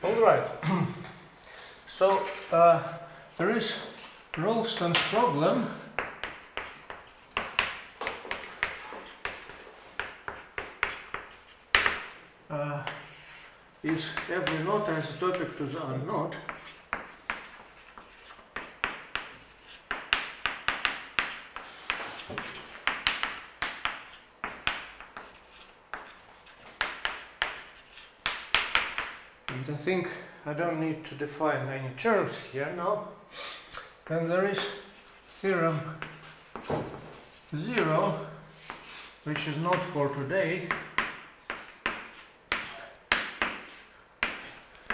All right. So there is Rolfson's problem. Is every knot isotopic to the unknot? And I think I don't need to define any terms here now. Then there is theorem 0, which is not for today,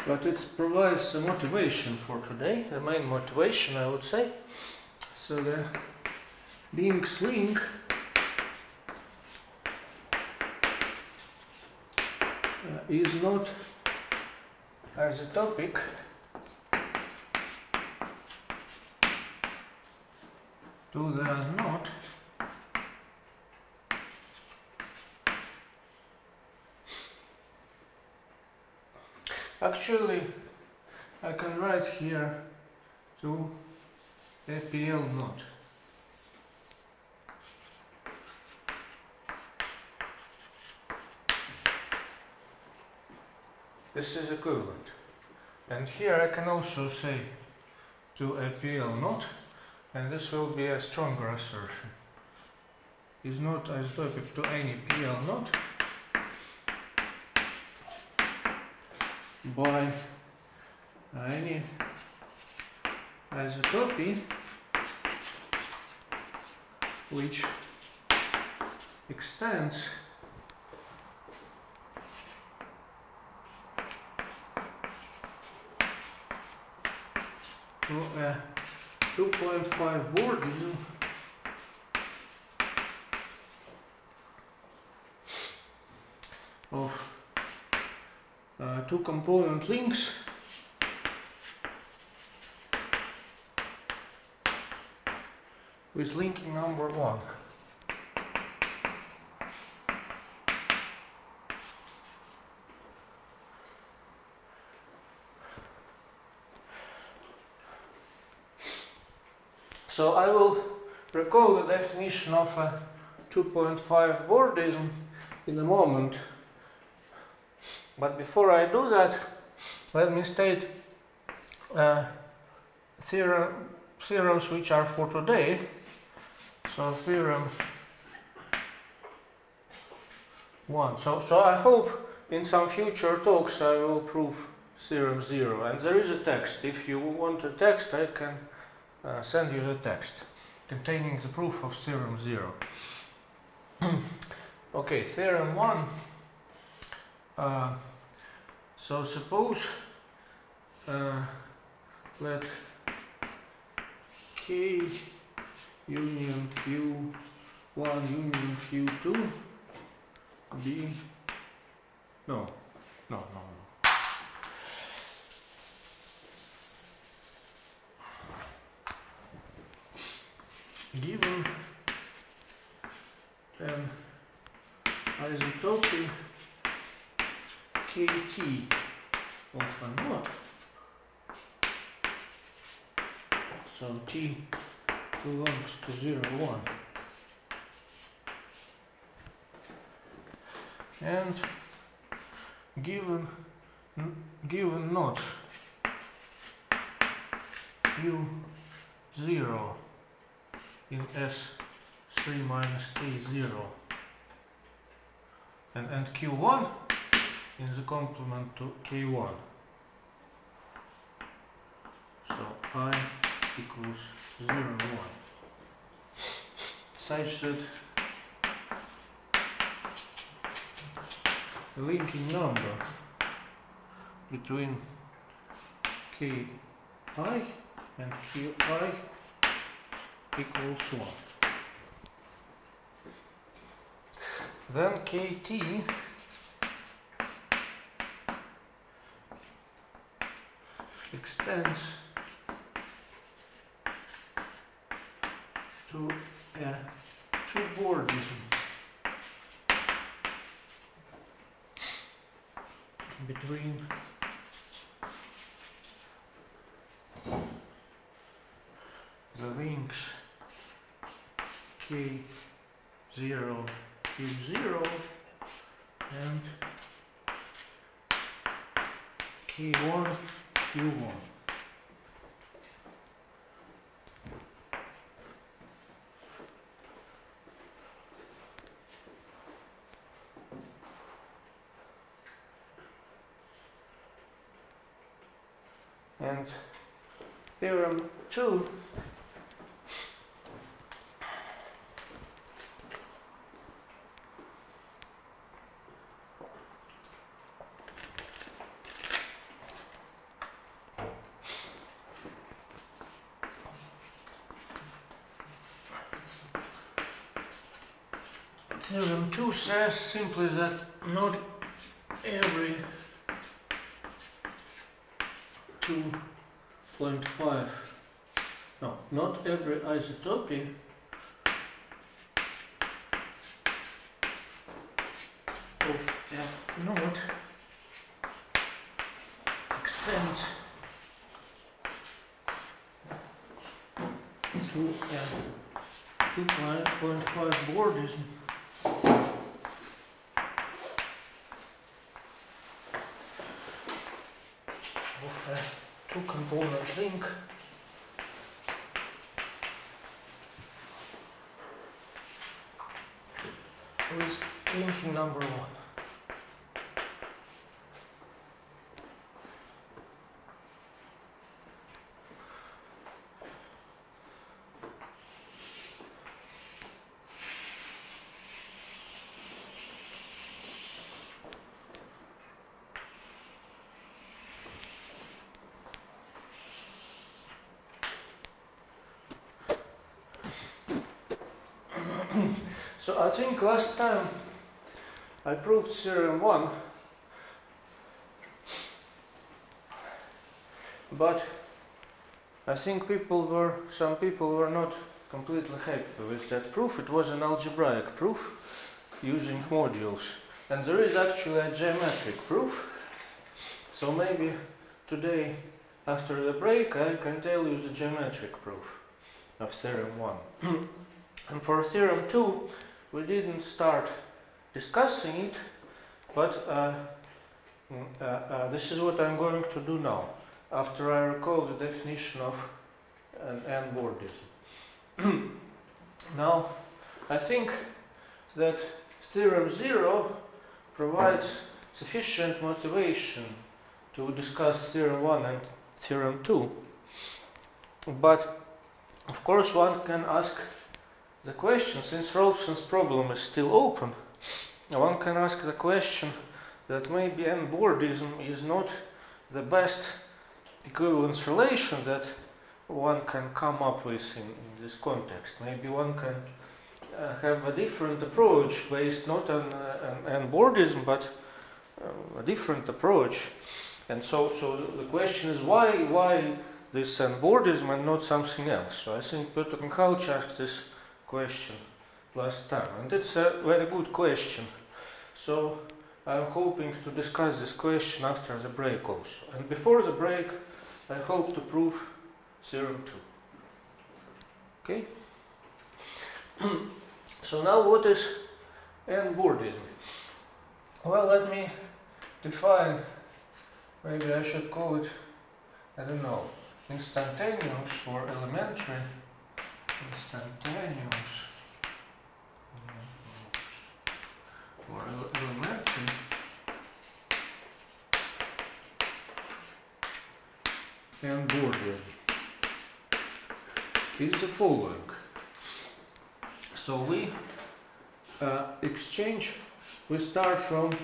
but it provides a motivation for today, the main motivation, I would say. So the being sling is not isotopic to the unknot actually I can write here to APL knot. This is equivalent. And here I can also say to APL knot, and this will be a stronger assertion. Is not isotopic to any PL knot by any isotopy which extends to a 2.5 Borgism of two component links with linking number 1. So I will recall the definition of a 2.5 Borgism in a moment. But before I do that, let me state theorems which are for today. So theorem 1. So I hope in some future talks I will prove theorem 0. And there is a text. If you want a text, I can send you the text containing the proof of theorem 0. Okay, theorem 1. So suppose let K union Q1 union Q2 be no. Given an isotopy KT of a knot, so T belongs to 0, 1, and given knots Q0 in S3 minus K0 and Q1 in the complement to K1. So I equals 0, 1. Such that the linking number between Ki and Qi equals 1. Then KT extends to a two-Borgism between the links K0, Q0 and K1, Q1. And theorem 2 Theorem 2 says simply that not every 2.5, no, not every isotopy of F naught extends to a 2.5 boardism of a two-component link with linking number 1. So I think last time I proved theorem 1, but I think some people were not completely happy with that proof. It was an algebraic proof using modules, and there is actually a geometric proof. So maybe today, after the break, I can tell you the geometric proof of theorem 1. And for theorem 2, we didn't start discussing it, but this is what I'm going to do now, after I recall the definition of an n-boardism. Now, I think that theorem 0 provides sufficient motivation to discuss theorem 1 and theorem 2, but of course one can ask the question, since Rolfson's problem is still open, one can ask the question that maybe n-boardism is not the best equivalence relation that one can come up with in this context. Maybe one can have a different approach based not on n-boardism, but a different approach. And so the question is why this n-boardism and not something else? So I think Piotr Michałowicz asked this question last time, and it's a very good question. So I'm hoping to discuss this question after the break also. And before the break, I hope to prove theorem 2. Okay? So now what is n-boardism? Well, let me define, maybe I should call it, I don't know, instantaneous or elementary. Instantaneous or elementary n-boardism is the following. So we start from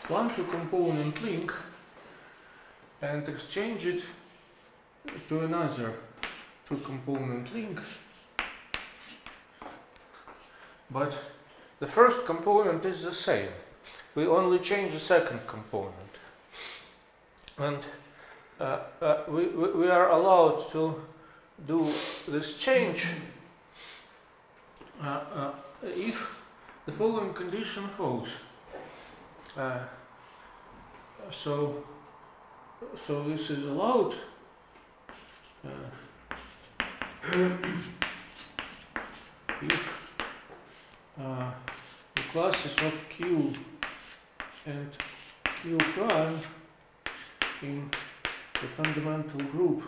one two-component link and exchange it to another two-component link. But the first component is the same. We only change the second component. And we are allowed to do this change if the following condition holds. So this is allowed if the classes of Q and Q prime in the fundamental group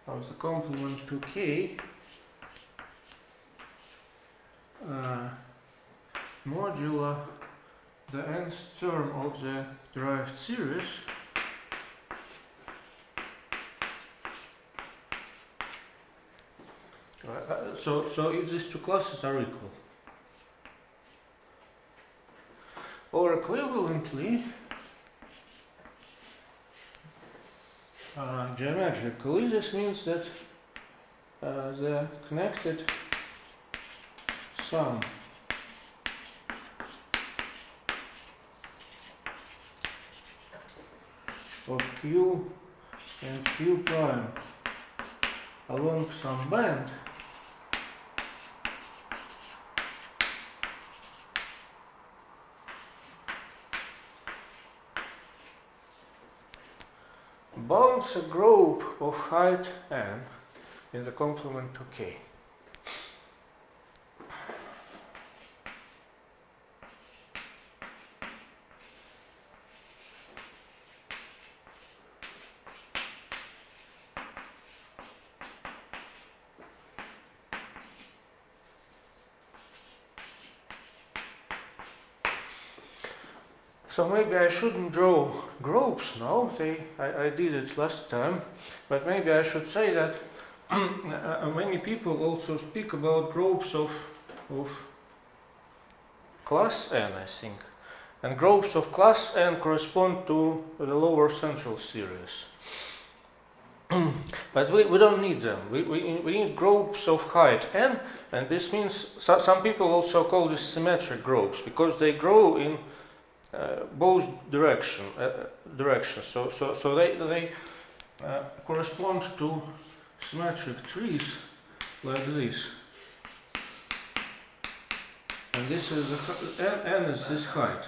of the complement to K modulo the nth term of the derived series so if these two classes are equal, or equivalently geometrically, this means that the connected sum of Q and Q prime along some band bounds a group of height n in the complement to K. So maybe I shouldn't draw groups now, I did it last time, but maybe I should say that many people also speak about groups of class n, I think, and groups of class n correspond to the lower central series. But we don't need them, we need groups of height n, and this means some people also call this symmetric groups, because they grow in both directions. So they correspond to symmetric trees like this. And this is n is this height.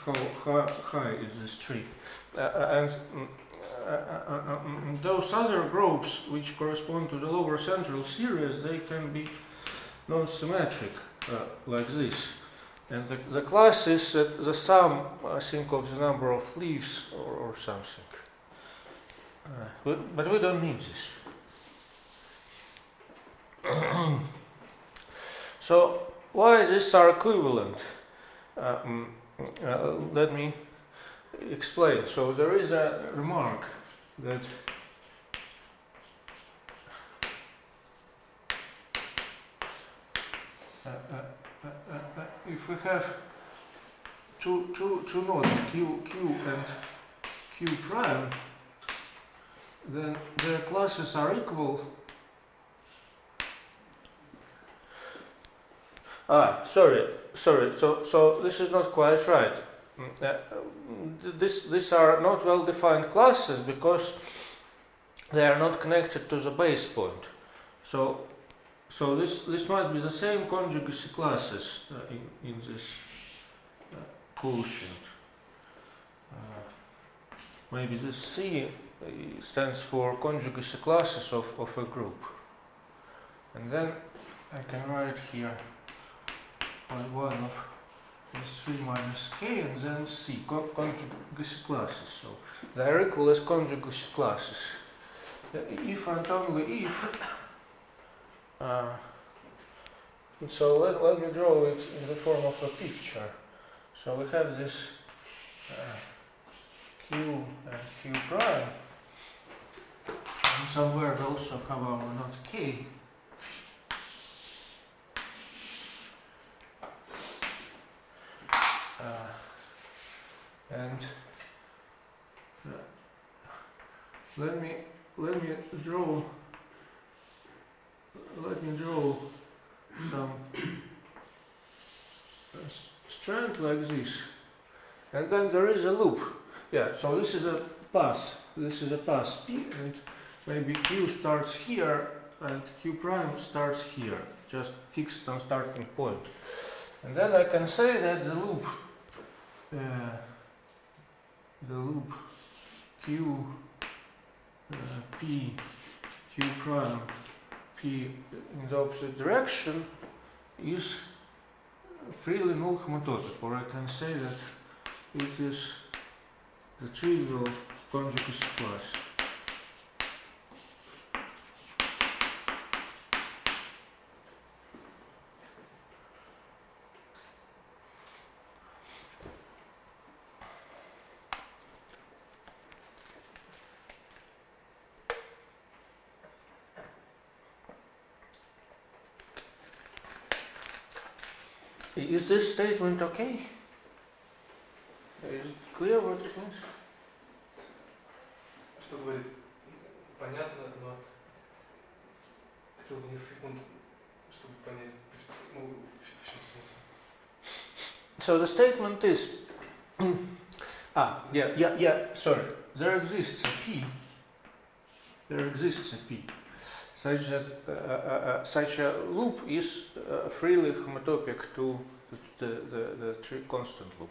How high is this tree? And those other groups which correspond to the lower central series, they can be non-symmetric like this. And the class is the sum, I think, of the number of leaves or something. But we don't need this. So why these are equivalent? Let me explain. So there is a remark that if we have two nodes Q and Q prime, then their classes are equal. Sorry. So this is not quite right. These are not well-defined classes because they are not connected to the base point. So this must be the same conjugacy classes in this quotient. Maybe this C stands for conjugacy classes of a group. And then I can write here y1 of S3 minus K and then C, conjugacy classes. So they are equal as conjugacy classes. If and only if. So let me draw it in the form of a picture. So we have this Q and Q prime, and somewhere we also have our node K. And let me draw some strand like this, and then there is a loop. Yeah, so this is a path. This is a path P, and maybe Q starts here and Q prime starts here, just fixed on starting point. And then I can say that the loop Q P Q prime P in the opposite direction is freely null homotopic, or I can say that it is the trivial conjugacy class. Is this statement okay? Is it clear what it means? Что говорит? Понятно, но хотел бы несколько секунд, чтобы понять, ну, в чем смысл. So the statement is, sorry, there exists a P, such that such a loop is freely homotopic to the constant loop.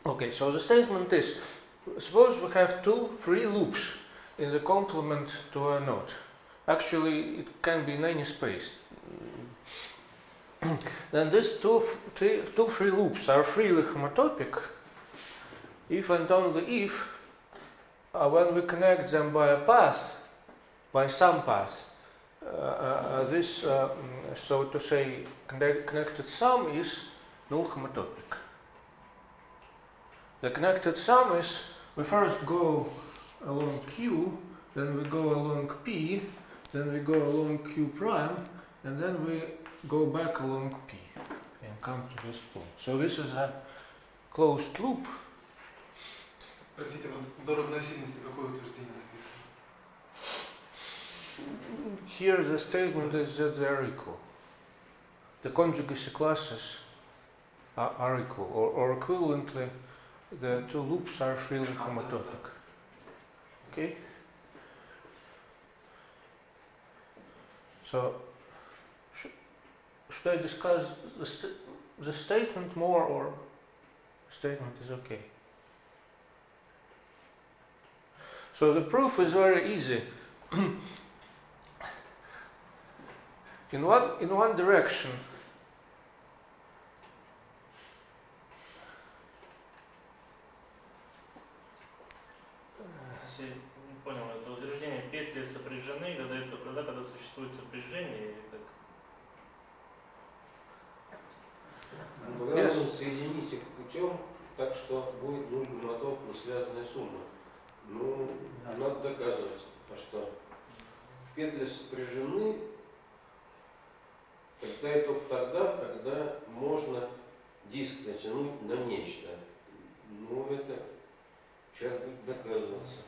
Okay, so the statement is, suppose we have two free loops in the complement to a node. Actually, it can be in any space. Then these two free loops are freely homotopic if and only if when we connect them by a path, by some path, this, so to say, connected sum is null homotopic. The connected sum is, we first go along Q, then we go along P, then we go along Q prime, and then we go back along P and come to this point. So this is a closed loop. Простите, вот до равносильности какое утверждение написано? Here the statement is that they are equal. The conjugacy classes are equal, or equivalently, the two loops are freely homotopic. Okay? So, should I discuss the statement more, or statement is okay? So the proof is very easy. in one direction, Если не понял, это утверждение петли сопряжены, когда существует сопряжение или как? Когда вы соедините путем так, что будет нуль гомотопно связанная сумма. Ну, надо доказывать, что петли сопряжены, когда и только тогда, когда можно диск натянуть на нечто. Ну, это сейчас будет доказываться.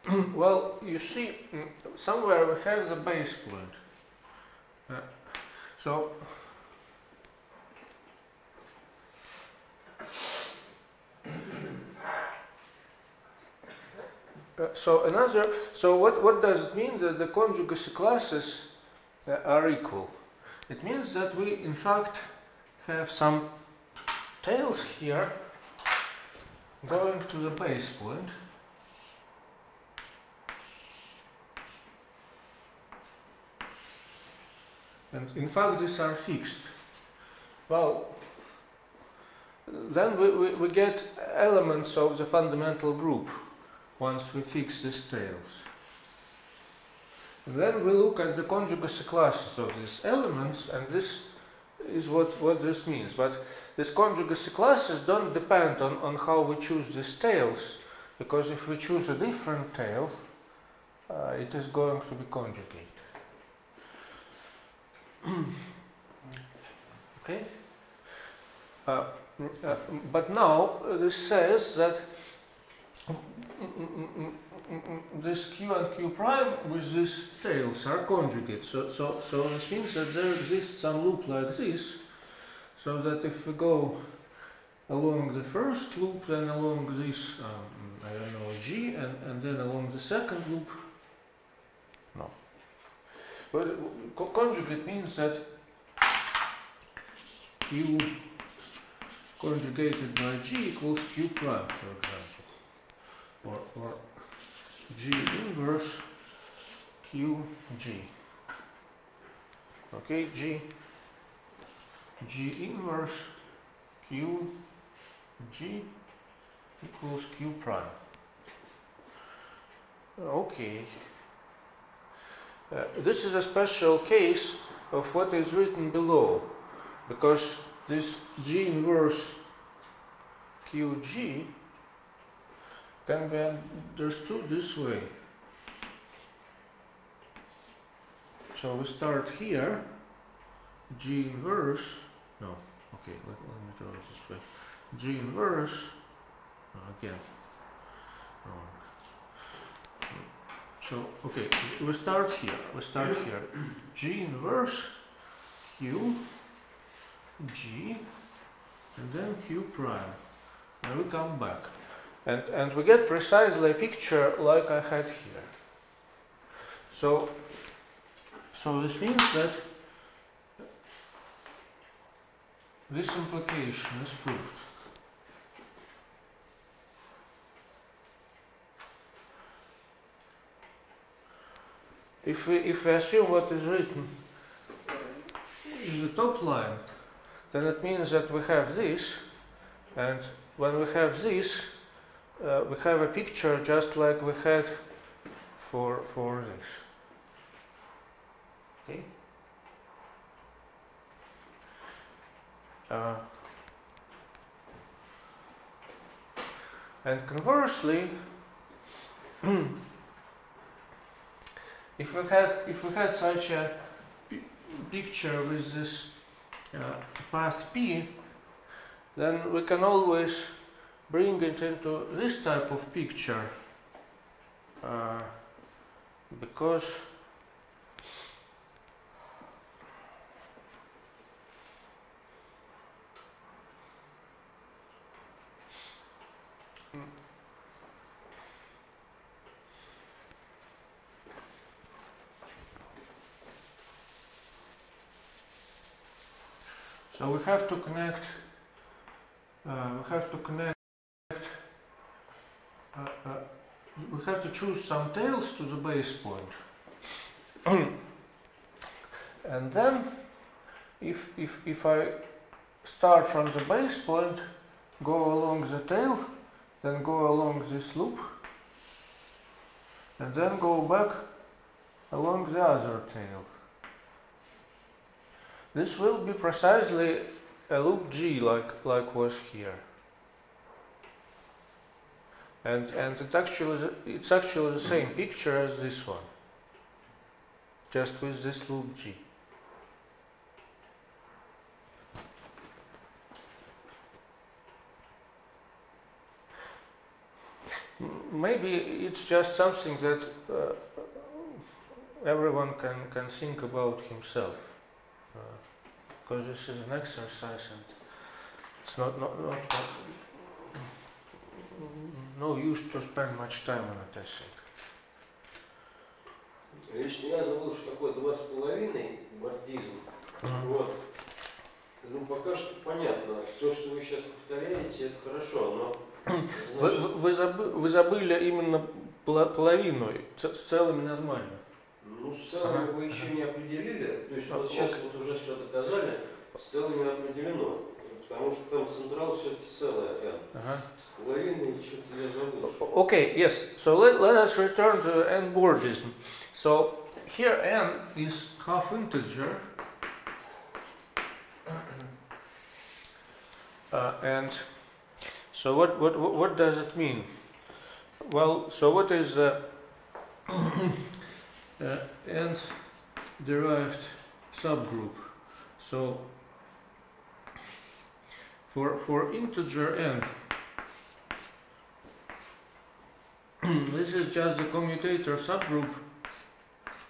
Well, you see, somewhere we have the base point. So what does it mean that the conjugacy classes are equal? It means that we in fact have some tails here going to the base point. And in fact these are fixed. Well, then we get elements of the fundamental group once we fix these tails. And then we look at the conjugacy classes of these elements, and this is what this means. But these conjugacy classes don't depend on how we choose these tails, because if we choose a different tail, it is going to be conjugate. Okay? But now this says that this Q and Q prime with these tails are conjugate. So this means that there exists some loop like this, so that if we go along the first loop, then along this, I don't know, G, and then along the second loop, no. But conjugate means that Q conjugated by G equals Q prime, for example. Or G inverse QG. Okay, G inverse QG equals Q prime. Okay. This is a special case of what is written below, because this G inverse QG can be understood this way. So we start here, G inverse, no, okay, let me draw it this way. G inverse, again, wrong. So, okay, we start here, G inverse Q, G, and then Q prime, and we come back. And we get precisely a picture like I had here. So this means that this implication is proved. If we assume what is written in the top line, then it means that we have this, and when we have this, we have a picture just like we had for this. Okay. And conversely, if we had such a picture with this path P, then we can always bring it into this type of picture, because so we have to connect. We have to choose some tails to the base point, and then if I start from the base point, go along the tail, then go along this loop, and then go back along the other tail. This will be precisely a loop G like was here. And it's actually the same picture as this one, just with this loop G. Maybe it's just something that everyone can think about himself, because this is an exercise and it's not no use to spend much time on it, I think. Лично я забыл, что такое 2,5 бордизм. Вот. Ну, пока что понятно. То, что вы сейчас повторяете, это хорошо, но... Вы забыли именно половину, с целыми нормально. Ну, с целыми вы еще не определили. То есть вот сейчас вот уже все доказали, с целыми определено. Потому что там централ все-таки целая n. С половиной что-то я забыл. Okay, yes. So let us return to n-bordism. So here n is half integer, and so what does it mean? Well, so what is the nth derived subgroup? So for integer n, this is just the commutator subgroup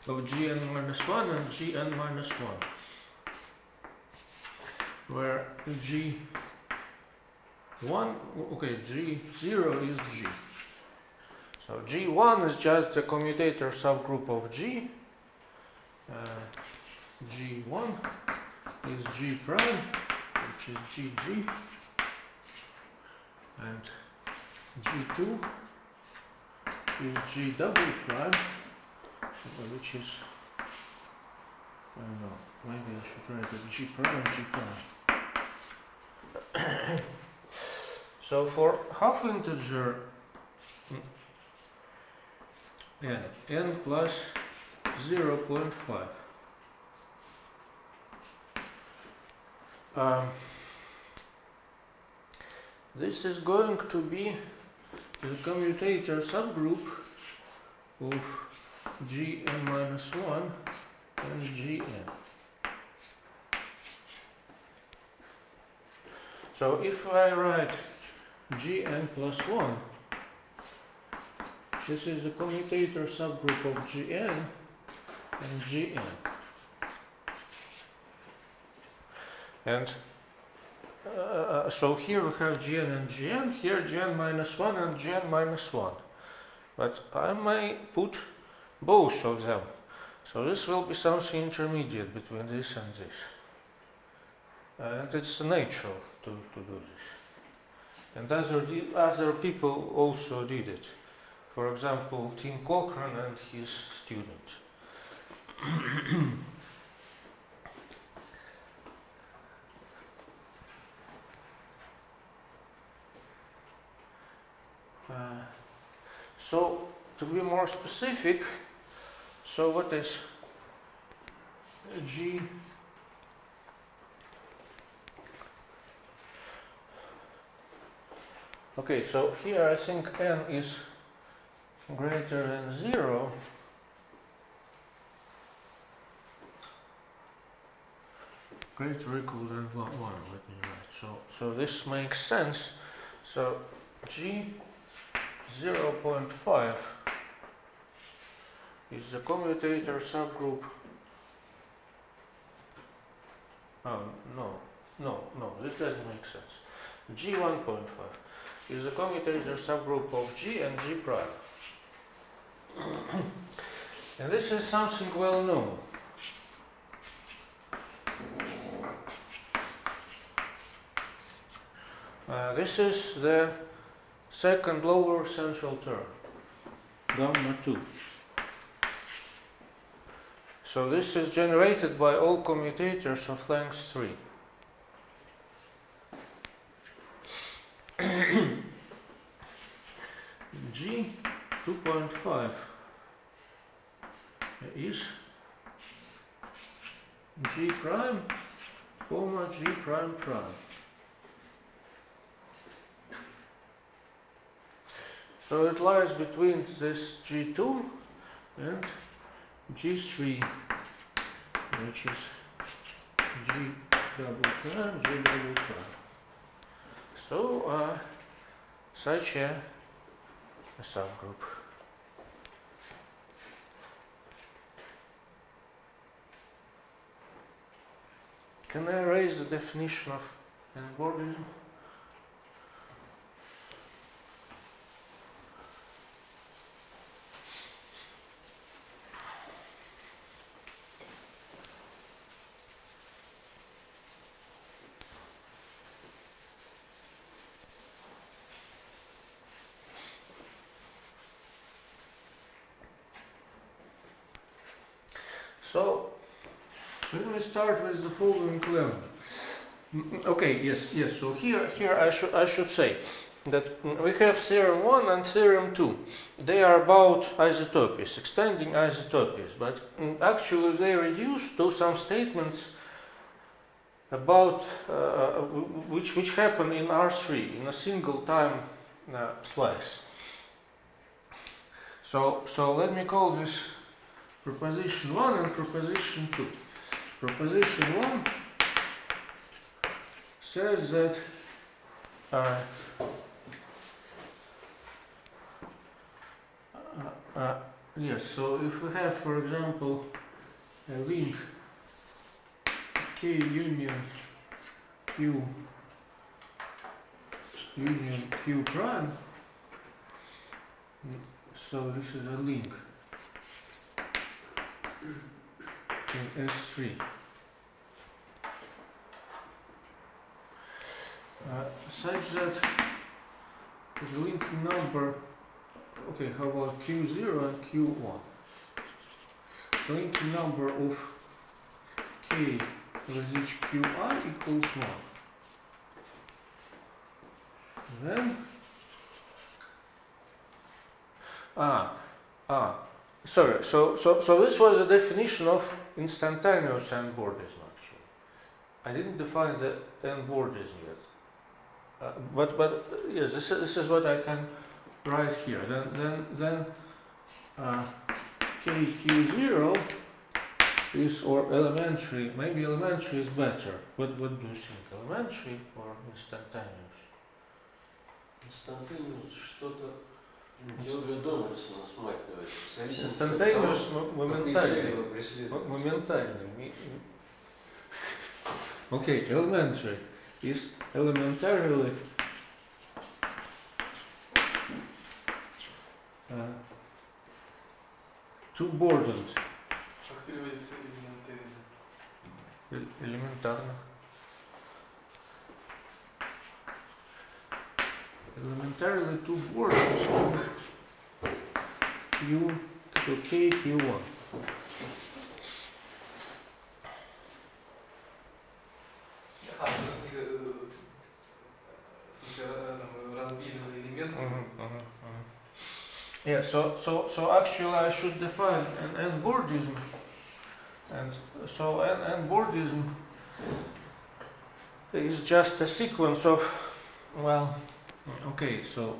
of gn minus 1 and gn minus 1, where g1, okay, g0 is g. So g1 is just the commutator subgroup of g, g1 is g prime, which is GG, and G2 is G double prime, which is, I don't know, maybe I should write it G prime, G prime. So for half integer n plus 0.5, this is going to be the commutator subgroup of Gn minus 1 and Gn. So if I write Gn plus 1, this is the commutator subgroup of Gn and Gn. And so here we have Gn and Gn, here Gn minus 1 and Gn minus 1. But I may put both of them. So this will be something intermediate between this and this. And it's natural to do this. And other people also did it. For example, Tim Cochran and his student. So to be more specific, so what is G? Okay, so here I think n is greater than 0. Greater or equal than 1, let me write. So this makes sense. So G 0.5 is the commutator subgroup. Oh, no, this doesn't make sense. G 1.5 is the commutator subgroup of G and G prime. And this is something well known. This is the second lower central term, gamma 2. So this is generated by all commutators of length 3. G 2.5 is G prime, comma G prime prime. So it lies between this G2 and G3, which is G double prime, G double prime. So such a subgroup. Can I raise the definition of n-bordism? So, let me start with the following level. Okay, yes. So here I should say that we have theorem 1 and theorem 2. They are about isotopies, extending isotopies, but actually they reduce to some statements about which happen in R3 in a single time slice. So let me call this proposition 1 and proposition 2. Proposition 1 says that yes, so if we have, for example, a link K union Q prime, so this is a link in S3. such that the linking number, okay, how about Q0 and Q1? The linking number of K with each Qi equals 1. Then, sorry, so this was the definition of instantaneous n-bordism actually. I didn't define the n-bordism yet. But yes, this is what I can write here. Then KQ0 is, or elementary, maybe elementary is better. What do you think, elementary or instantaneous? Instantaneous что-то теория Дональдсона смахивает. Instantaneous моментальный. Okay, elementary is elementarily two-bordered. Как переводится элементарно? Элементарно. Elementarily two-bordered. Q to K, Q1. А, в смысле разбили на элементы? Yeah, so actually I should define an n-bordism, and so an n-bordism is just a sequence of, well, okay, so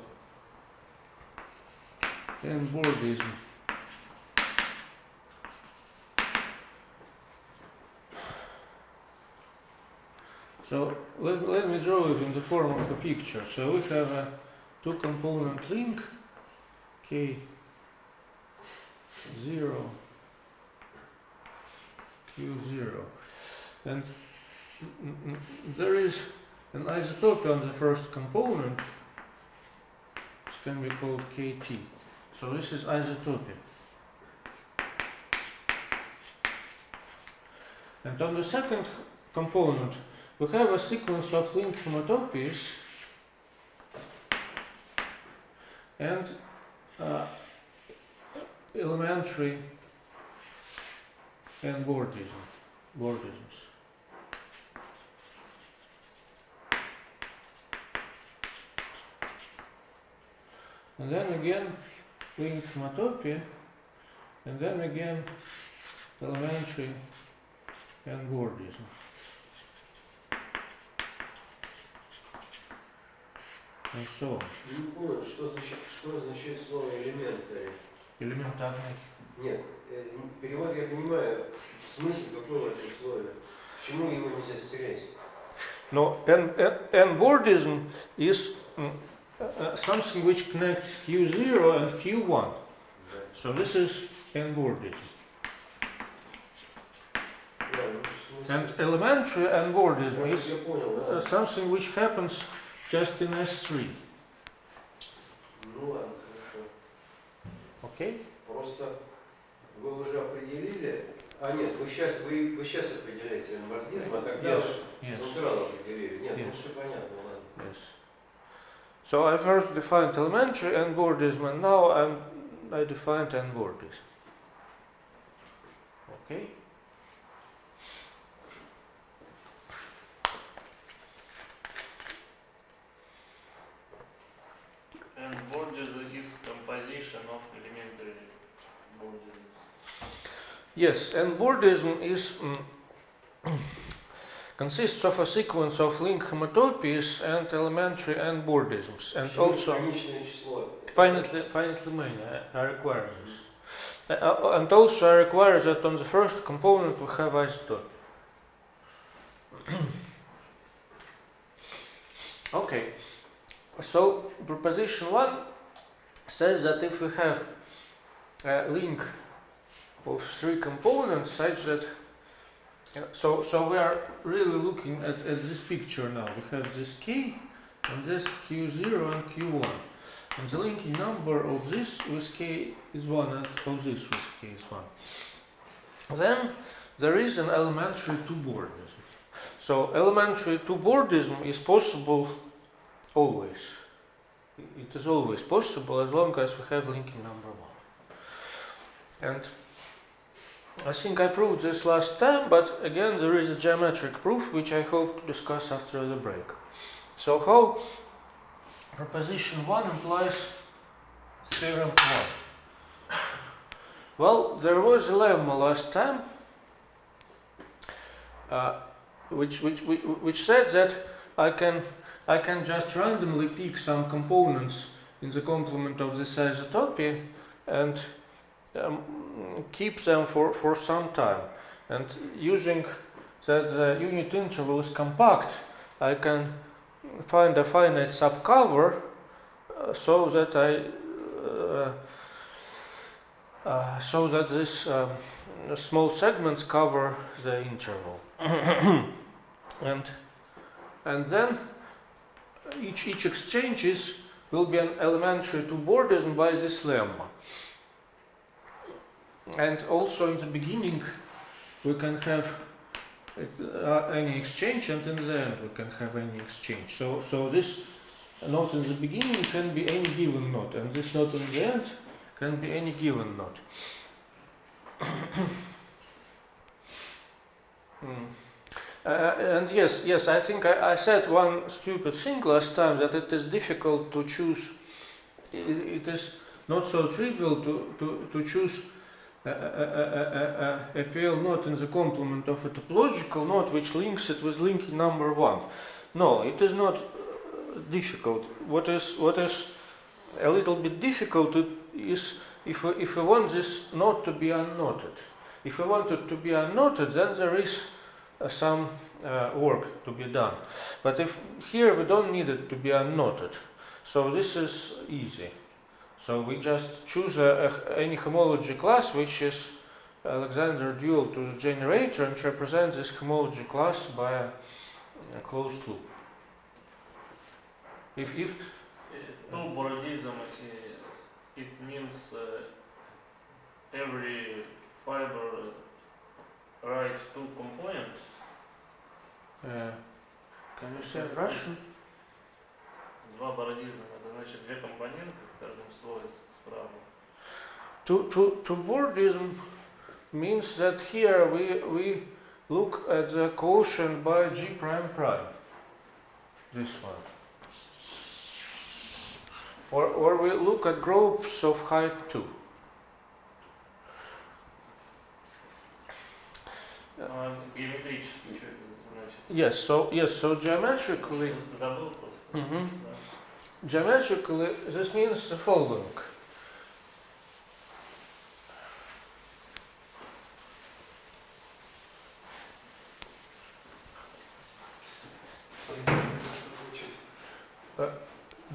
n-bordism so let me draw it in the form of a picture. So we have a two-component link K0 Q0, and there is an isotopy on the first component, which can be called KT. So this is isotopy. And on the second component we have a sequence of link homotopies and elementary n-bordisms. And then again link homotopy, and then again elementary n-bordism. And so on. Не понял, что означает слово элементарий? Элементарный. Нет, перевод я понимаю, смысл какой в этом слове, почему его нельзя стереть? No, n-bordism is something which connects Q0 and Q1. So this is n-bordism. And elementary n-bordism is something which happens just in S3. Ну ладно, хорошо. Okay? Просто вы уже определили, нет, вы сейчас определяете n-бordизм, а тогда централ определили. Нет, ну все понятно, ладно. Yes. So I first defined elementary n-bordism, and now I defined n-bordism. Okay? And bordism is composition of elementary bordism. Yes, n-bordism is consists of a sequence of link homotopies and elementary n-bordisms, and also finitely many. I require this, and also I require that on the first component we have isotope. Okay. So proposition 1 says that if we have a link of 3 components such that so we are really looking at this picture now. We have this K and this Q0 and Q1, and the linking number of this with K is 1 and of this with K is 1. Then there is an elementary two-bordism. So elementary two-boardism is possible always. It is always possible as long as we have linking number 1. And I think I proved this last time, but again there is a geometric proof which I hope to discuss after the break. So how proposition 1 implies theorem 1? Well, there was a lemma last time which said that I can just randomly pick some components in the complement of this isotopy and keep them for some time. And using that the unit interval is compact, I can find a finite subcover so that this small segments cover the interval. and then each exchanges will be an elementary two-boardism by this lemma. And also in the beginning we can have any exchange, and in the end we can have any exchange. So this node in the beginning can be any given node, and this node in the end can be any given node. And yes, I think I said one stupid thing last time, that it is difficult to choose. It is not so trivial to choose a PL node in the complement of a topological node which links it with linking number 1. No, it is not difficult. What is a little bit difficult is if we want this node to be unknotted. If we want it to be unknotted, then there is some work to be done. But if here we don't need it to be unknotted, so this is easy. So we just choose any homology class which is Alexander dual to the generator and represent this homology class by a closed loop. If two-boardism, it means every fiber write two components. Can you say Russian? Два бородизма, это значит две компоненты в каждом слое справа. Two-boardism means that here we look at the quotient by G prime prime. This one. Or we look at groups of height 2. Геометрически, что это значит? Yes, so geometrically. Забыл просто. Mm-hmm. Geometrically, this means the following.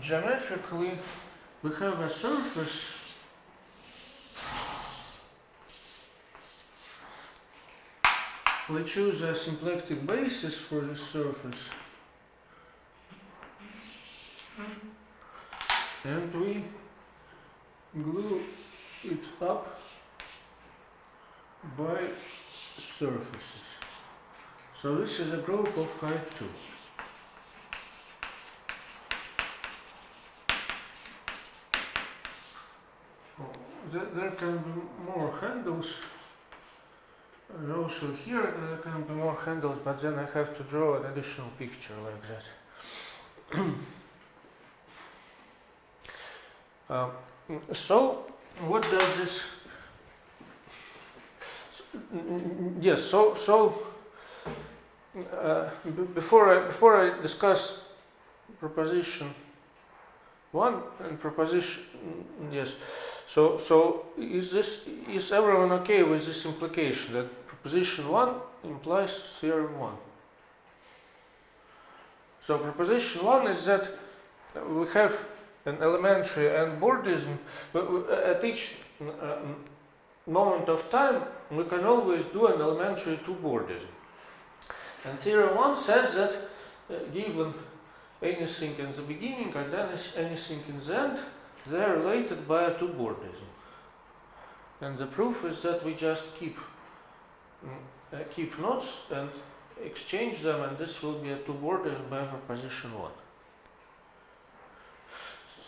Geometrically, we have a surface we choose a symplectic basis for this surface and we glue it up by surfaces. So this is a group of height 2. There can be more handles. Also here there can be more handles, but then I have to draw an additional picture like that. So what does this? Yes. So before I discuss proposition 1 and proposition yes. So is everyone okay with this implication that proposition 1 implies theorem 1? So proposition 1 is that we have an elementary n-boardism, but at each moment of time we can always do an elementary two-boardism. And theorem 1 says that given anything in the beginning and anything in the end, they are related by a two-boardism. And the proof is that we just keep nodes and exchange them, and this will be a two-border by proposition 1.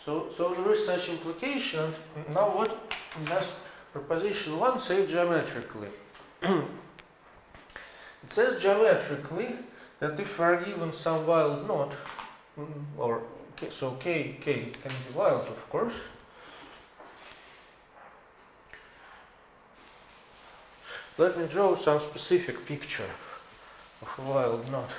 So there is such implication. Now what does proposition 1 say geometrically? It says geometrically that if we are given some wild knot, or so k can be wild, of course. Let me draw some specific picture of a wild knot.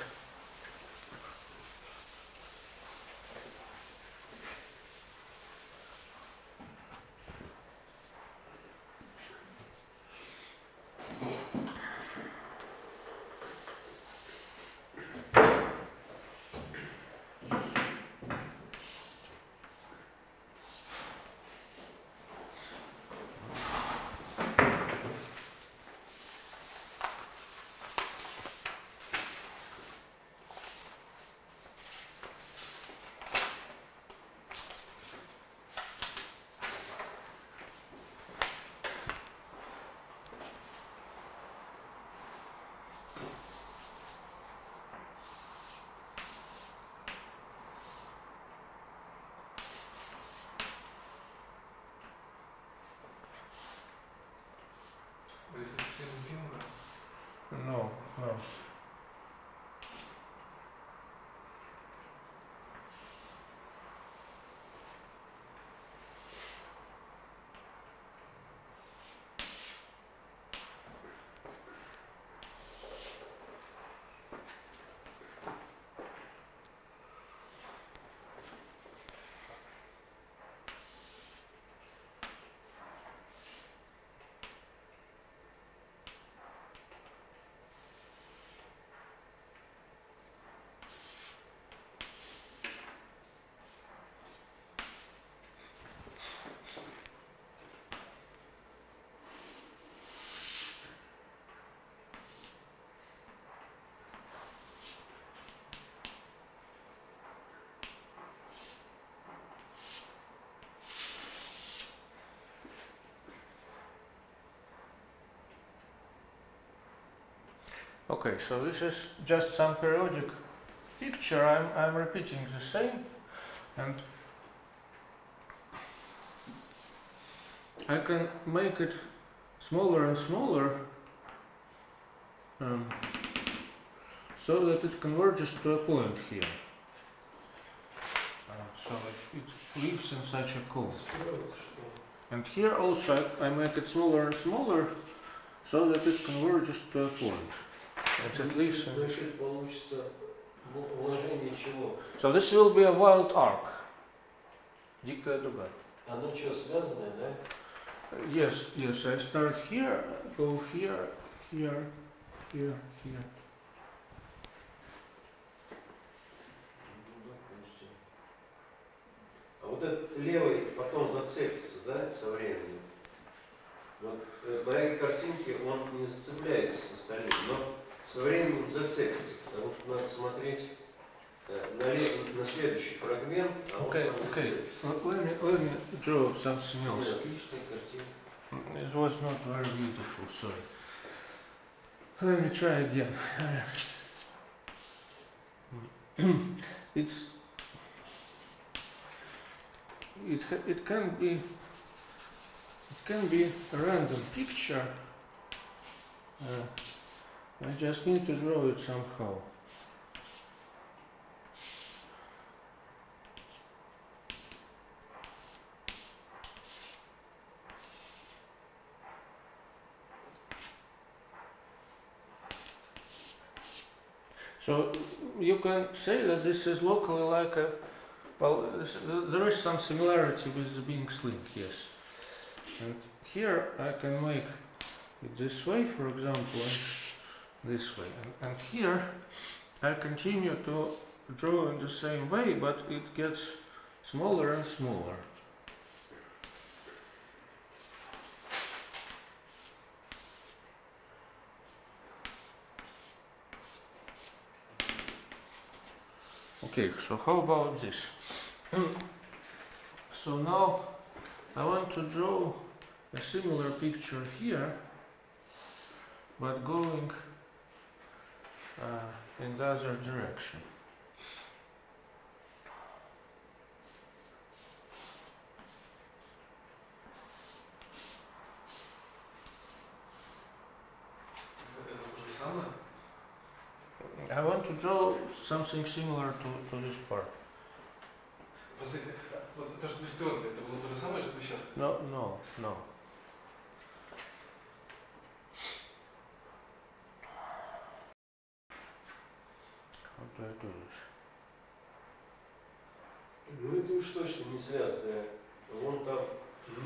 No, no. Okay, so this is just some periodic picture. I'm repeating the same, and I can make it smaller and smaller so that it converges to a point here. So it lives in such a cone. And here also I make it smaller and smaller so that it converges to a point. It's at least. So this will be a wild arc. Дикая дуга. Оно что, связанное, да? Yes, yes. I start here, go here, here, here, here. А вот этот левый потом зацепится, да, со временем? Вот на этой картинке он не зацепляется с остальным, но со временем зацепится, потому что надо смотреть на следующий фрагмент, а Okay, okay. Let me draw something else. Отличная картинка. It was not very beautiful, sorry. Let me try again. It can be a random picture. I just need to draw it somehow. So you can say that this is locally like a, well, there is some similarity with the being sling, yes. And here I can make it this way, for example, and this way. And here I continue to draw in the same way, but it gets smaller and smaller. Okay, so how about this? So now I want to draw a similar picture here, but going in the other direction. Это то же самое? I want to draw something similar to this part. Посмотрите, вот то, что вы стерли, это было то же самое, что вы сейчас? No, no, no. How do I do this? Ну это уж точно не связано. Вон там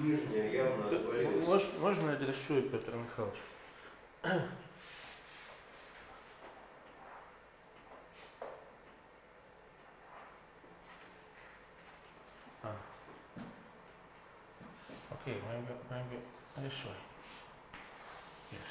нижняя явно отвалилась. Можно я дорисую, Петр Михайлович? Okay, maybe this way. Yes.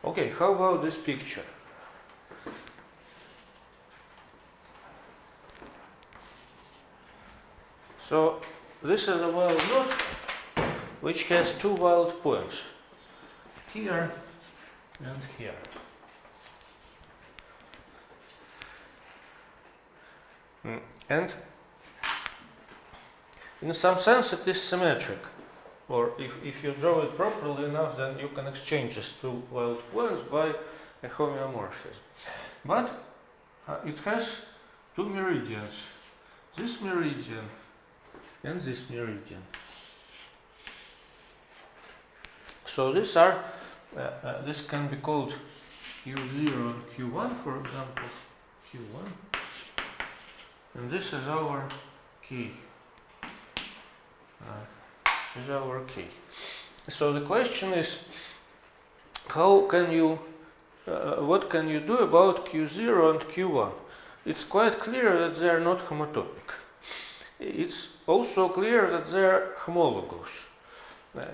Okay, how about this picture? So this is a wild knot which has two wild points, here and here. And in some sense it is symmetric. Or if you draw it properly enough, then you can exchange these two wild points by a homeomorphism. But it has two meridians, this meridian and this meridian. So these are, this can be called Q0 and Q1, for example, Q1, and this is our key. Is our key. So the question is, how can you, what can you do about Q0 and Q1? It's quite clear that they are not homotopic. It's also clear that they are homologous.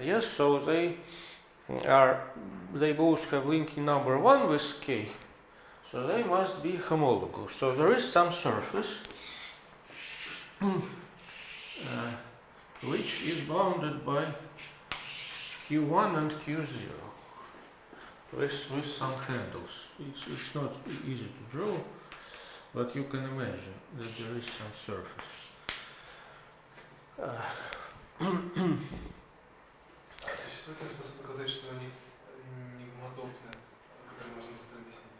Yes, so they both have linking number 1 with K, so they must be homologous. So there is some surface which is bounded by Q1 and Q0 with some handles. It's not easy to draw, but you can imagine that there is some surface. Существует ли способ доказать, что они не гомотопны, который можно быстро объяснить?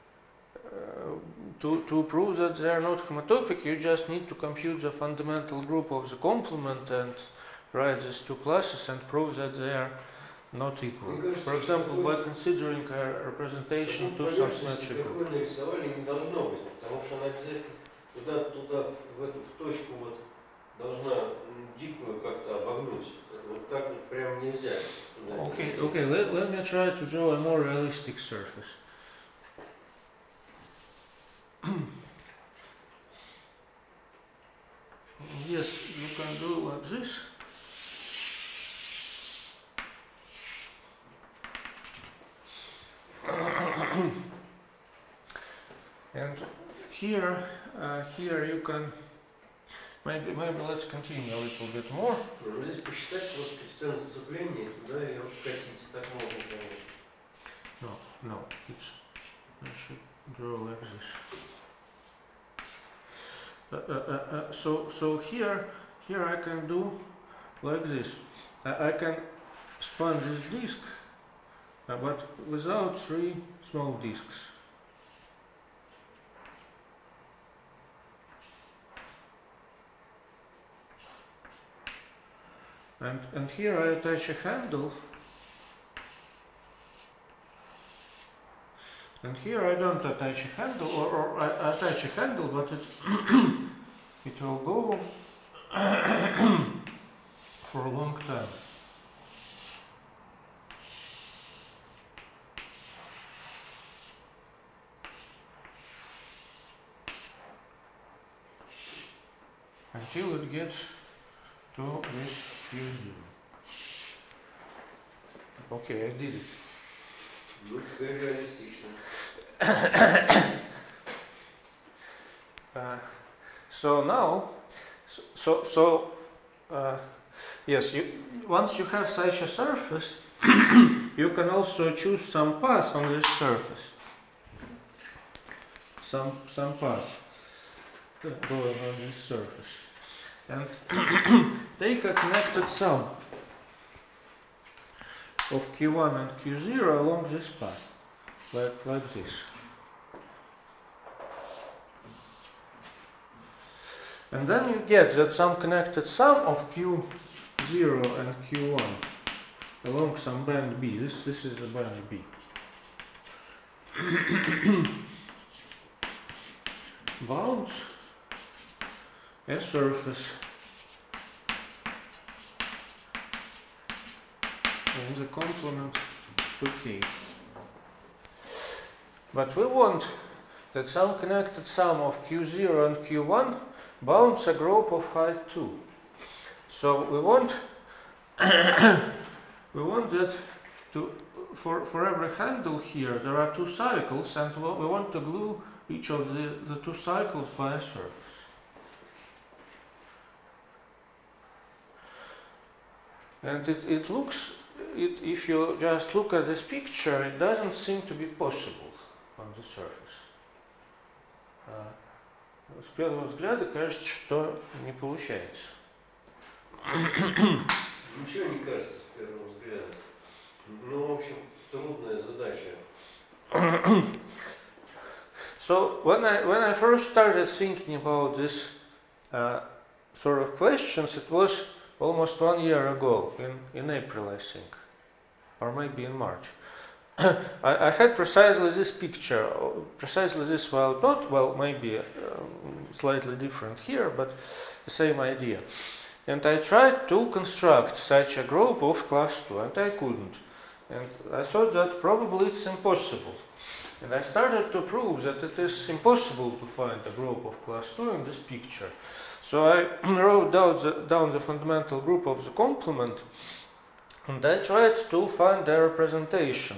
To prove that they are not homotopic, you just need to compute the fundamental group of the complement and write these two classes and prove that they are not equal. For example, by considering a representation to some symmetrical. Какое нарисовали не должно быть, потому что она обязательно туда, в точку вот должна дикую как-то обогнуть. Вот так вот прям нельзя. Okay, let me try to draw a more realistic surface. Yes, you can do like this. And here you can maybe let's continue a little bit more. Здесь посчитать просто коэффициент зацепления, туда ее вкатить. Так можно, конечно. No, I should draw like this. So here I can do like this. I can span this disk, but without three small disks. And here I attach a handle, and here I don't attach a handle, or I attach a handle, but it will go for a long time. until it gets to this Q0. Okay, I did it. Ну, теперь реалистично. So now, yes, once you have such a surface, you can also choose some path on this surface. Some path going on this surface, and take a connected sum of Q1 and Q0 along this path, like this. And then you get that some connected sum of Q0 and Q1 along some band B. This is a band B. Bounds a surface in the complement to K. But we want that some connected sum of Q0 and Q1 bounds a group of height 2. So we want that for every handle here there are 2 cycles, and we want to glue each of the 2 cycles by a surface. And it looks, if you just look at this picture, it doesn't seem to be possible on the surface. С первого взгляда кажется, что не получается. Ничего не кажется с первого взгляда. Ну, в общем, трудная задача. So when I first started thinking about this sort of questions, it was almost 1 year ago, in April, I think, or maybe in March. I had precisely this picture, precisely this wild dot, well, maybe slightly different here, but the same idea. And I tried to construct such a group of class 2, and I couldn't. And I thought that probably it's impossible. And I started to prove that it is impossible to find a group of class 2 in this picture. So I wrote down the fundamental group of the complement, and I tried to find a representation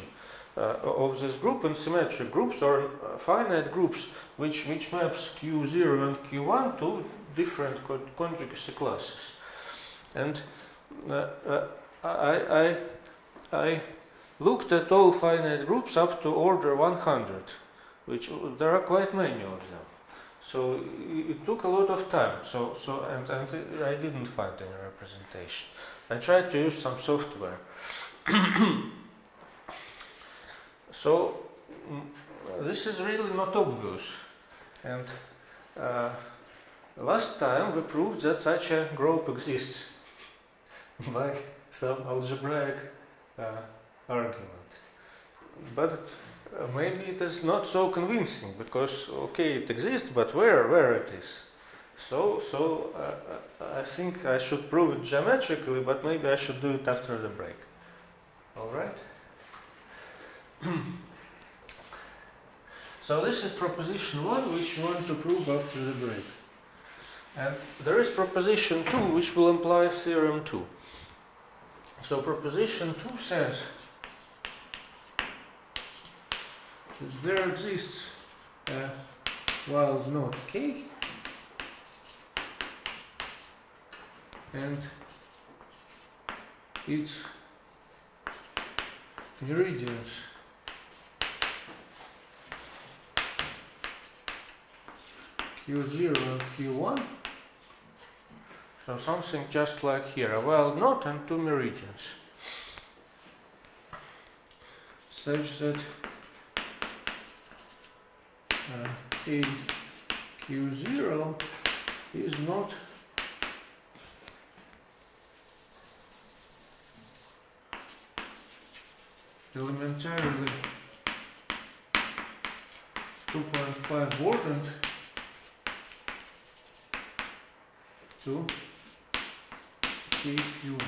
of this group in symmetric groups or finite groups which maps Q0 and Q1 to different conjugacy classes. And I looked at all finite groups up to order 100, which there are quite many of them. So it took a lot of time. And I didn't find any representation. I tried to use some software. So this is really not obvious. And last time we proved that such a group exists by some algebraic argument. But maybe it is not so convincing, because okay, it exists, but where it is? So I think I should prove it geometrically, but maybe I should do it after the break. All right? So this is proposition 1, which we want to prove after the break. And there is proposition 2, which will imply theorem 2. So proposition 2 says that there exists a wild node K, and its meridians Q0 and Q1, so something just like here, a wild node and 2 meridians, such that Q0 is not elementarily 2.5 ordered to KQ1.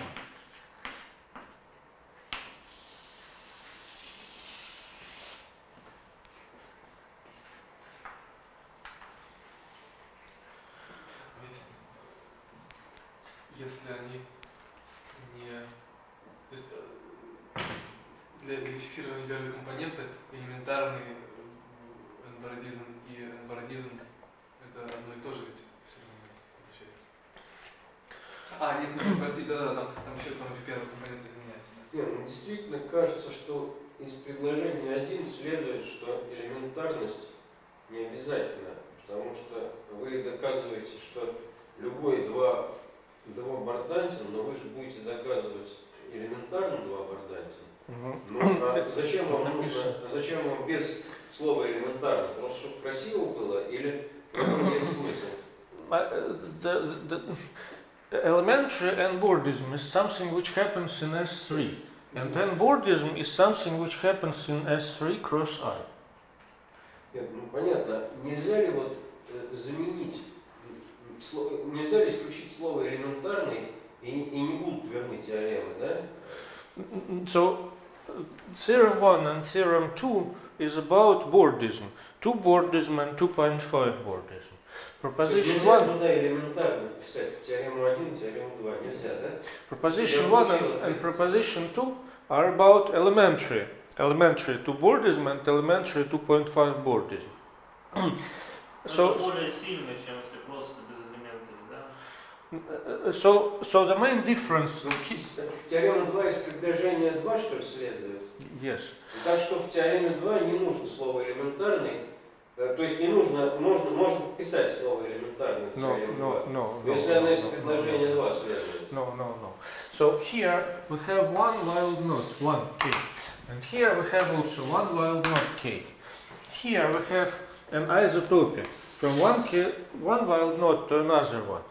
если они не... То есть для фиксирования первой компоненты элементарный n-бардизм и n-бардизм это одно и то же ведь все равно получается. А, нет, прости, да, там еще первая компонента изменяется. Да? Нет, ну, действительно кажется, что из предложения 1 следует, что элементарность не обязательно, потому что вы доказываете, что любой двубардантин, но вы же будете доказывать элементарно двубардантин. Ну, а зачем вам нужно, зачем вам без слова элементарно? Просто чтобы красиво было или есть смысл? The elementary n-bordism is something which happens in S3, and n-bordism is something which happens in S3 cross I. Нет, ну понятно, нельзя ли вот заменить, нельзя ли исключить слово элементарный и не будут верны теоремы, да? So, theorem 1 and theorem 2 is about bordism. 2 bordism and 2.5 bordism. Proposition 1... Нельзя элементарно вписать теорему 1, теорему 2, нельзя, да? Proposition 1 and proposition 2 are about elementary 2 bordism and elementary 2.5 bordism. So, более сильно, чем если просто без элементов, да? So the main difference... Теорема 2 из предложения 2, что ли, следует? Yes. Так что в теореме 2 не нужно слово элементарный, то есть не нужно, можно вписать слово элементарный в теорему 2. Если она из предложения 2 следует. No. So here we have one wild knot, 1k. And here we have also one wild knot k. Here we have an isotopy from one wild knot to another one.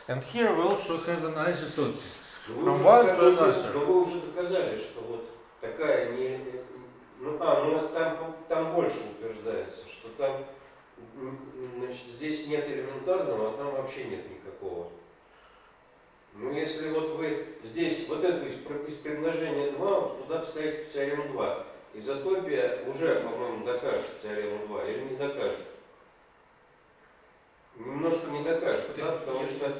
And here we also have an isotopy from one to another. Но вы уже доказали, что вот такая не... там больше утверждается, что там, значит, здесь нет элементарного, а там вообще нет никакого. Ну, если вот вы здесь, вот эту из предложения 2, туда вставите в теорему 2, изотопия уже, по-моему, докажет теорему 2, или не докажет? Немножко не докажет, да? Потому что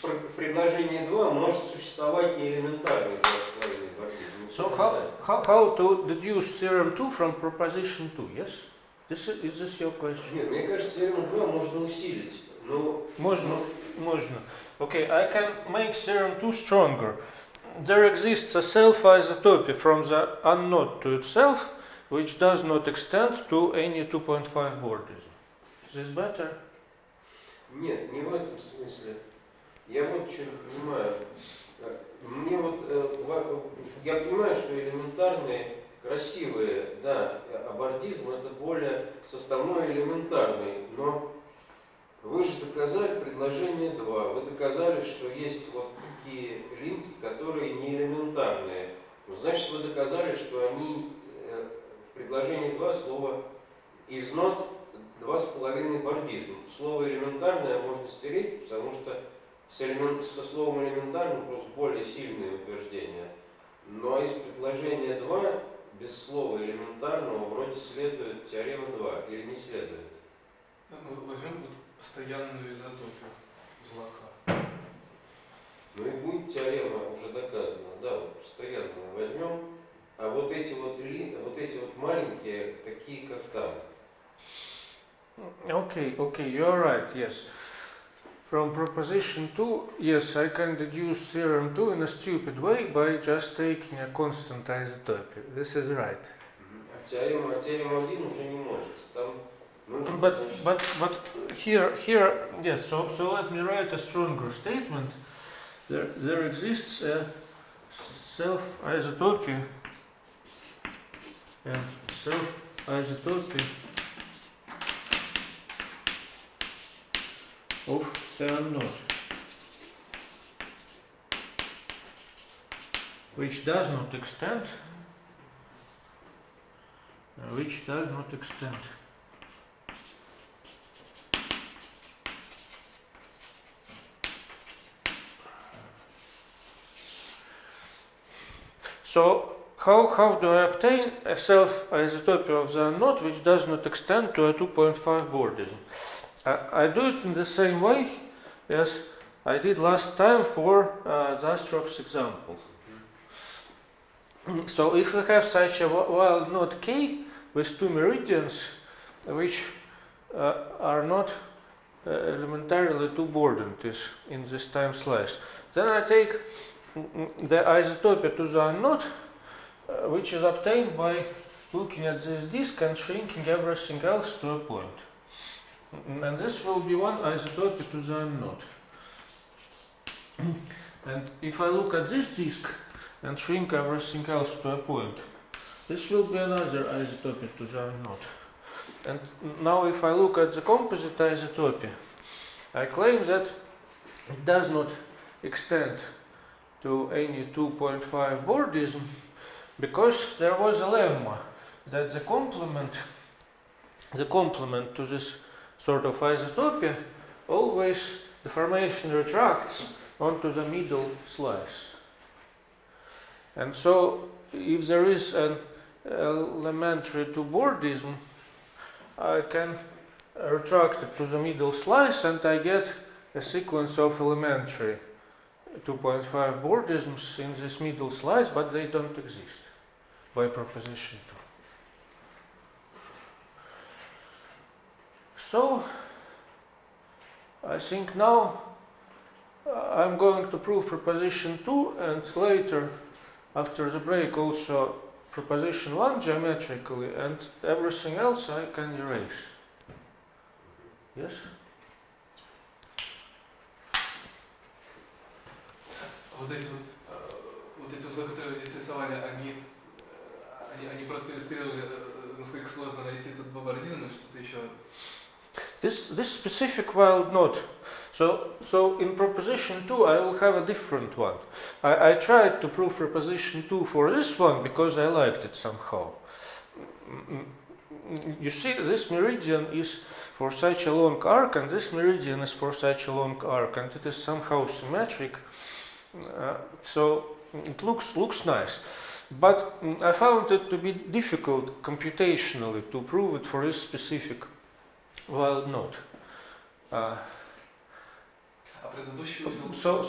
в предложении 2 может существовать не элементарный 2,5 бардизм. So how to deduce theorem 2 from proposition 2, yes? Is this your question? Нет, мне кажется, теорему 2 можно усилить, но... Можно. Okay, I can make theorem 2 stronger. There exists a self-isotopy from the unknot to itself, which does not extend to any 2.5 bordism. Is this better? Нет, не в этом смысле. Я вот что не понимаю. Мне вот, я понимаю, что элементарные, красивые, да, абордизм это более составной элементарный, но вы же доказали предложение 2, вы доказали, что есть вот такие линки, которые не элементарные. Ну, значит, вы доказали, что они в предложении 2 слово is not 2,5 бардизм. Слово элементарное можно стереть, потому что со словом элементарным просто более сильные утверждения. Но из предложения 2 без слова элементарного вроде следует теорема 2 или не следует. Ну, возьмем постоянную изотопию злака. Ну и будет теорема уже доказана, да, вот постоянную возьмем, а вот эти вот маленькие, такие как там. Okay, you are right, yes. From proposition 2, yes, I can deduce theorem 2 in a stupid way by just taking a constant isotopy. This is right. А теорему 1 уже не может. Там нужно, but here, yes, so let me write a stronger statement. There exists a self-isotopy and self-isotopy of the unknown, which does not extend. So how do I obtain a self-isotopy of the unknown which does not extend to a 2.5 bordism? I do it in the same way as I did last time for Zastrov's example. So if we have such a wild node K with two meridians which are not elementarily two bordered in this time slice, then I take the isotopy to the unknown, which is obtained by looking at this disk and shrinking everything else to a point. And this will be one isotopy to the unknown. And if I look at this disk and shrink everything else to a point, this will be another isotopy to the unknown. And now if I look at the composite isotopy, I claim that it does not extend to any 2.5 Bourdism, because there was a lemma that the complement to this sort of isotopy, always the formation retracts onto the middle slice. And so if there is an elementary two Bourdism, I can retract it to the middle slice and I get a sequence of elementary 2.5 Bourdisms in this middle slice, but they don't exist by proposition 2. So I think now I'm going to prove proposition 2 and later after the break also proposition 1 geometrically, and everything else I can erase. Yes? Вот эти условия, которые вы здесь рисовали, они просто иллюстрировали, насколько сложно найти этот бобардизм или что-то еще? This specific wild node. So in proposition 2 I will have a different one. I tried to prove proposition 2 for this one because I liked it somehow. You see, this meridian is for such a long arc and this meridian is for such a long arc, and it is somehow symmetric. So it looks nice. But I found it to be difficult computationally to prove it for this specific wild node. So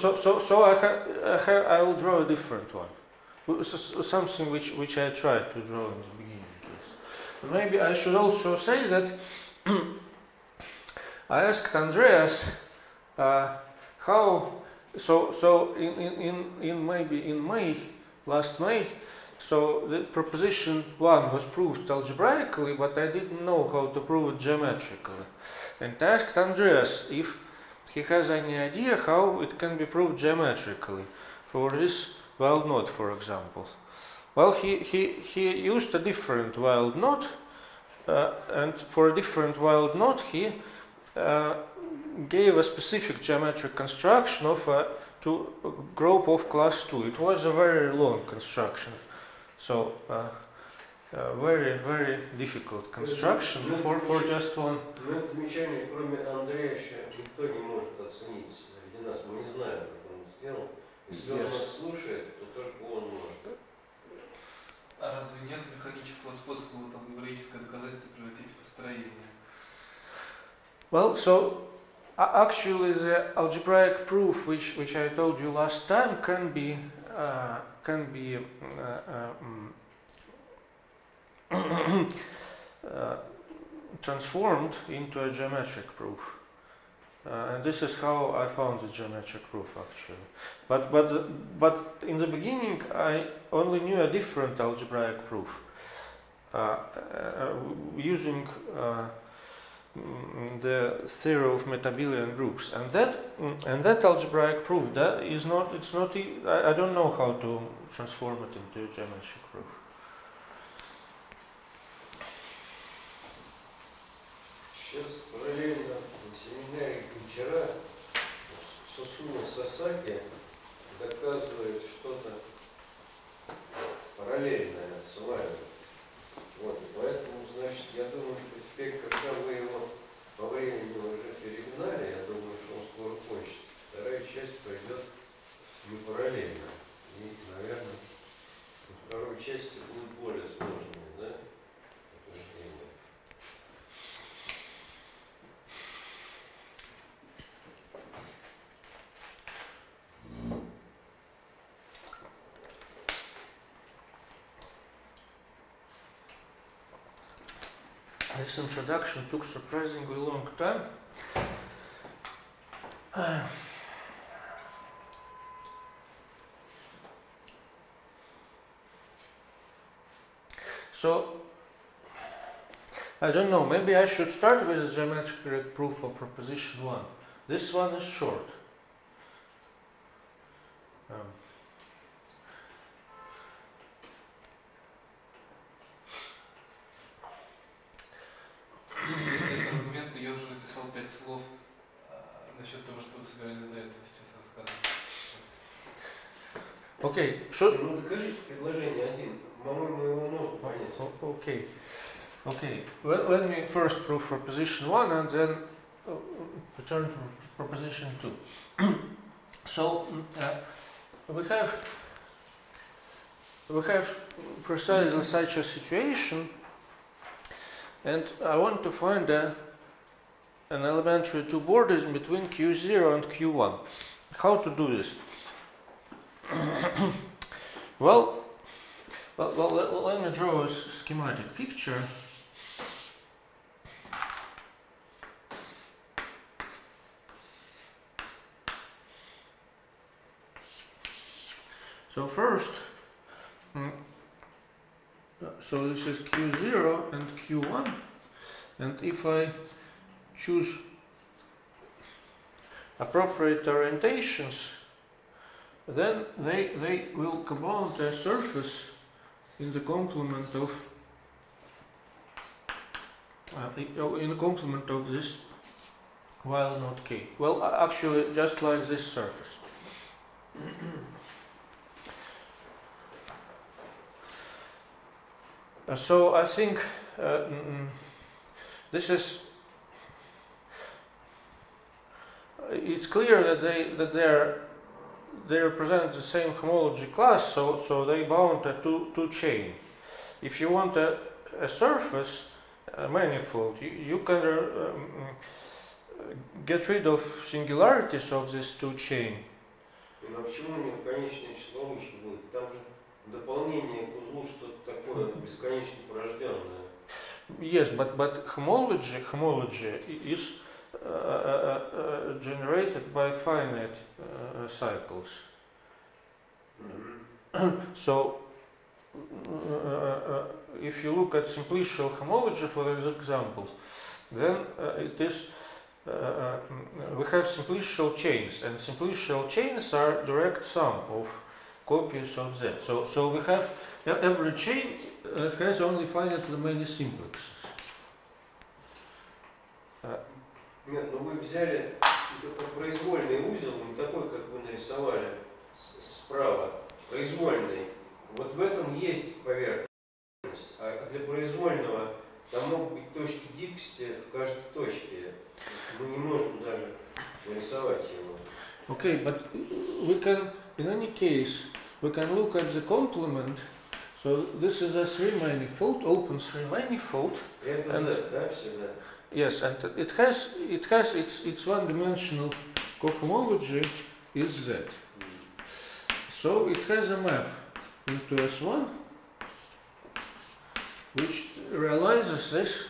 I will draw a different one, something which I tried to draw in the beginning. Yes. Maybe I should also say that I asked Andreas how. So in last May, so the proposition 1 was proved algebraically, but I didn't know how to prove it geometrically. And I asked Andreas if he has any idea how it can be proved geometrically for this wild node, for example. Well, he used a different wild node, and for a different wild node he gave a specific geometric construction of a group of class 2. It was a very long construction, so very difficult construction for just one. Но это замечание, кроме Андрея, никто не может оценить среди нас. Мы не знаем, как он сделал. Если он нас слушает, то только он может. А разве нет механического способа вот алгебраическое доказательство превратить в построение? Well, so actually the algebraic proof which I told you last time can be transformed into a geometric proof, and this is how I found the geometric proof actually. But in the beginning I only knew a different algebraic proof using the theory of metabelian groups, and that algebraic proof, that is not, I don't know how to transform it into a geometric proof. Сейчас параллельно на семинаре Гончара Сосуна Сасаки доказывает что-то параллельное, отсылаемое. Вот, и поэтому, значит, я думаю, что теперь, когда вы его по времени уже перегнали, я думаю, что он скоро кончится. Вторая часть пойдет не параллельно. И, наверное, во второй части будут более сложные, да, утверждения. This introduction took surprisingly long time. So, I don't know, maybe I should start with a geometric proof of proposition 1. This one is short. Если это аргумент, то я уже написал 5 слов насчет того, что вы собирались до этого сейчас рассказывать. Okay, should... Ну докажите предложение 1. По-моему, его можно понять. Okay. Okay. Let me first prove proposition 1 and then return to proposition 2. So we have precisely such a situation, and I want to find an elementary two-bordism between Q0 and Q1. How to do this? Well, let me draw a schematic picture. So first, so this is Q0 and Q1, and if I choose appropriate orientations, then they will compound a surface in the complement of this while not K. Well, actually, just like this surface. So I think this is. It's clear that they represent the same homology class, so they bound a two chain. If you want a surface, a manifold, you can get rid of singularities of this two chain. Но почему у них конечное число выше будет? Там же дополнение к узлу что-то такое бесконечно порожденное. Yes, but homology is generated by finite cycles. So, if you look at simplicial homology, for example, then it is we have simplicial chains, and simplicial chains are direct sum of copies of Z. So we have every chain has only finitely many simplexes. Нет, но вы взяли произвольный узел, не такой, как вы нарисовали справа, произвольный. Вот в этом есть поверхность, а для произвольного там могут быть точки Диксти в каждой точке. Мы не можем даже нарисовать его. Okay, but we can, in any case, we can look at the complement. So this is a three-manifold, open three-manifold. Это Z, да, всегда? Yes, and it has its one-dimensional cohomology is Z. So it has a map into S1, which realizes this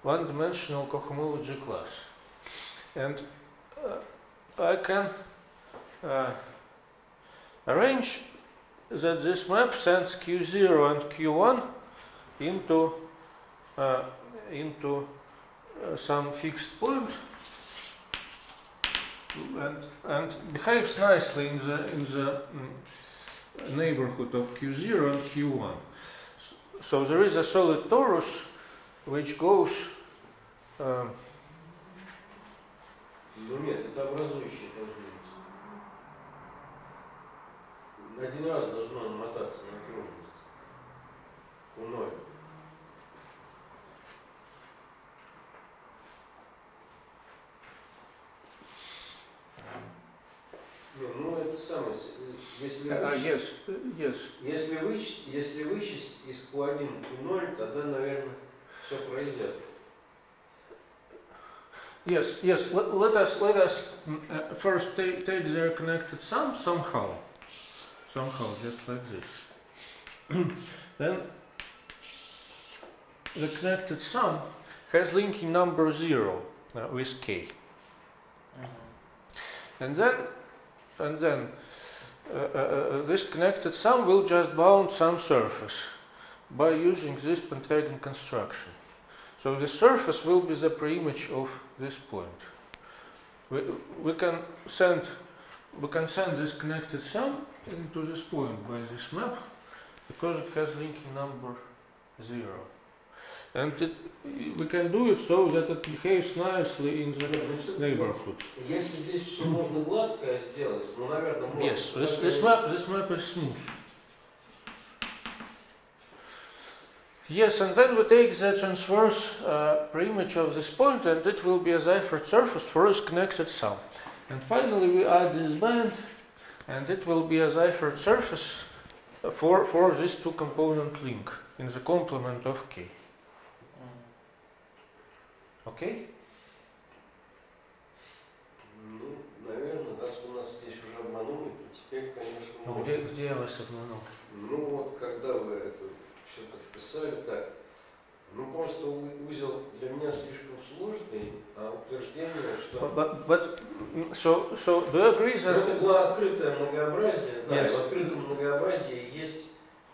one-dimensional cohomology class. And I can arrange that this map sends Q0 and Q1 into some fixed point and behaves nicely in the neighborhood of Q0 and Q1. So there is a solid torus which goes. Ну нет, это образующее должно быть. Один раз должно намотаться на окружность. Q0. Ну это самое, если вычесть из Q1 Q0, тогда, наверное, все пройдет. Yes. Let us first take their connected sum somehow, just like this. Then the connected sum has linking number 0 with k. And then this connected sum will just bound some surface by using this pentagon construction. So the surface will be the preimage of this point. We can send this connected sum into this point by this map because it has linking number 0. And we can do it so that it behaves nicely in the neighborhood. Если здесь все можно гладко сделать, ну, наверное, можно. Yes, this map is smooth. Yes, and then we take the transverse preimage of this point, and it will be a Seifert surface for this connected sum. And finally, we add this band, and it will be a Seifert surface for this two-component link in the complement of K. Okay? Ну, наверное, раз вы нас здесь уже обманули, то теперь, конечно, можно. Где я вас обманул? Ну вот, когда вы это все так вписали, так, ну просто узел для меня слишком сложный, а утверждение, что... So do you agree that... Это было открытое многообразие, да, Yes. и в открытом многообразии есть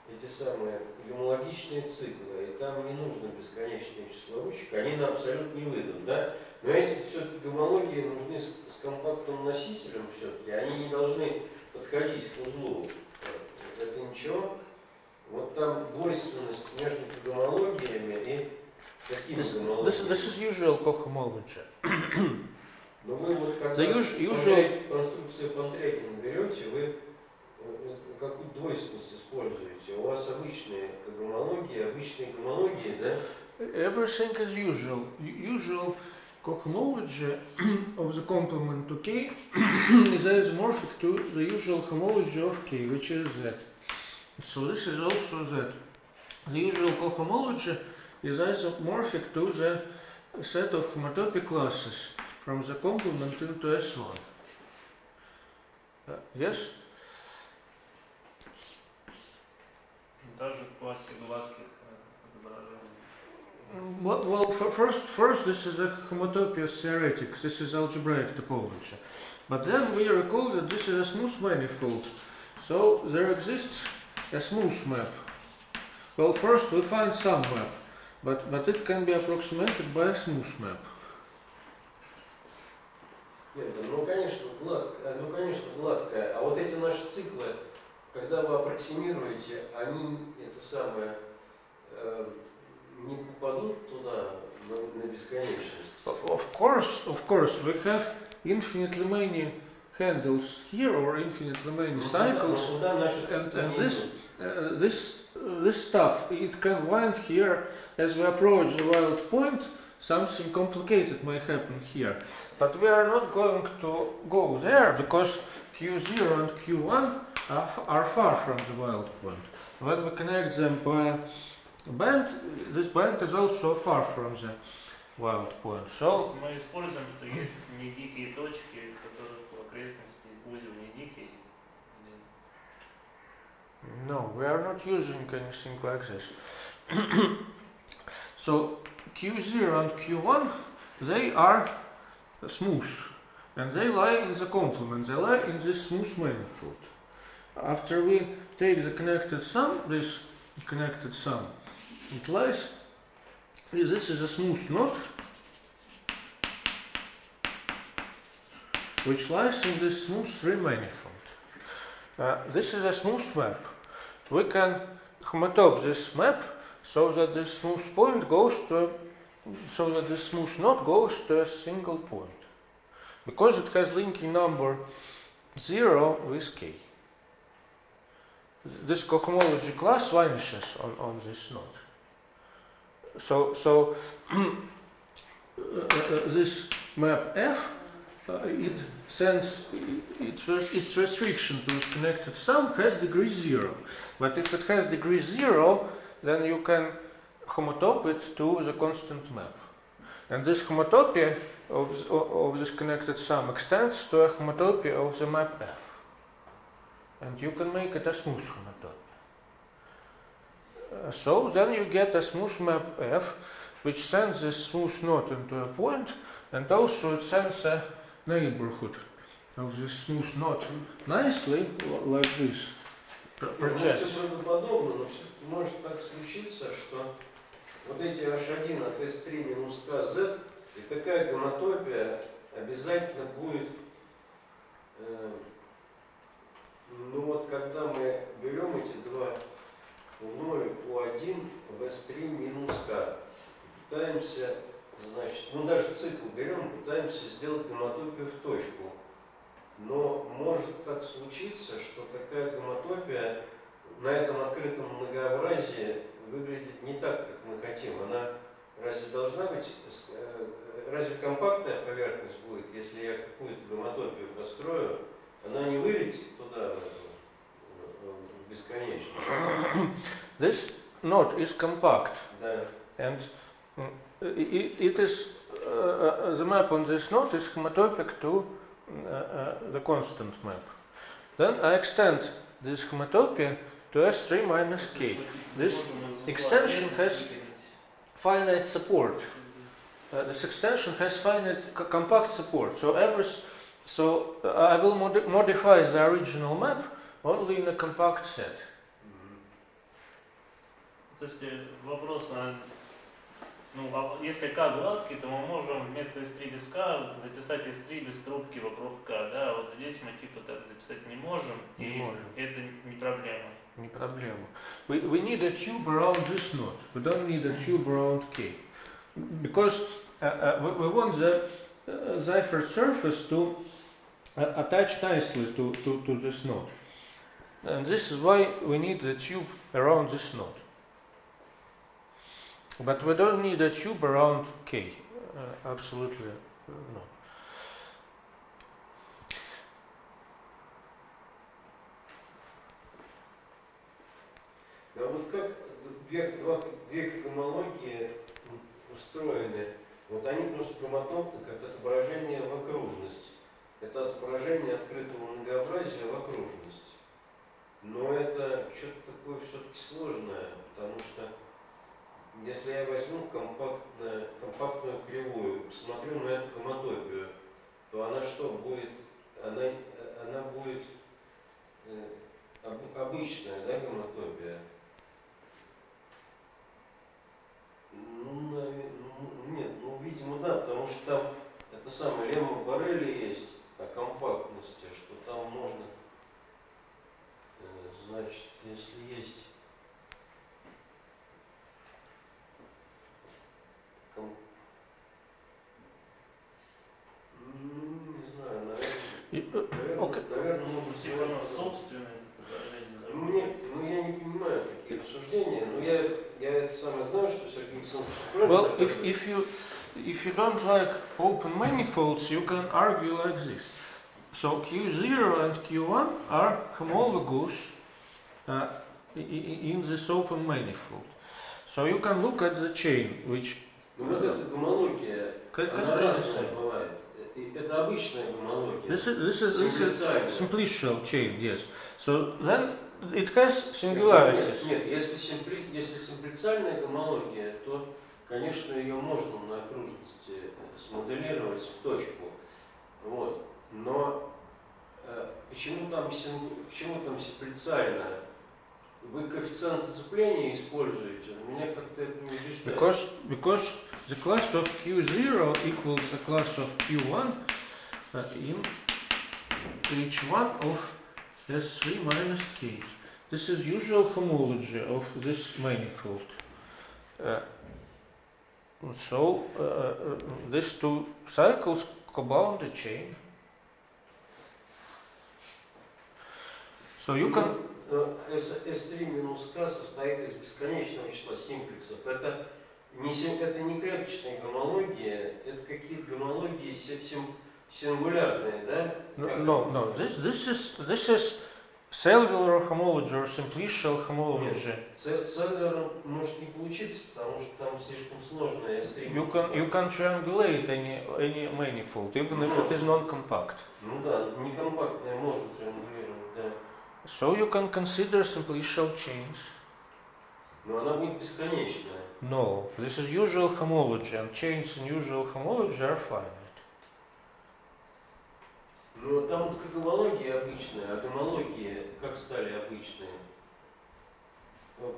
эти самые гомологичные циклы, и там не нужно бесконечное число ручек, они нам абсолютно не выйдут, да? Но эти все-таки гомологии нужны с компактным носителем все-таки, они не должны подходить к узлу. Это ничего. Вот там двойственность между гомологиями и какими гомологиями. This is usual cohomology. Но вы вот когда конструкцию Пантрягина берете, вы какую двойственность используете? У вас обычные гомологии, да? Everything is usual. Usual cohomology of the complement to K is isomorphic to the usual homology of K, which is Z. So this is also Z. The usual cohomology is isomorphic to the set of homotopy classes from the complement into S1. Yes? Даже в классе гладких изображений. Well, first this is a homotopious theoretics, this is algebraic topology. But then we recall that this is a smooth manifold. So there exists a smooth map. Well, first we find some map, but it can be approximated by a smooth map. Нет, ну конечно гладкая. А вот эти наши циклы, когда вы аппроксимируете, они не попадут туда на бесконечность. Of course, we have infinitely many handles here or infinitely many cycles, and this stuff, it can wind here as we approach the wild point. Something complicated may happen here, but we are not going to go there because Q0 and Q1 are far from the wild point. When we connect them by a band, this band is also far from the wild point. So мы используем, что есть недикие точки, в которых в окрестности узел недикий. no, we are not using anything like this. So Q0 and Q1, they are smooth, and they lie in the complement, they lie in this smooth manifold. After we take the connected sum, this connected sum, it lies, this is a smooth knot, which lies in this smooth three manifold. This is a smooth map. We can homotop this map so that this smooth point goes to, so that this smooth knot goes to a single point, because it has linking number 0 with K. This cohomology class vanishes on this knot. So this map F, it sends its restriction to its connected sum has degree 0. But if it has degree 0, then you can homotop it to the constant map. And this homotopy of this connected sum extends to a homotopy of the map F. And you can make it a smooth homotopy. So then you get a smooth map F, which sends this smooth knot into a point, and also it sends a neighborhood of this smooth knot nicely, like this. Все правдоподобно, но все-таки может так случиться, что вот эти h1 от s3 минус kz, и такая гомотопия обязательно будет, ну вот когда мы берем эти два U0 U1 в s3 минус k, пытаемся, значит, ну даже цикл берем, пытаемся сделать гомотопию в точку. Но может так случиться, что такая гомотопия на этом открытом многообразии выглядит не так, как мы хотим. Она разве должна быть, разве компактная поверхность будет, если я какую-то гомотопию построю, она не вылетит туда, в бесконечность? This knot is compact, Да. and it is the map on this knot is homotopic to the constant map. Then I extend this homotopia to S3 minus k. This extension has finite support. This extension has finite compact support. So I will modify the original map only in a compact set. То есть вопрос, ну, если k гладкий, то мы можем вместо S3 без k записать S3 без трубки вокруг k, да? А вот здесь мы типа так записать не можем, это не проблема. Не проблема. We need a tube around this knot. We don't need a tube around k, because we want the Seifert surface to attach nicely to this knot, and this is why we need the tube around this knot. But we don't need a tube around k. Absolutely no. А вот как две гомологии устроены? Вот они просто гомотопны, как отображение в окружность. Это отображение открытого многообразия в окружность. Но это что-то такое все-таки сложное, потому что если я возьму компактную кривую, посмотрю на эту гомотопию, то она что будет? Она будет обычная, да, гомотопия? Нет, видимо, да, потому что там это самое лемма Боррелли есть о компактности, что там можно, значит, если есть не знаю, наверное, можно типа на собственное. Я не понимаю такие рассуждения, но я это самое знаю, что Сергей Александрович Well, if you don't like open manifolds, you can argue like this. So Q0 and Q1 are homologous in this open manifold. So you can look at the chain, which... Ну вот эта гомология, она разная бывает. Это обычная гомология. This is simplicial chain, yes. So then it has singularities. Нет, если симплициальная гомология, то, конечно, ее можно на окружности смоделировать в точку. Вот. Но почему там симплициальная? Вы коэффициент зацепления используете? Меня как-то это не убеждает. Because the class of Q0 equals the class of Q1 in H1 of S3 minus K. This is usual homology of this manifold. So these two cycles cobound a chain. So you can... S3 минус K состоит из бесконечного числа симплексов. Это не клеточная гомология, это какие-то гомологии сингулярные, да? No. This is cellular homology or simplicial homology. Cellular может не получиться, потому что там слишком сложная S3. You can triangulate any manifold, even if it is non-compact. Ну да, некомпактное можно триангулировать, да. So you can consider simplicial chains. Но она будет бесконечная. No, this is usual homology, and chains in usual homology are finite. Ну, там вот когомологии обычные, а гомологии как стали обычные?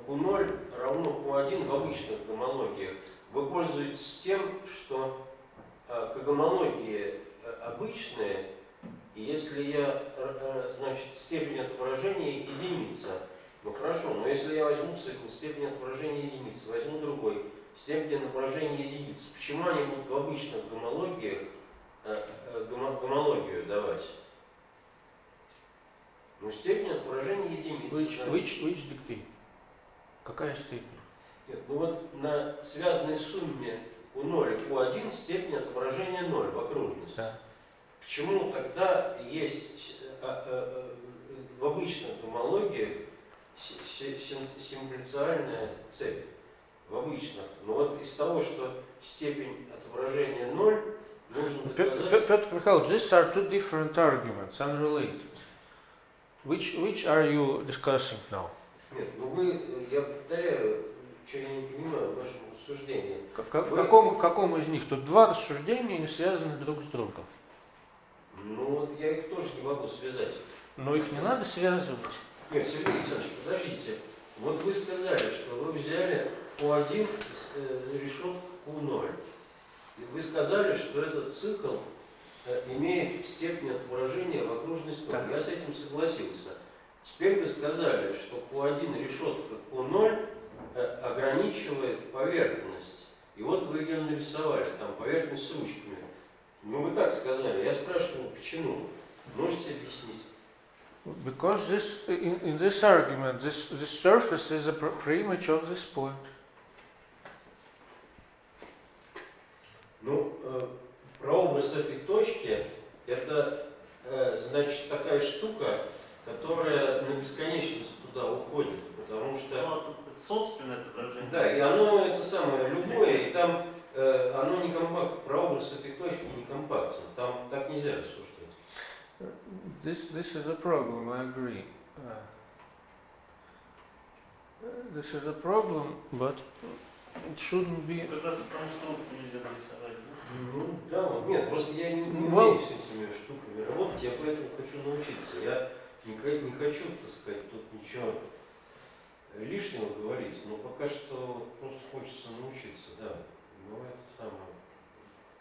Q0 равно Q1 в обычных гомологиях. Вы пользуетесь тем, что когомологии обычные, и если я, значит, степень отображения единица, ну хорошо, но если я возьму цикл степень отображения единицы, возьму другой, степень отображения единицы, почему они будут в обычных гомологиях гомологию давать? Ну, степень отображения единицы. Which degree? Какая степень? Нет, ну вот на связанной сумме Q0 и Q1 степень отображения 0 в окружности. Да. Почему тогда есть в обычных гомологиях симплекциальная цепь? В обычных. Но вот из того, что степень отображения 0, нужно доказать... Petr Mikhailович, these are two different arguments, unrelated. Which are you discussing now? Нет, ну я повторяю, что я не понимаю в вашем рассуждении. В каком из них? Тут два рассуждения не связаны друг с другом. Ну вот я их тоже не могу связать. Но их не надо связывать. Нет, Сергей Александрович, подождите. Вот вы сказали, что вы взяли Q1 решетку Q0. И вы сказали, что этот цикл имеет степень отображения в окружности 0. Я с этим согласился. Теперь вы сказали, что Q1 решетка Q0 ограничивает поверхность. И вот вы ее нарисовали, там поверхность с ручками. Ну вы так сказали. Я спрашиваю, почему? Можете объяснить? Because in this argument, this surface is a preimage of this point. Ну, прообраз этой точки – это, значит, такая штука, которая на бесконечность туда уходит, потому что… Ну, это собственное отображение. Да, и оно это самое любое, и там оно не компактно, прообраз этой точки не компактен, там так нельзя рассуждать. This is a problem, I agree. This is a problem, but it shouldn't be… Как раз потому, что трубку нельзя нарисовать, да? Ну, да, вот, нет, просто я не умею с этими штуками работать, я поэтому хочу научиться. Я не хочу, так сказать, тут ничего лишнего говорить, но пока что просто хочется научиться, да. Но это самое,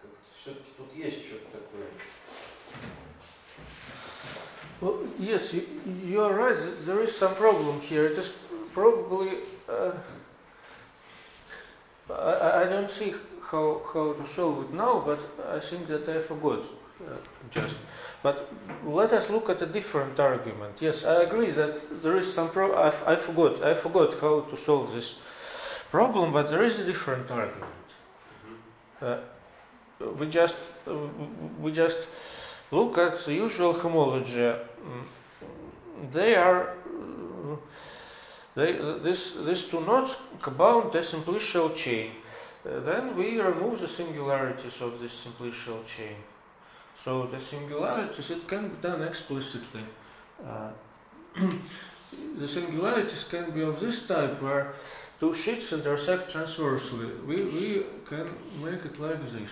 как-то все-таки тут есть что-то такое. Well, yes, you are right. There is some problem here. It is probably I don't see how to solve it now, but I think that I forgot just. But let us look at a different argument. Yes, I agree that there is some I forgot how to solve this problem, but there is a different argument. We just look at the usual homology. These two knots bound a simplicial chain. Then we remove the singularities of this simplicial chain. So the singularities, it can be done explicitly. The singularities can be of this type, where two sheets intersect transversely. We can make it like this.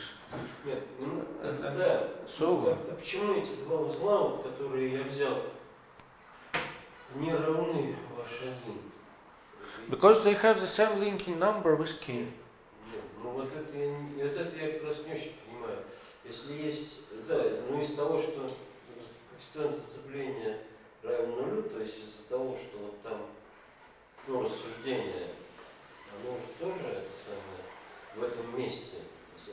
Нет, ну, это да. So, а почему эти два узла, вот, которые я взял, не равны H1? because they have the same linking number with k. Нет, ну вот это я как раз не очень понимаю. Если есть, да, ну из того, что коэффициент зацепления равен нулю, то есть из-за того, что вот там, ну, рассуждение, оно уже тоже это самое, в этом месте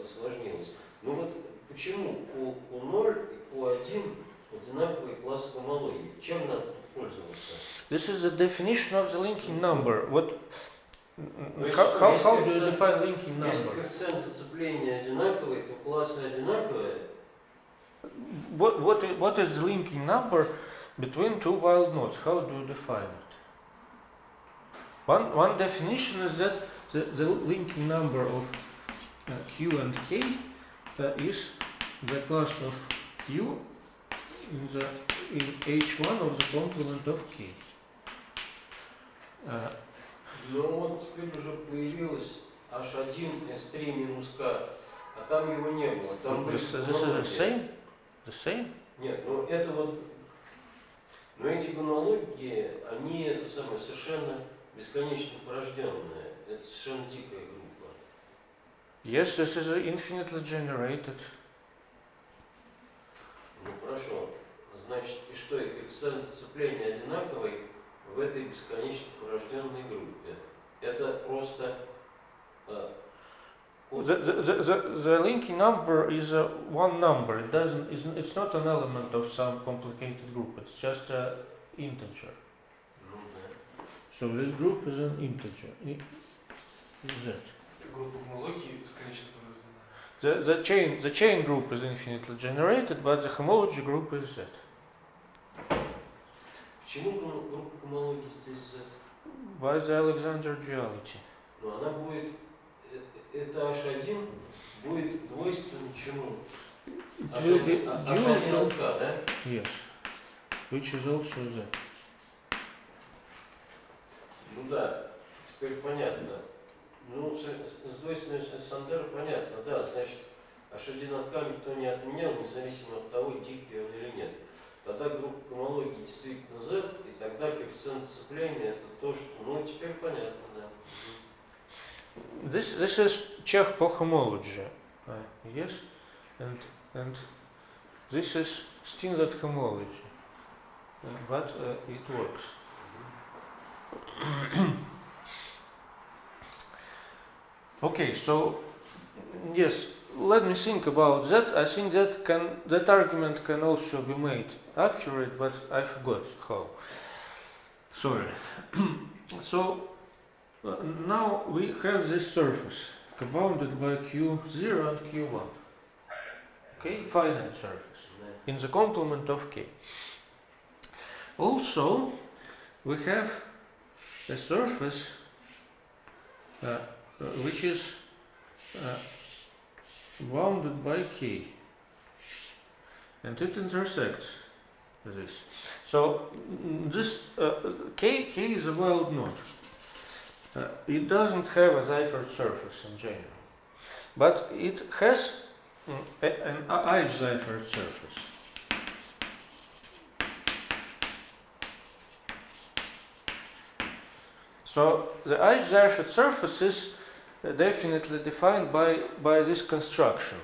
осложнилось. Ну вот почему Q0 и Q1 одинаковые классы гомологии? Чем надо пользоваться? This is the definition of the linking number. What? How do you define linking Если number? коэффициент зацепления одинаковый, то классы одинаковые. What is the linking number between two wild nodes? How do you define it? One definition is that the linking number of Q and K is the class of Q in H1 of the complement of K. Ну вот теперь уже появилось H1S3 минус K, а там его не было. Там This is the same? The same? Нет, ну это вот, но эти гонологии, они это самое, совершенно бесконечно порожденные. Это совершенно дикая группа. Yes, this is infinitely generated. Ну хорошо. Значит, и что, и коэффициент сцепления одинаковый в этой бесконечно порожденной группе. Это просто... The linking number is one number. It's not an element of some complicated group. It's just an integer. Ну да. So this group is an integer. Z. Группа гомологии бесконечно порождена. The chain group is infinitely generated, but the homology group is Z. Почему группа гомологии здесь Z? By the Alexander duality. Ну она будет... Это H1 будет двойственно чему? H1 от K, да? Yes. Which is also Z. Ну да, теперь понятно. Ну, с двойственностью Сандера понятно, да, значит, H1 от K никто не отменял, независимо от того, дикий он или нет. Тогда группа гомологии действительно Z, и тогда коэффициент сцепления это то, что... Ну, теперь понятно, да. This is Czech homology, yes, and this is standard homology, but it works. Okay, so yes, let me think about that. I think that argument can also be made accurate, but I forgot how. Sorry. So. Now we have this surface bounded by Q0 and Q1. Okay, finite surface in the complement of K. Also, we have a surface which is bounded by K, and it intersects this. So this K is a wild knot. It doesn't have a Seifert surface in general, but it has an H-Seifert surface. So the H-Seifert surface is definitely defined by this construction.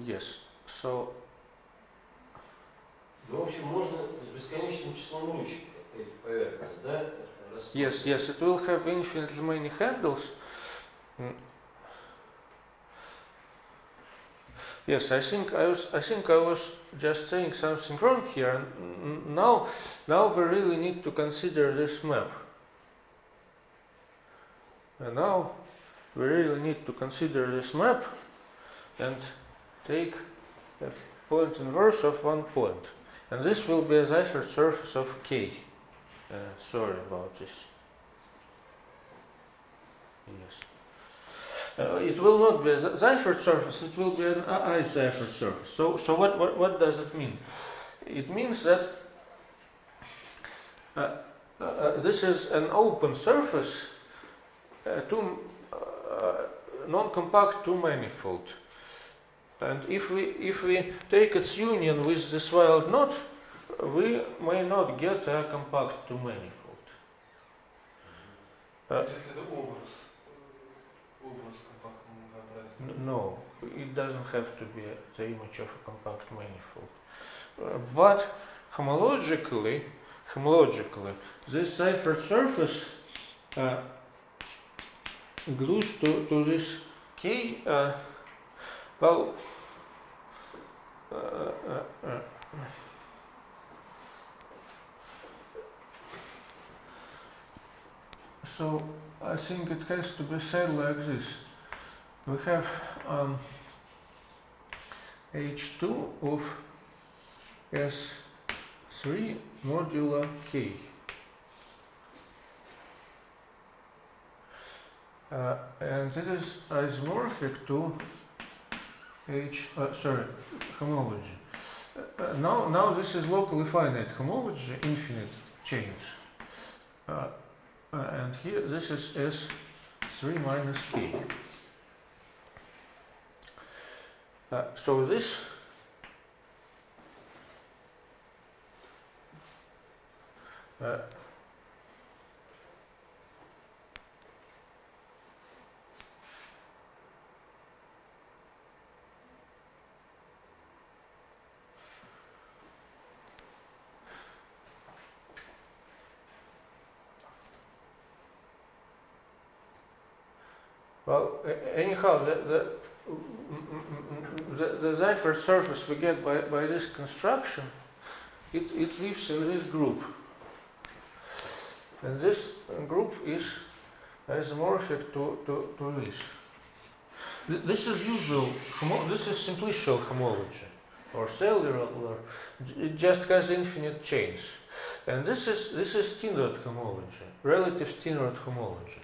Yes, so... Ну, в общем, можно с бесконечным числом ручек эти поверхности, да? Yes, it will have infinitely many handles. Yes, I think I was just saying something wrong here. Now we really need to consider this map. And now we really need to consider this map and take a point inverse of one point, and this will be a Seifert surface of K. Sorry about this. Yes. It will not be a Seifert surface, it will be an H-Seifert surface. So what does it mean? It means that this is an open surface non-compact two-manifold. And if we take its union with this wild knot, we may not get a compact two-manifold. Если это образ компактного многообразия. No, it doesn't have to be the image of a compact manifold. But homologically, this Seifert surface glues to this K. Well, so I think it has to be said like this. We have H2 of S3 modulo K. And it is isomorphic to homology. Now this is locally finite homology, infinite chains. And here this is S3 minus K. So this well, anyhow, the Seifert surface we get by this construction, it lives in this group. And this group is isomorphic to this. This is usual, this is simplicial homology, or cellular, it just has infinite chains. And this is standard homology, relative standard homology.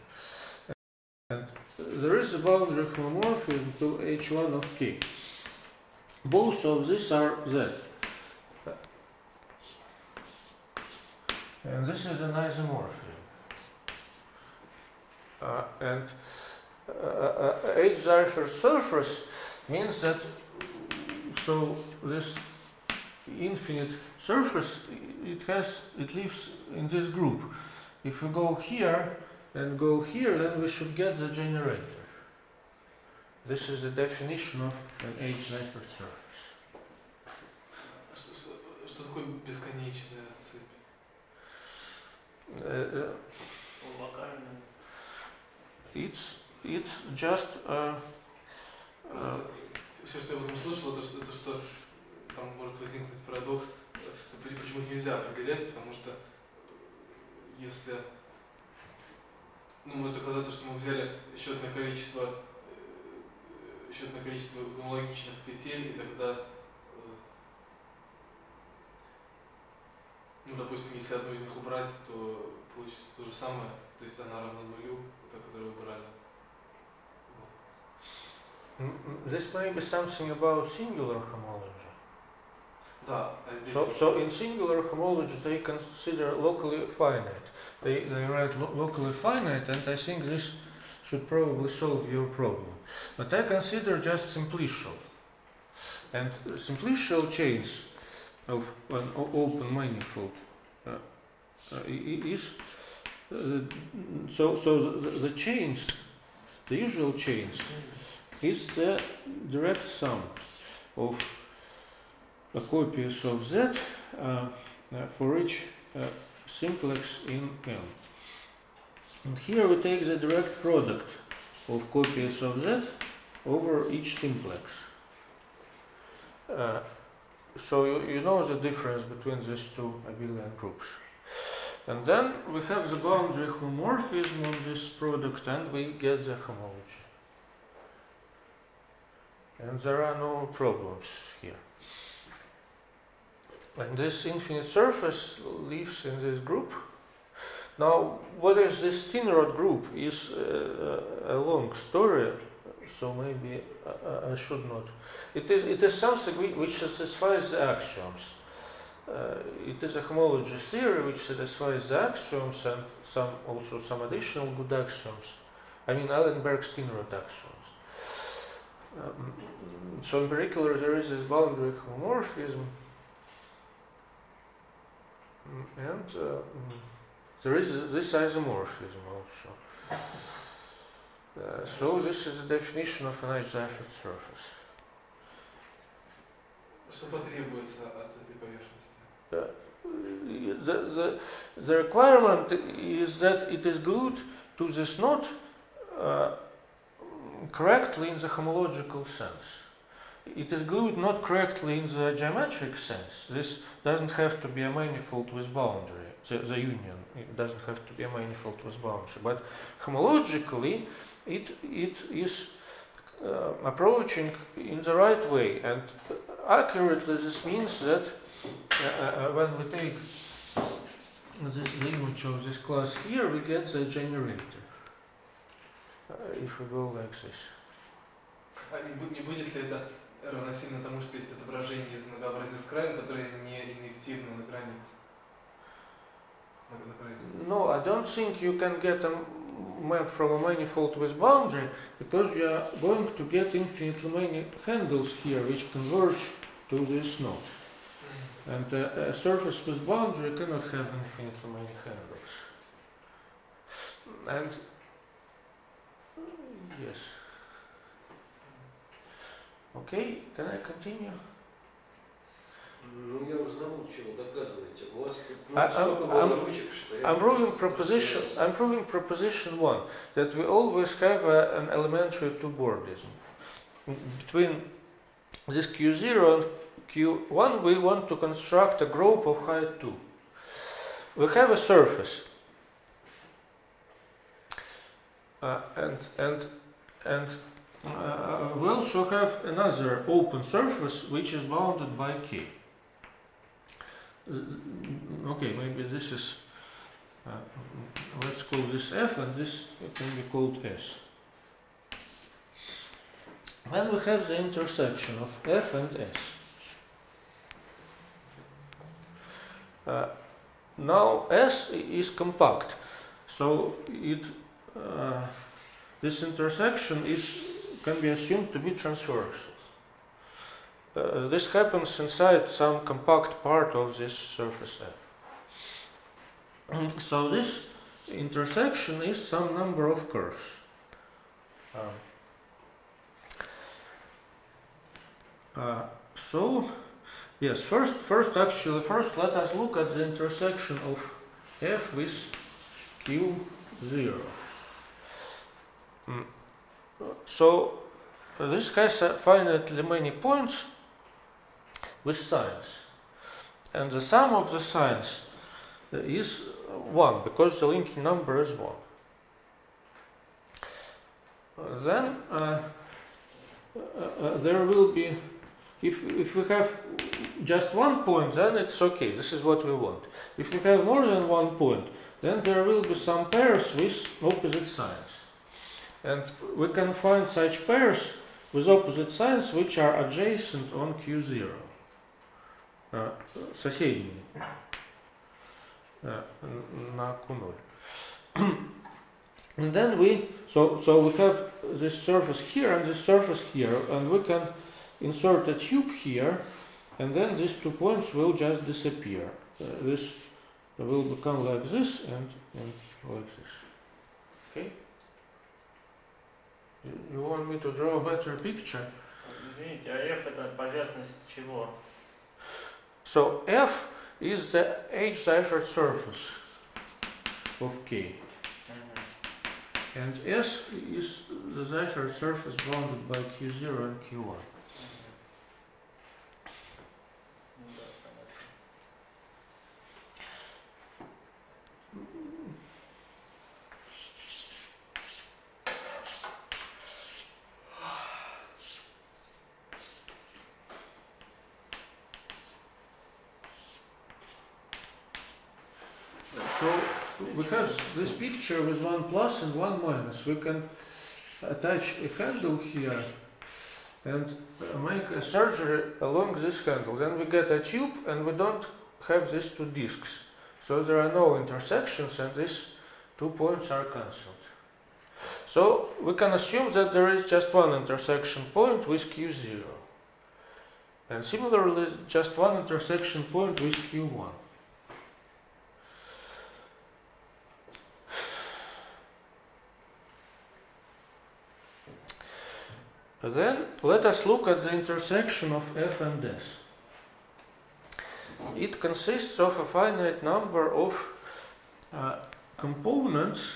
And there is a boundary homomorphism to H1 of K. Both of these are Z. And this is an isomorphism. And H Seifert surface means that, so this infinite surface, it lives in this group. If we go here and go here, then we should get the generator. This is the definition of an H Seifert surface. Что такое бесконечная цепь? It's just все, что я об этом слышал, это что там может возникнуть парадокс, что почему нельзя определять, потому что если может оказаться, что мы взяли счетное количество гомологичных петель, и тогда допустим, если одну из них убрать, то получится то же самое, то есть она равна нулю, та, которую выбрали. This may be something about singular homology. Да, а здесь... So in singular homology they consider locally finite. They write locally finite, and I think this should probably solve your problem. But I consider just simplicial. And simplicial chains of an open manifold is the chains, the usual chains, is the direct sum of copies of Z for each simplex in M. And here we take the direct product of copies of Z over each simplex. So you know the difference between these two abelian groups. And then we have the boundary homomorphism on this product, and we get the homology. And there are no problems here. And this infinite surface lives in this group. Now, what is this thin rod group is a long story, so maybe I should not. It is something which satisfies the axioms. It is a homology theory which satisfies the axioms and also some additional good axioms. I mean Allenberg's thin rod axioms. So in particular there is this boundary homomorphism, and there is this isomorphism also. So this is the definition of an H Seifert surface. Что потребуется от этой поверхности? The requirement is that it is glued to this knot correctly in the homological sense. It is glued not correctly in the geometric sense. This doesn't have to be a manifold with boundary. The union, it doesn't have to be a manifold with boundary. But homologically, it is approaching in the right way. And accurately, this means that when we take the image of this class here, we get the generator. If we go like this. Не будет ли это равносильно тому, что есть отображение из многообразия с краем, которое не инъективно на границе. No, I don't think you can get a map from a manifold with boundary, because you are going to get infinitely many handles here which converge to this node. And a surface with boundary cannot have infinitely many handles. And yes. Okay, can I continue? Ну, я уже забыл, что вы доказываете. У вас тут столько было ручек, что я... I'm proving proposition 1, that we always have an elementary two-boardism. Between this Q0 and Q1, we want to construct a group of height 2. We have a surface. We also have another open surface which is bounded by K. Okay, maybe this is, let's call this F, and this can be called S. Then we have the intersection of F and S. Now S is compact, so this intersection can be assumed to be transversal. This happens inside some compact part of this surface F. So this intersection is some number of curves. So yes, first let us look at the intersection of F with Q0. So this has finitely many points with signs, and the sum of the signs is 1, because the linking number is 1. Then there will be, if we have just one point, then it's okay, this is what we want. If we have more than one point, then there will be some pairs with opposite signs. And we can find such pairs with opposite signs which are adjacent on Q0. Соседние на Q0. And then we have this surface here and this surface here, and we can insert a tube here, and then these 2 points will just disappear. This will become like this and like this. Okay? You want me to draw a better picture? Извините, а F это поверхность чего? So F is the H-Seifert surface of K. And S is the Seifert surface bounded by Q0 and Q1. So we have this picture with 1 plus and 1 minus. We can attach a handle here and make a surgery along this handle. Then we get a tube, and we don't have these 2 discs. So there are no intersections, and these 2 points are cancelled. So we can assume that there is just one intersection point with Q0. And similarly, just one intersection point with Q1. Then let us look at the intersection of F and S. It consists of a finite number of components,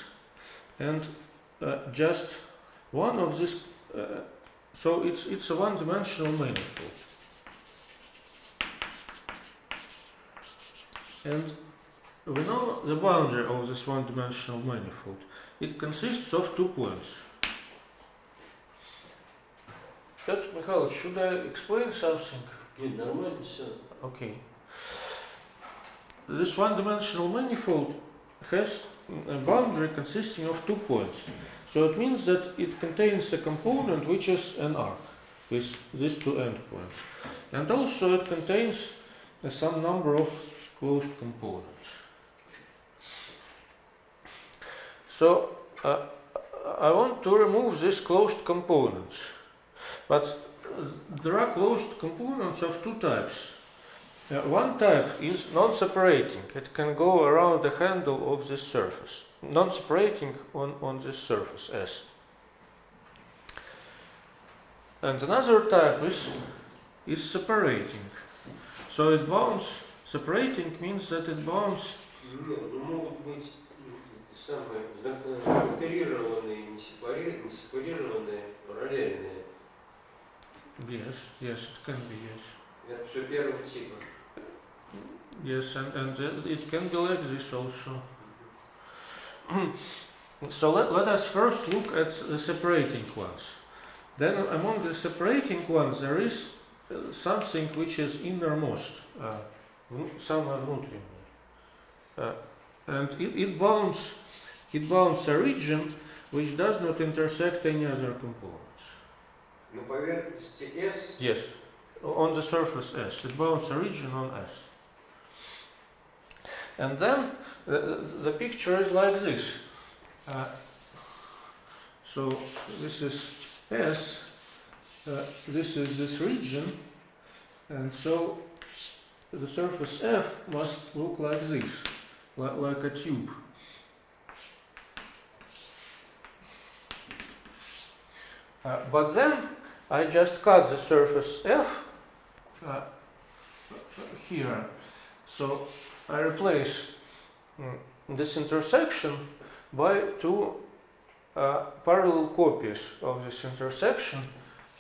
and just one of these. So it's a one-dimensional manifold, and we know the boundary of this one-dimensional manifold. It consists of 2 points. Mikhail, should I explain something? Okay. This one-dimensional manifold has a boundary consisting of 2 points. So it means that it contains a component which is an arc. with these two endpoints. And also it contains some number of closed components. So I want to remove these closed components, but there are closed components of two types. One type is non-separating. It can go around the handle of this surface, non-separating on this surface S. And another type is separating. So it bounds. Separating means that it bounds. Могут быть самые закооперированные, несепарированные, параллельные. Yes, yes, it can be, yes. Это все первого типа. Yes, and it can be like this also. So let us first look at the separating ones. Then among the separating ones there is something which is innermost, самое внутреннее. And it bounds a region which does not intersect any other components. На поверхности S? Yes, on the surface S. It bounds a region on S. And then the picture is like this. So this is S, this is this region, and so the surface F must look like this, like a tube. But then I just cut the surface F here. So I replace this intersection by two parallel copies of this intersection,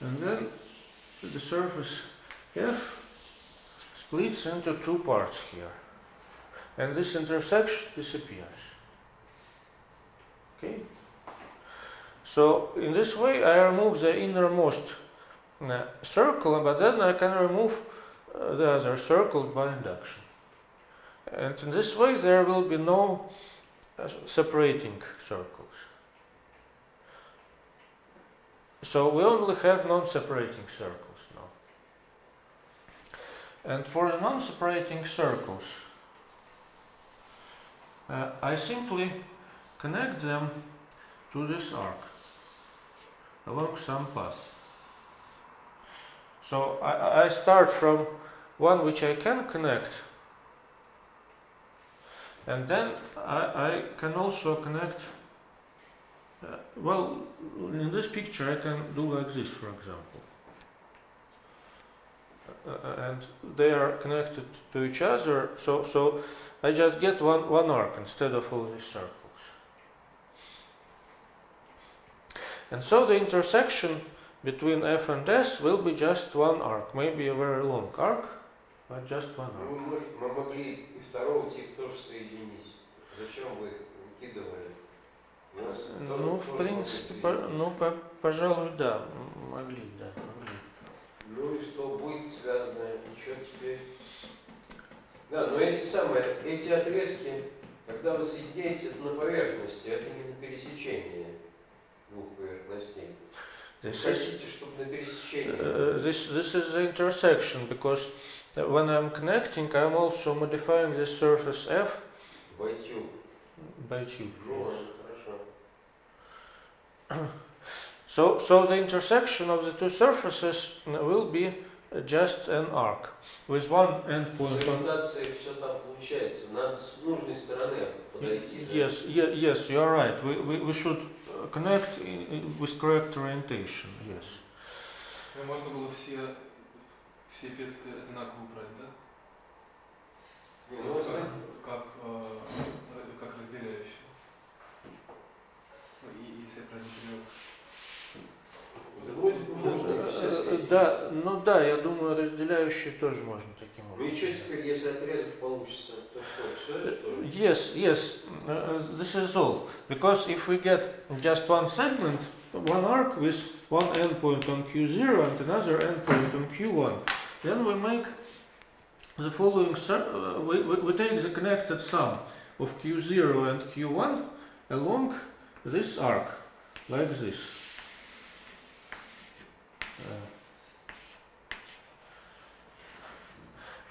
and then the surface F splits into two parts here, and this intersection disappears. Okay? So in this way I remove the innermost circle, but then I can remove the other circles by induction. And in this way there will be no separating circles. So we only have non-separating circles now. And for the non-separating circles, I simply connect them to this arc along some path. So I start from one which I can connect, and then I can also connect, well, in this picture I can do like this, for example. And they are connected to each other, so I just get one arc instead of all these circles. And so the intersection between F and S will be just one arc, maybe a very long arc, but just one arc. Мы могли и второго типа тоже соединить. Зачем вы их выкидывали? Ну, в принципе, пожалуй, да, могли. Ну и что будет связано? Ничего теперь. Да, но эти отрезки, когда вы соединяете это на поверхности, это не на пересечении двух поверхностей. Вы хотите, чтобы на пересечении. This is the intersection, because when I'm connecting, I'm also modifying the surface F by tube. By tube. Ну, Yes. хорошо. So the intersection of the two surfaces will be just an arc with one endpoint. С ориентацией все там получается. Надо с нужной стороны подойти. Yes, yes, you are right. We should connect with correct orientation. Yes. Можно было все петли одинаково убрать, да? Ну, как разделяющие. Если я правильно понял. Да, ну да, я думаю, разделяющие тоже можно таким образом. Ну и что теперь, если отрезок получится, то что, все что ли? Yes, this is all. Because if we get just one segment, one arc with one endpoint on Q0 and another endpoint on Q1, then we make the following, we take the connected sum of Q0 and Q1 along this arc, like this.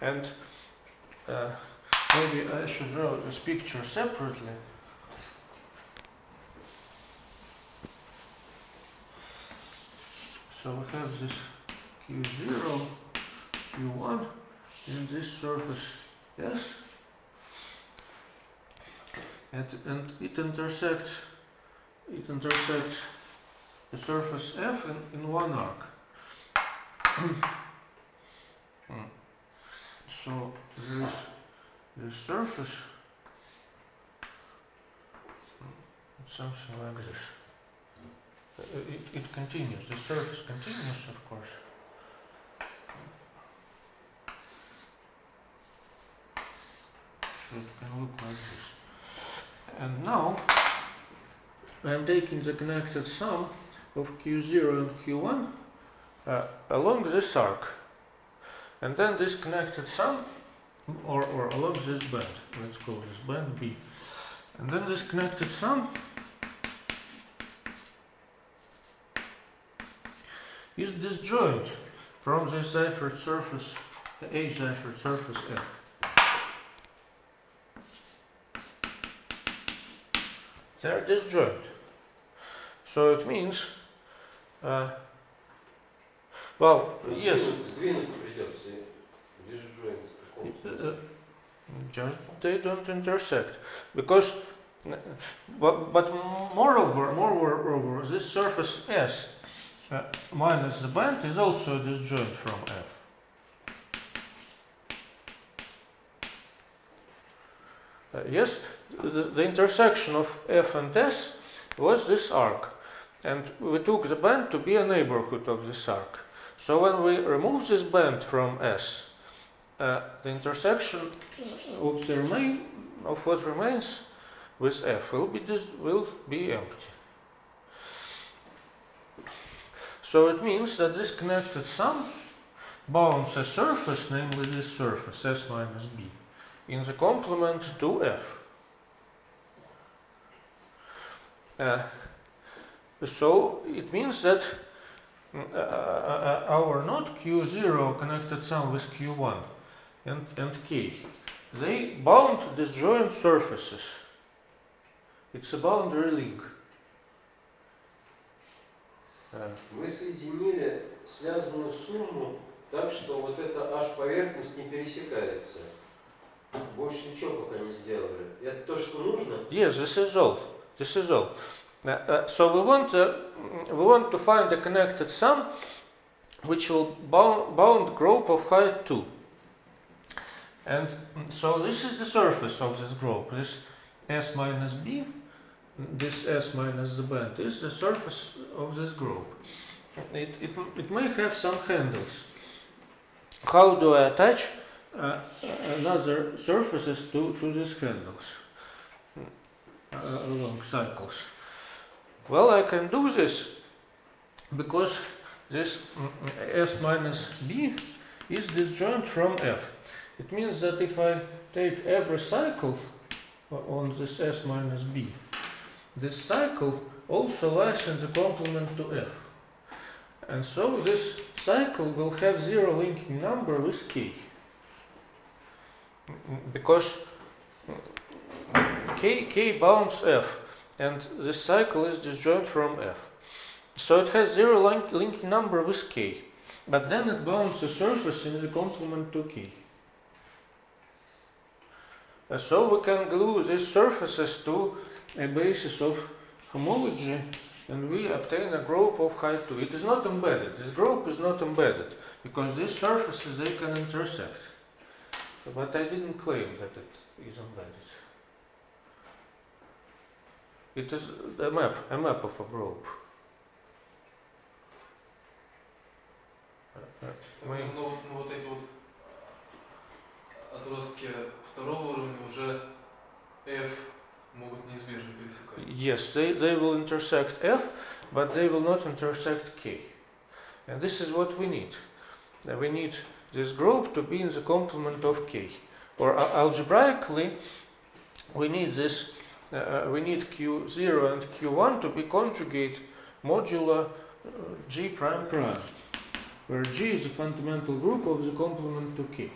And maybe I should draw this picture separately. So we have this Q0, Q1, and this surface S, and it intersects the surface F in one arc. So there is this surface, something like this. It continues, the surface continues, of course. So it can look like this. And now I am taking the connected sum of Q0 and Q1 along this arc. And then this connected sum, or along this band, let's call this band B. And then this connected sum is disjoint from this Seifert surface, the H Seifert surface F. They are disjoint. So it means, well, yes. Just they don't intersect, because, but moreover, this surface S minus the band is also disjoint from F. Yes, the intersection of F and S was this arc, and we took the band to be a neighborhood of this arc. So when we remove this band from S, the intersection of what remains with F will be empty. So it means that this connected sum bounds a surface, namely this surface S minus B, in the complement to F. So it means that our not Q0 connected sum with Q1 and K, they bound disjoint surfaces. It's a boundary link. Мы соединили связанную сумму так, что вот эта H поверхность не пересекается. Больше ничего пока не сделали. Это то, что нужно? Yes, this is all. This is all. So we want to find a connected sum which will bound group of height 2. And so this is the surface of this group. This S minus B, this S minus the band is the surface of this group. It may have some handles. How do I attach another surfaces to these handles along cycles? Well, I can do this because this S minus B is disjoint from F. It means that if I take every cycle on this S minus B, this cycle also lies in the complement to F. And so this cycle will have zero linking number with K. Because K bounds F, and this cycle is disjoint from F. So it has zero linking number with K, but then it bounds the surface in the complement to K. So we can glue these surfaces to a basis of homology, and we obtain a group of height 2. It is not embedded. This group is not embedded, because these surfaces, they can intersect. But I didn't claim that it is embedded. It is a map of a group. Но вот эти вот отростки второго уровня уже F могут неизбежно пересекать. Yes, they will intersect F, but they will not intersect K. And this is what we need. We need this group to be in the complement of K. Or algebraically, we need this. We need Q0 and Q1 to be conjugate modulo G prime prime, where G is a fundamental group of the complement to K.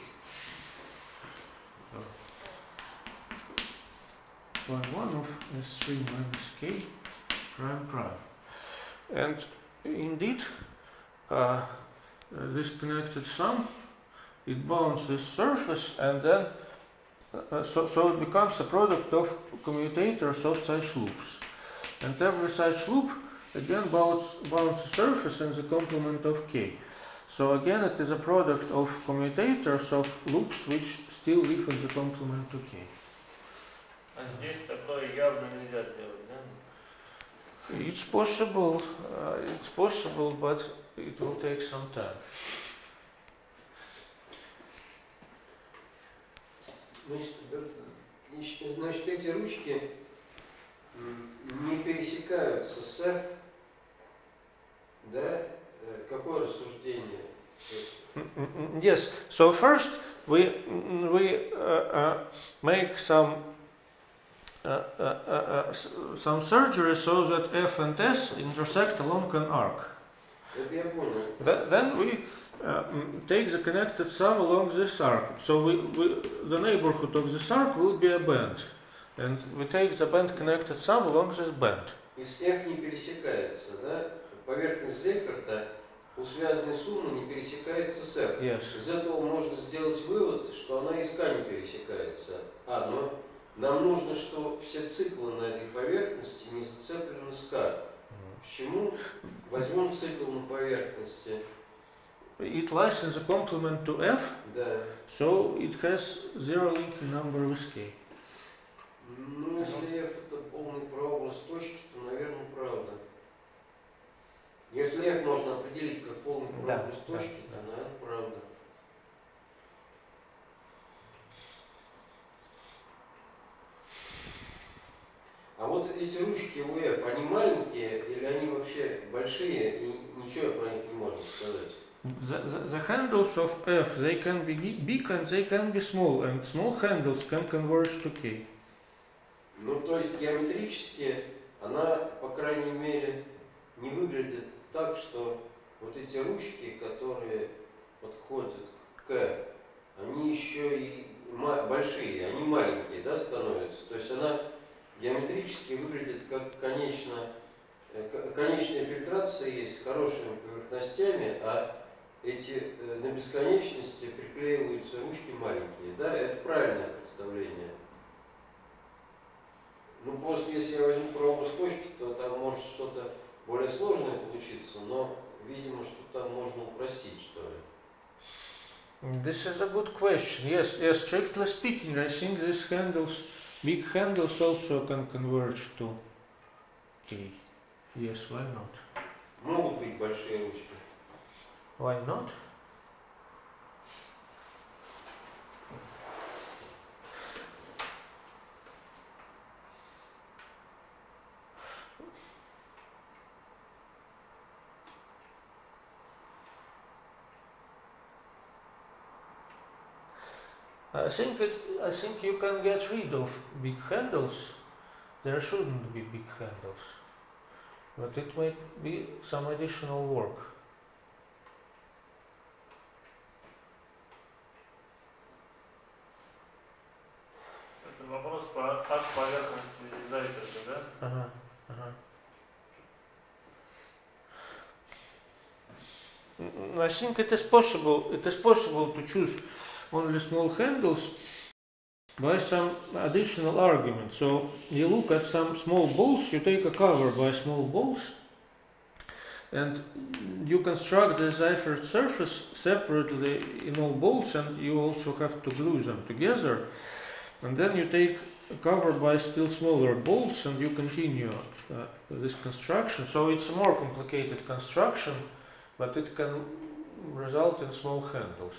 0.1 of S3 minus K prime prime. And indeed, this connected sum, it bounds this surface, and then so it becomes a product of commutators of such loops. And every such loop again bounds a surface in the complement of K. So again it is a product of commutators of loops which still live in the complement to K. А здесь такое явно нельзя сделать, да? It's possible, but it will take some time. Значит, эти ручки не пересекаются с F, да? Какое рассуждение? Yes. So first we make some surgery so that F and S intersect along an arc. Это я понял. Then we take the connected sum along this arc. So the neighborhood of this arc will be a band. And we take the band connected sum along this band. И с F не пересекается, да? Поверхность Зейферта у связанной суммы не пересекается с F. Yes. Из этого можно сделать вывод, что она и с K не пересекается. Но нам нужно, что все циклы на этой поверхности не зацеплены с K. Почему? Возьмем цикл на поверхности. It lies in the complement to F, Да. so it has zero linking number with K. Ну, если F это полный прообраз точки, то, наверное, правда. Если F можно определить как полный прообраз точки, то, наверное, правда. А вот эти ручки у F, они маленькие или они вообще большие, и ничего про них не можем сказать? The handles of F, they can be big and they can be small, and small handles can converge to K. Ну, то есть геометрически она, по крайней мере, не выглядит так, что вот эти ручки, которые подходят к K, они еще и большие, они маленькие, да, становятся. То есть она геометрически выглядит как конечная фильтрация есть с хорошими поверхностями, а эти на бесконечности приклеиваются ручки маленькие, да, это правильное представление. Ну просто если я возьму прообраз точки, то там может что-то более сложное получиться, но видимо, что там можно упростить, что ли. This is a good question. Yes, strictly speaking, I think these handles, big handles also can converge to K. Yes, why not? Могут быть большие ручки. Why not? I think you can get rid of big handles. There shouldn't be big handles, but it might be some additional work. Это вопрос по от поверхности Зайферта, да? I think it is possible to choose only small handles by some additional argument. So you look at some small balls, you take a cover by small balls, and you construct the Seifert surface separately in all balls, and you also have to glue them together. And then you take a cover by still smaller balls, and you continue this construction. So it's a more complicated construction, but it can result in small handles.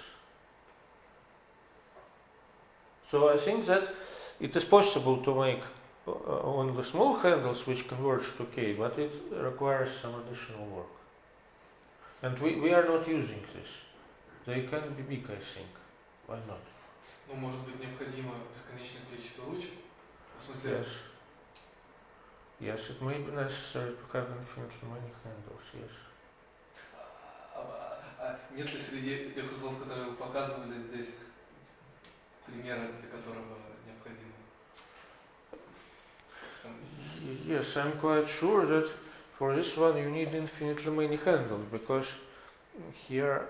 So I think that it is possible to make only small handles which converge to K, but it requires some additional work. And we are not using this. They can be big, I think. Why not? Ну, может быть, необходимо бесконечное количество ручек? В смысле? Yes, it may be necessary to have infinitely many handles, yes. Нет ли среди тех узлов, которые вы показывали здесь, примера, для которого необходимо? Yes, I'm quite sure that for this one you need infinitely many handles, because here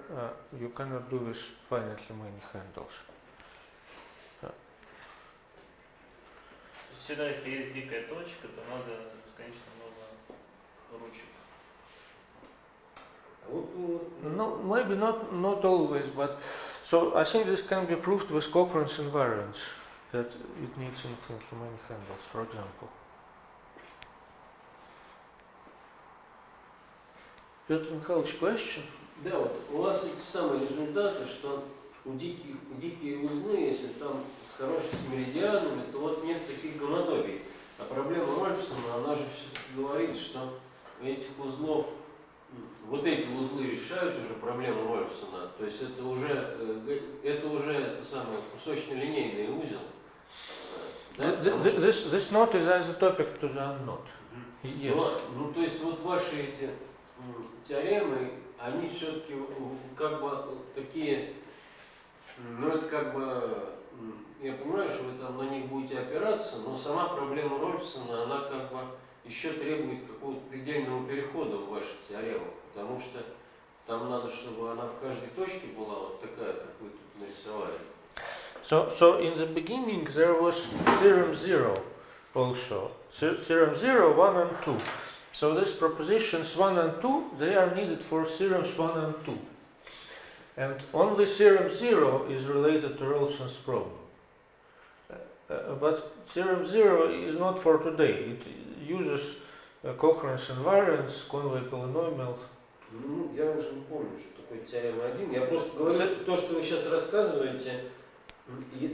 you cannot do with finitely many handles. Сюда, если есть дикая точка, то надо бесконечно много ручек. No, maybe not always, but so I think this can be proved with Cochrane's invariance, that it needs infinitely many handles, for example. Петр Михайлович, question? Да, вот у вас эти самые результаты, что дикие узлы, если там с хорошими меридианами, то вот нет таких гомодобий. А проблема Рольфсона, она же все-таки говорит, что у этих узлов, вот эти узлы решают уже проблему Рольфсона. То есть это уже это самое кусочно-линейный узел. Да, this knot is isotopic to the unknot. Yes. Ну, то есть вот ваши эти теоремы, они все-таки как бы такие, ну это как бы, я понимаю, что вы там на них будете опираться, но сама проблема Рольфсона, она как бы еще требует какого-то предельного перехода в ваших теоремах, потому что там надо, чтобы она в каждой точке была вот такая, как вы тут нарисовали. So in the beginning there was theorem 0 also. Theorem 0, 1 and 2. So these propositions 1 and 2, they are needed for theorems 1 and 2. And only theorem 0 is related to Rolson's problem. But theorem 0 is not for today. It uses Cochrane's invariance, Conway polynomial. Ну, я уже не помню, что такое теорема 1. Я просто говорю, что то, что вы сейчас рассказываете,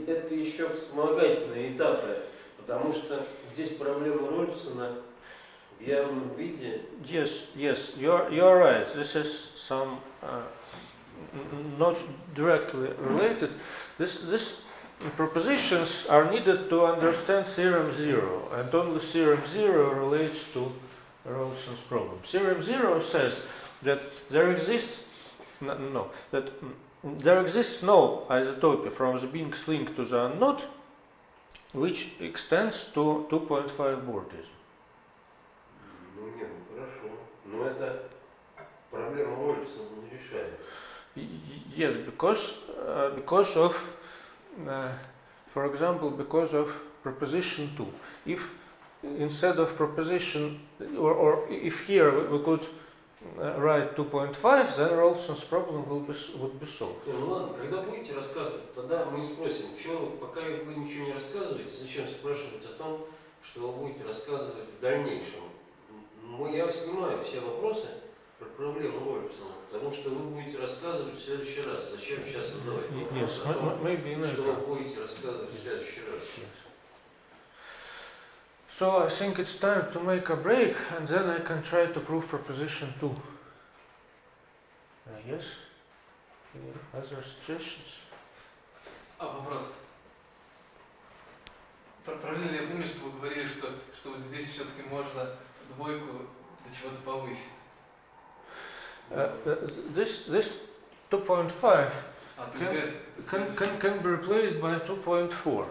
это еще вспомогательные этапы, потому что здесь проблема Рольфсона в явном виде. Yes, you're right. This is some not directly related. This propositions are needed to understand theorem 0, and only theorem 0 relates to Rolson's problem. Theorem 0 says that there exists no isotopy from the Binks link to the unknot which extends to 2.5 Bordism. Ну нет, ну хорошо. Но это проблема Рольфсона не решает. Yes, because of, for example, because of proposition 2. If instead of proposition, or if here we could write 2.5, then Rolson's problem would be solved. Ну ладно, когда будете рассказывать, тогда мы спросим, что, пока вы ничего не рассказываете, зачем спрашивать о том, что вы будете рассказывать в дальнейшем. Я снимаю все вопросы про проблему Рольфсона, потому что вы будете рассказывать в следующий раз. Зачем сейчас задавать вопрос о том, что вы будете рассказывать в следующий раз? So I think it's time to make a break, and then I can try to prove proposition 2. Yes? Any other suggestions? Вопрос. Правильно ли я помню, что вы говорили, что вот здесь все-таки можно двойку до чего-то повысить? This 2.5 can be replaced by 2.4.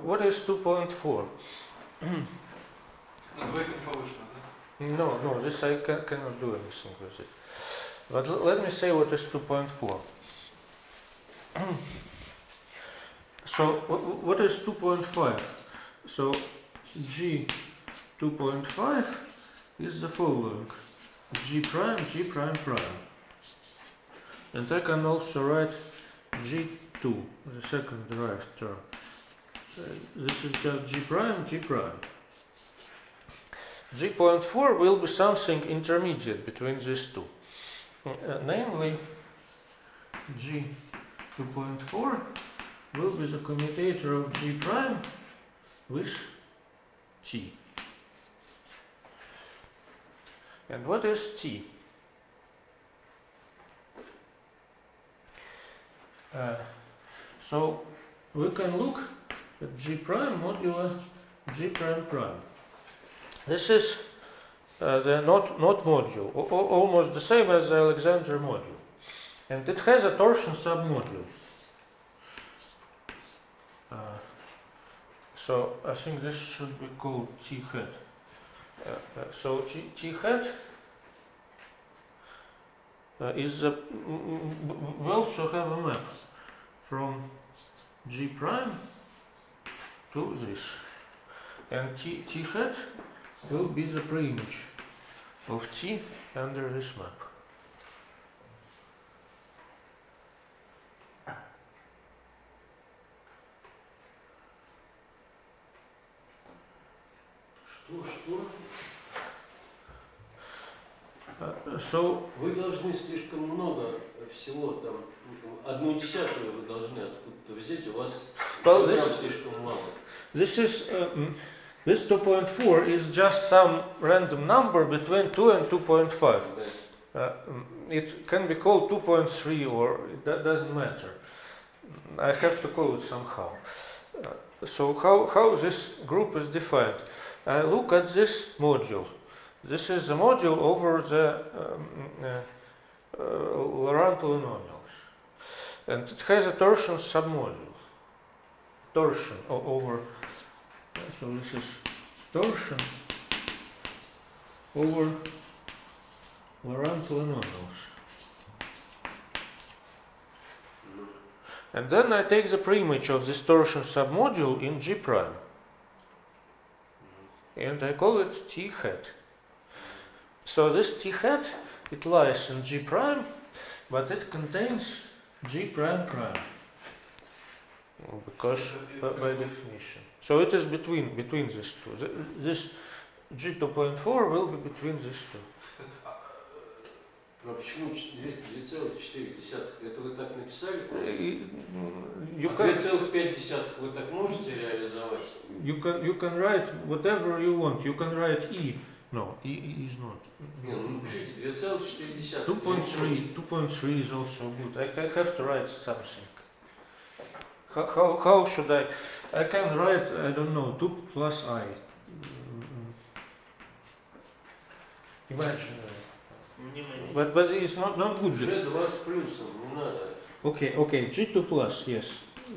What is 2.4? Двойка не повышена, да? No, this I cannot do anything with it. But let me say what is 2.4. So what is 2.5? So G 2.5 is the following: G prime, G prime prime. And I can also write G2, the second derived term. This is just G prime, G prime. G.4 will be something intermediate between these two. Namely, G2.4 will be the commutator of G prime with T. And what is T? So we can look at G prime modulo G prime prime. This is the not module, almost the same as the Alexander module. And it has a torsion submodule. So I think this should be called T hat. So T hat is we also have a map from G prime to this, and T hat will be the preimage of T under this map. Что? So вы должны слишком много всего там, 1/10 вы должны откуда-то взять, у вас слишком мало. This 2.4 is just some random number between 2 and 2.5. It can be called 2.3 or that doesn't matter. I have to call it somehow. So how this group is defined? I look at this module. This is the module over the Laurent polynomials, and it has a torsion submodule. Torsion over. So this is torsion over Laurent polynomials. And then I take the preimage of this torsion submodule in G prime. And I call it T hat. So this T hat, it lies in G prime, but it contains G prime prime. Because by definition. So it is between these two. This G2.4 will be between these two. А почему 2,4? Это вы так написали? 2,5 вы так можете реализовать? You can write whatever you want. You can write E. No, E is not. Не, ну напишите 2,4. 2.3 is also good. I have to write something. How should I? I can write, I don't know, 2 plus I. Imagine. But it's not good. G2 с плюсом, не надо. Okay, G2 plus, yes.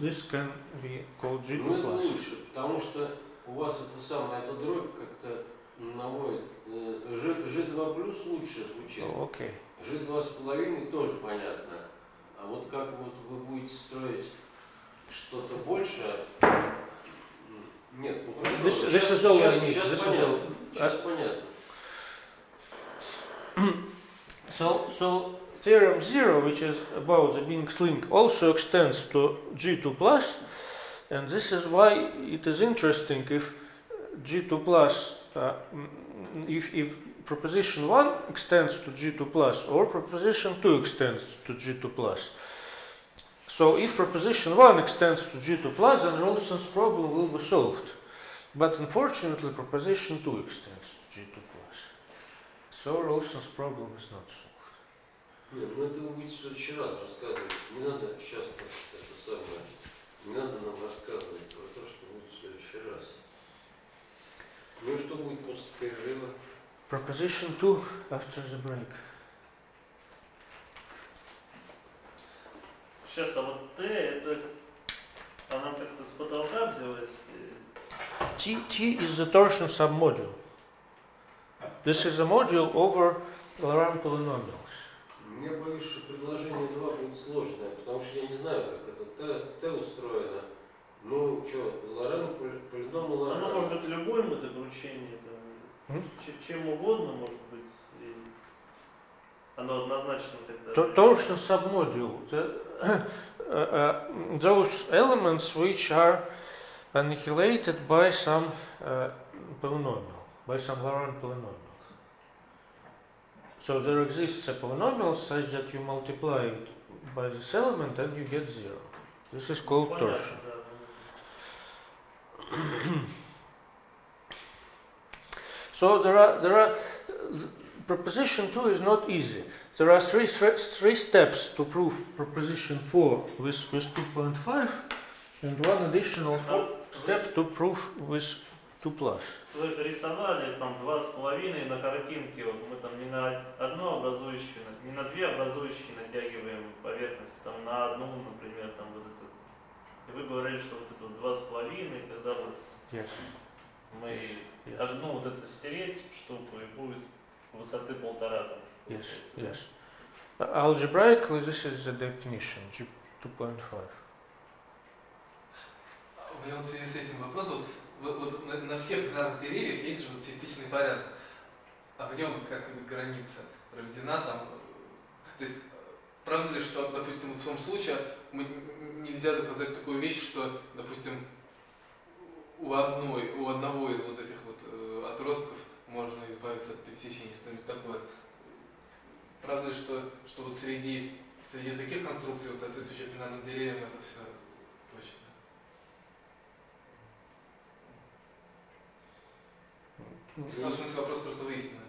This can be called G2 Ну это plus. лучше, потому что у вас это самое, эта дробь как-то наводит. G2 плюс лучше звучит. Okay. G2 с половиной тоже понятно. А вот как вот вы будете строить что-то большее? Нет, ну хорошо. Сейчас понятно. So theorem 0, which is about the Binks link, also extends to G2 plus, and this is why it is interesting if G2 plus, if proposition 1 extends to G2 plus or proposition 2 extends to G2 plus. So if proposition 1 extends to G2 plus, then Rolson's problem will be solved. But unfortunately, proposition 2 extends to G2 plus. So Rolson's problem is not solved. Нет, ну это вы будете в следующий раз рассказывать. Не надо сейчас это самое. Не надо нам рассказывать про то, что будет в следующий раз. Ну и что будет после перерыва? Proposition 2 after the break. Сейчас, а вот Т, это она как-то с потолка взялась? T is the torsion submodule. This is a module over Laurent polynomials. Я боюсь, что предложение 2 будет сложное, потому что я не знаю, как это Т устроено. Ну, что, Лорен, полиному Лорен. Оно может быть любое мотовручение, чем угодно может быть. И оно однозначно тогда. Torsion submodule. Those elements which are annihilated by some polynomial, by some Laurent polynomial. So there exists a polynomial such that you multiply it by this element and you get 0. This is called torsion. So there are proposition 2 is not easy. There are three steps to prove proposition 4 with 2.5 and one additional step to prove with 2 plus. Вы рисовали там 2,5 на картинке, вот мы там не на одну образующую, не на две образующие натягиваем поверхности, там на одну, например, там вот это И вы говорили, что вот это 2,5, когда вот Yes. мы Yes. одну вот эту стереть штуку и будет высоты 1,5 там. Yes. получается, да? Yes. Algebraically, this is the definition. G 2.5. У меня вот в связи с этим вопрос, вот на всех бинарных деревьях есть же вот частичный порядок, а в нем вот как-нибудь граница проведена там. То есть, правда ли, что, допустим, вот в своем случае нельзя доказать такую вещь, что, допустим, у одного из вот этих вот отростков можно избавиться от пересечения, что-нибудь такое. Правда ли, что вот среди таких конструкций, вот соответствующих бинарным деревьям, это все точно? В том смысле вопрос просто выясненный.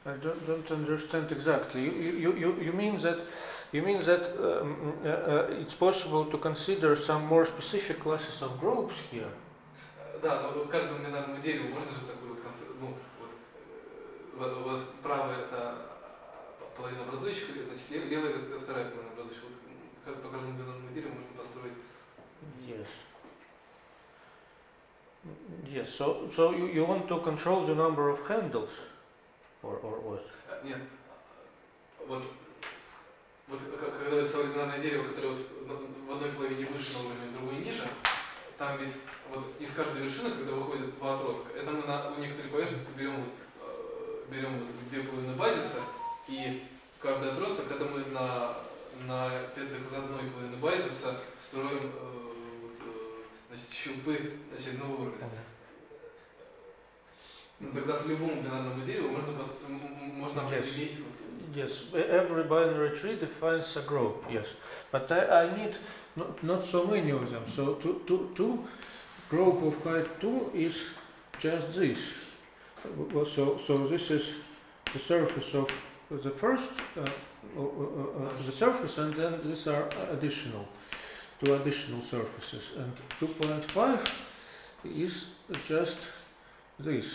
I don't understand exactly. You mean that it's possible to consider some more specific classes of groups here? Да, но каждому бинарному дереву можно же такую вот конструкцию, вот правая это половина образующих, значит левая это вторая половина образующих. Вот по каждому бинарному дереву можно построить. Yes. Yes. So you want to control the number of handles, or what? Нет. Вот когда рисовали бинарное дерево, которое вот в одной половине выше на уровне, в другой ниже, там ведь вот из каждой вершины, когда выходит два отростка, это мы у некоторой поверхности берем вот две половины базиса, и каждый отросток, это мы на петлях из одной половины базиса строим значит, щупы очередного уровня. Но тогда по любому бинарному дереву можно определить. Yes, every binary tree defines a group. Yes, but I need not so many of them. So two group of height 2 is just this. So this is the surface of the first the surface, and then these are two additional surfaces, and 2.5 is just this.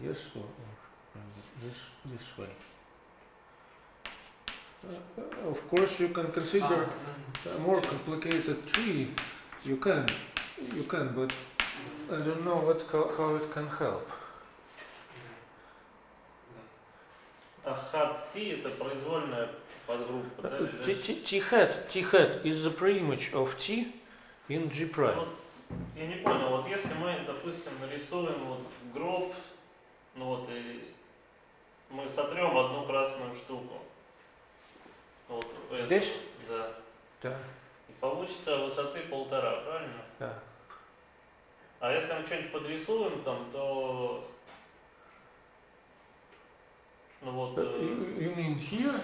Yes, or this way. Of course, you can consider a more complicated tree. You can, but I don't know how it can help. А hat T это произвольная подгруппа, да? T hat is the preimage of T in G prime. Вот, я не понял, вот если мы, допустим, нарисуем вот гроб, ну вот и мы сотрем одну красную штуку. Вот Здесь? Да. Да. И получится высоты 1,5, правильно? Да. А если мы что-нибудь подрисуем там, то ну вот. You mean here?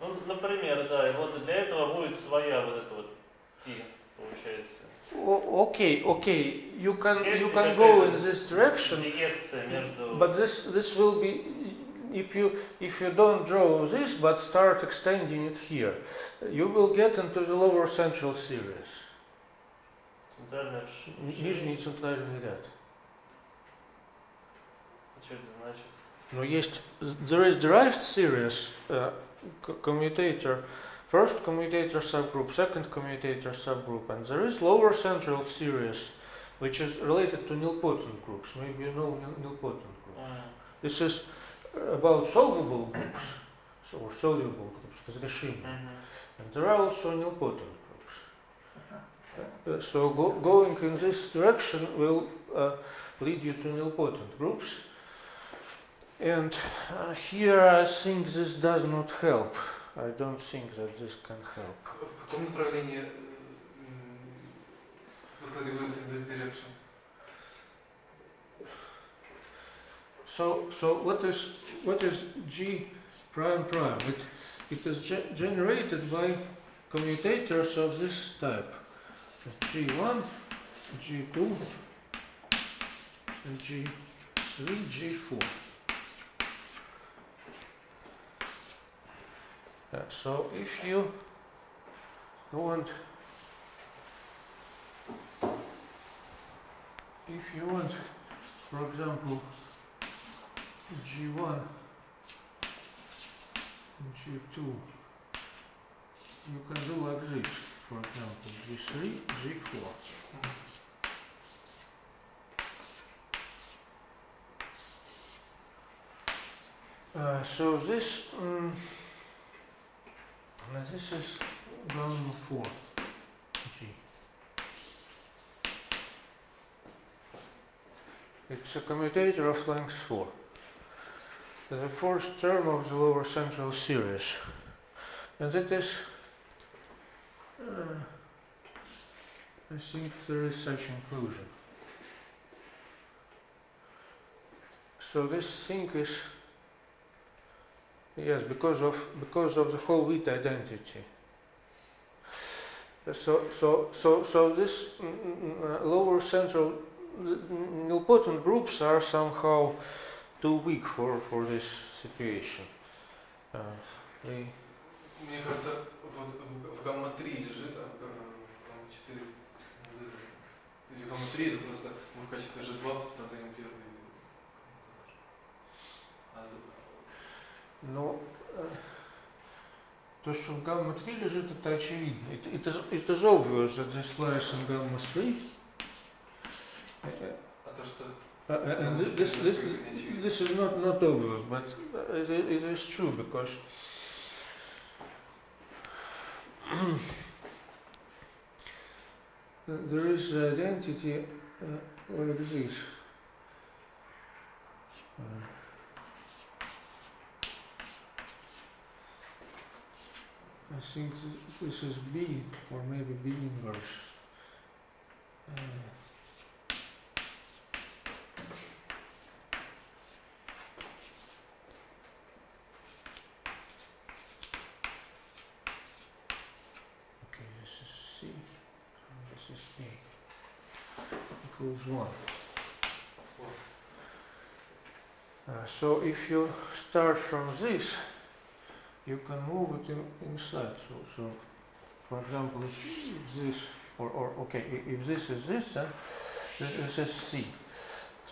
Ну, например, да, и вот для этого будет своя вот эта вот T, получается. Okay, you can go in this direction, but this will be if you don't draw this but start extending it here, you will get into the lower central series. Нижний центральный ряд. Что это значит? Но есть, there is derived series, commutator, first commutator subgroup, second commutator subgroup, and there is lower central series, which is related to nilpotent groups. Maybe you know nilpotent groups. This is about solvable groups, or soluble groups, разрешимые. And there are also nilpotent groups. So going in this direction will lead you to nilpotent groups. And here I think this does not help. I don't think that this can help. В каком направлении вы сказали вы in this direction? So what is G prime prime? It is generated by commutators of this type: G1, G2, and G3, G4. So if you want for example, G1, G2, you can do like this, for example, G3, G4. So this this is gamma 4 G. It's a commutator of length 4. The fourth term of the lower central series, and it is I think there is such inclusion. So this thing is, yes, because of the whole width identity. So this lower central nilpotent groups are somehow too weak for this situation. Мне кажется, вот в гамма-3 лежит, а в гамма-4 не вызвано. То есть гамма-3 это просто мы в качестве G2 подставляем первый коммутатор. Но то, что в гамма-3 лежит, это очевидно. It is obvious that this lies in gamma-3. А то, что And this is not obvious, but it is true, because there is an identity like this. I think this is B, or maybe B inverse. Okay, this is C, and this is A. Equals 1. So if you start from this, you can move it inside. So for example, if this, or okay, if this is this, this is C.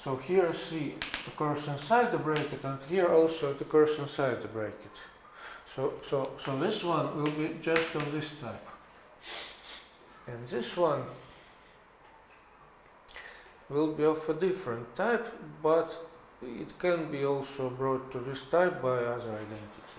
So here C occurs inside the bracket, and here also it occurs inside the bracket. So this one will be just of this type, and this one will be of a different type, but it can be also brought to this type by other identities.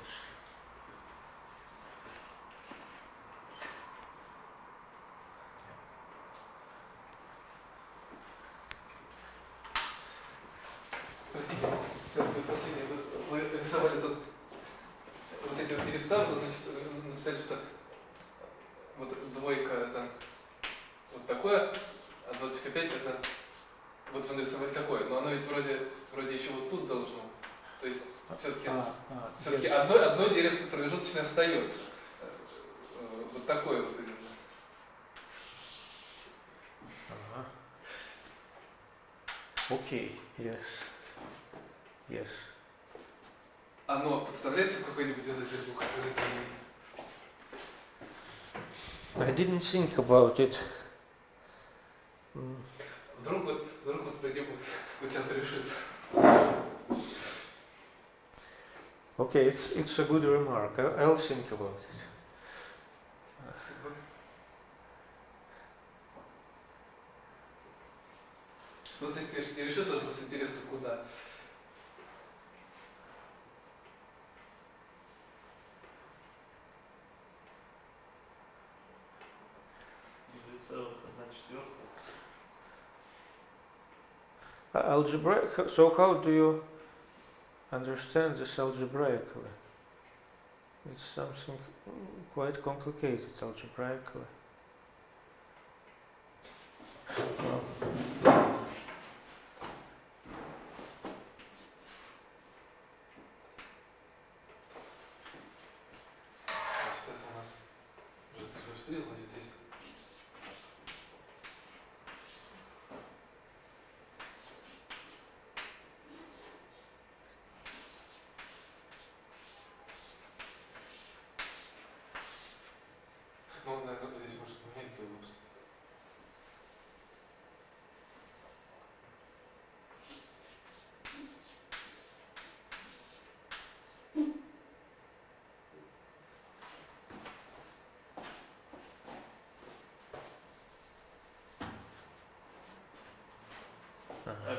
Простите, все, последнее. Вы рисовали тут вот эти вот переставки, значит, написали, что вот двойка это вот такое, а 2.5 это вот вы нарисовали такое, но оно ведь вроде еще вот тут должно быть. То есть все-таки одно деревце промежуточное остается. Вот такое вот именно. Окей, yes. Yes. Оно подставляется в какой-нибудь из этих двух изобретений? I didn't think about it. Вдруг вот пойдем вот сейчас решится. Okay, it's a good remark. I'll think about it. Спасибо. Ну, здесь, конечно, не решится, просто интересно, куда. Algebraic. So how do you understand this algebraically? It's something quite complicated algebraically. Значит, это у нас жесткий штрих, значит, здесь. Ну, наверное, здесь может поменять удобство.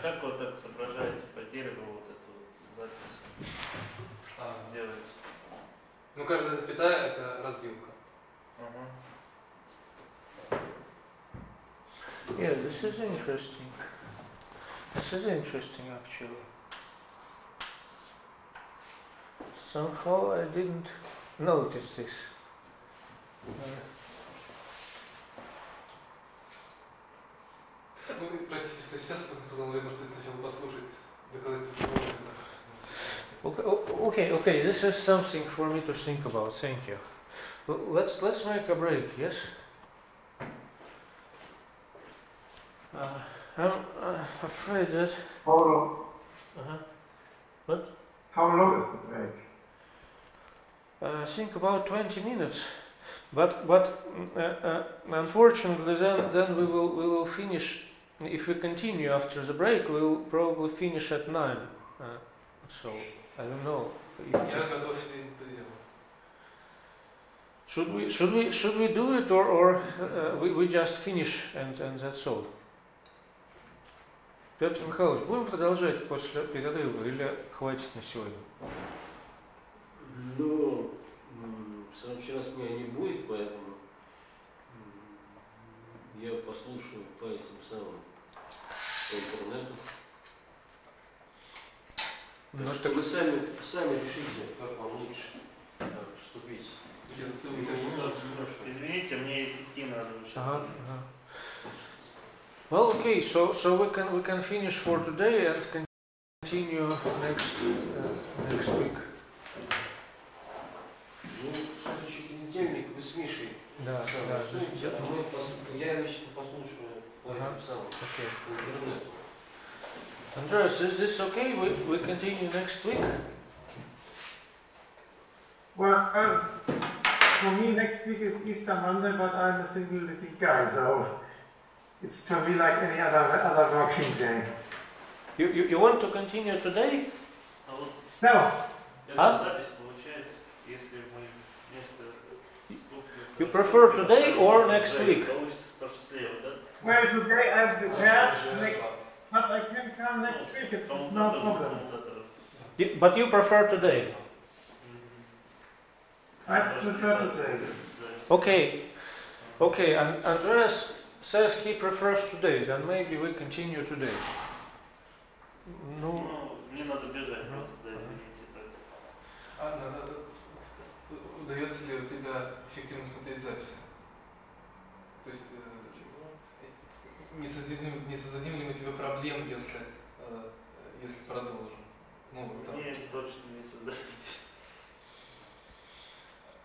как вы так соображаете по дереву вот эту вот запись делать? Ну, каждая запятая это развилка. Yeah, this is interesting. This is interesting actually. Somehow I didn't notice this. Ну, простите, что сейчас это сказал, наверное, стоит сначала послушать доказательства. Okay, this is something for me to think about. Thank you. Let's make a break, yes? I'm afraid that... How long? What? How long is the break? I think about 20 minutes. But unfortunately, then we will finish. If we continue after the break, we will probably finish at 9. So I don't know. Я готов сидеть по делу. Should we do it or we just finish and that's all? Петр Михайлович, будем продолжать после перерыва или хватит на сегодня? Ну, в следующий раз меня не будет, поэтому я послушаю по этим самым, по интернету. Так что вы сами решите, как вам лучше поступить. Извините, мне идти надо сейчас. Well, okay, so we can finish for today and continue next week. Ну, в следующий понедельник вы с Мишей. Да. Я лично послушаю по этим самым интернету. Andreas, is this okay? We continue next week? Well, for me next week is Easter Monday, but I'm a single living guy, so it's to me like any other working day. You want to continue today? No. Запись получается, если мы вместо You prefer today or next week? Получится то, что слева, да? Well, today I've prepared but I can come next week, it's no problem. But you prefer today? I prefer today. Okay, and Andreas says he prefers today, then maybe we continue today. Ну, мне надо бежать просто, да, извините. Удается ли у тебя эффективно смотреть записи? То есть не создадим ли мы тебе проблем, если продолжим? Ну, там... Нет, точно не создадим.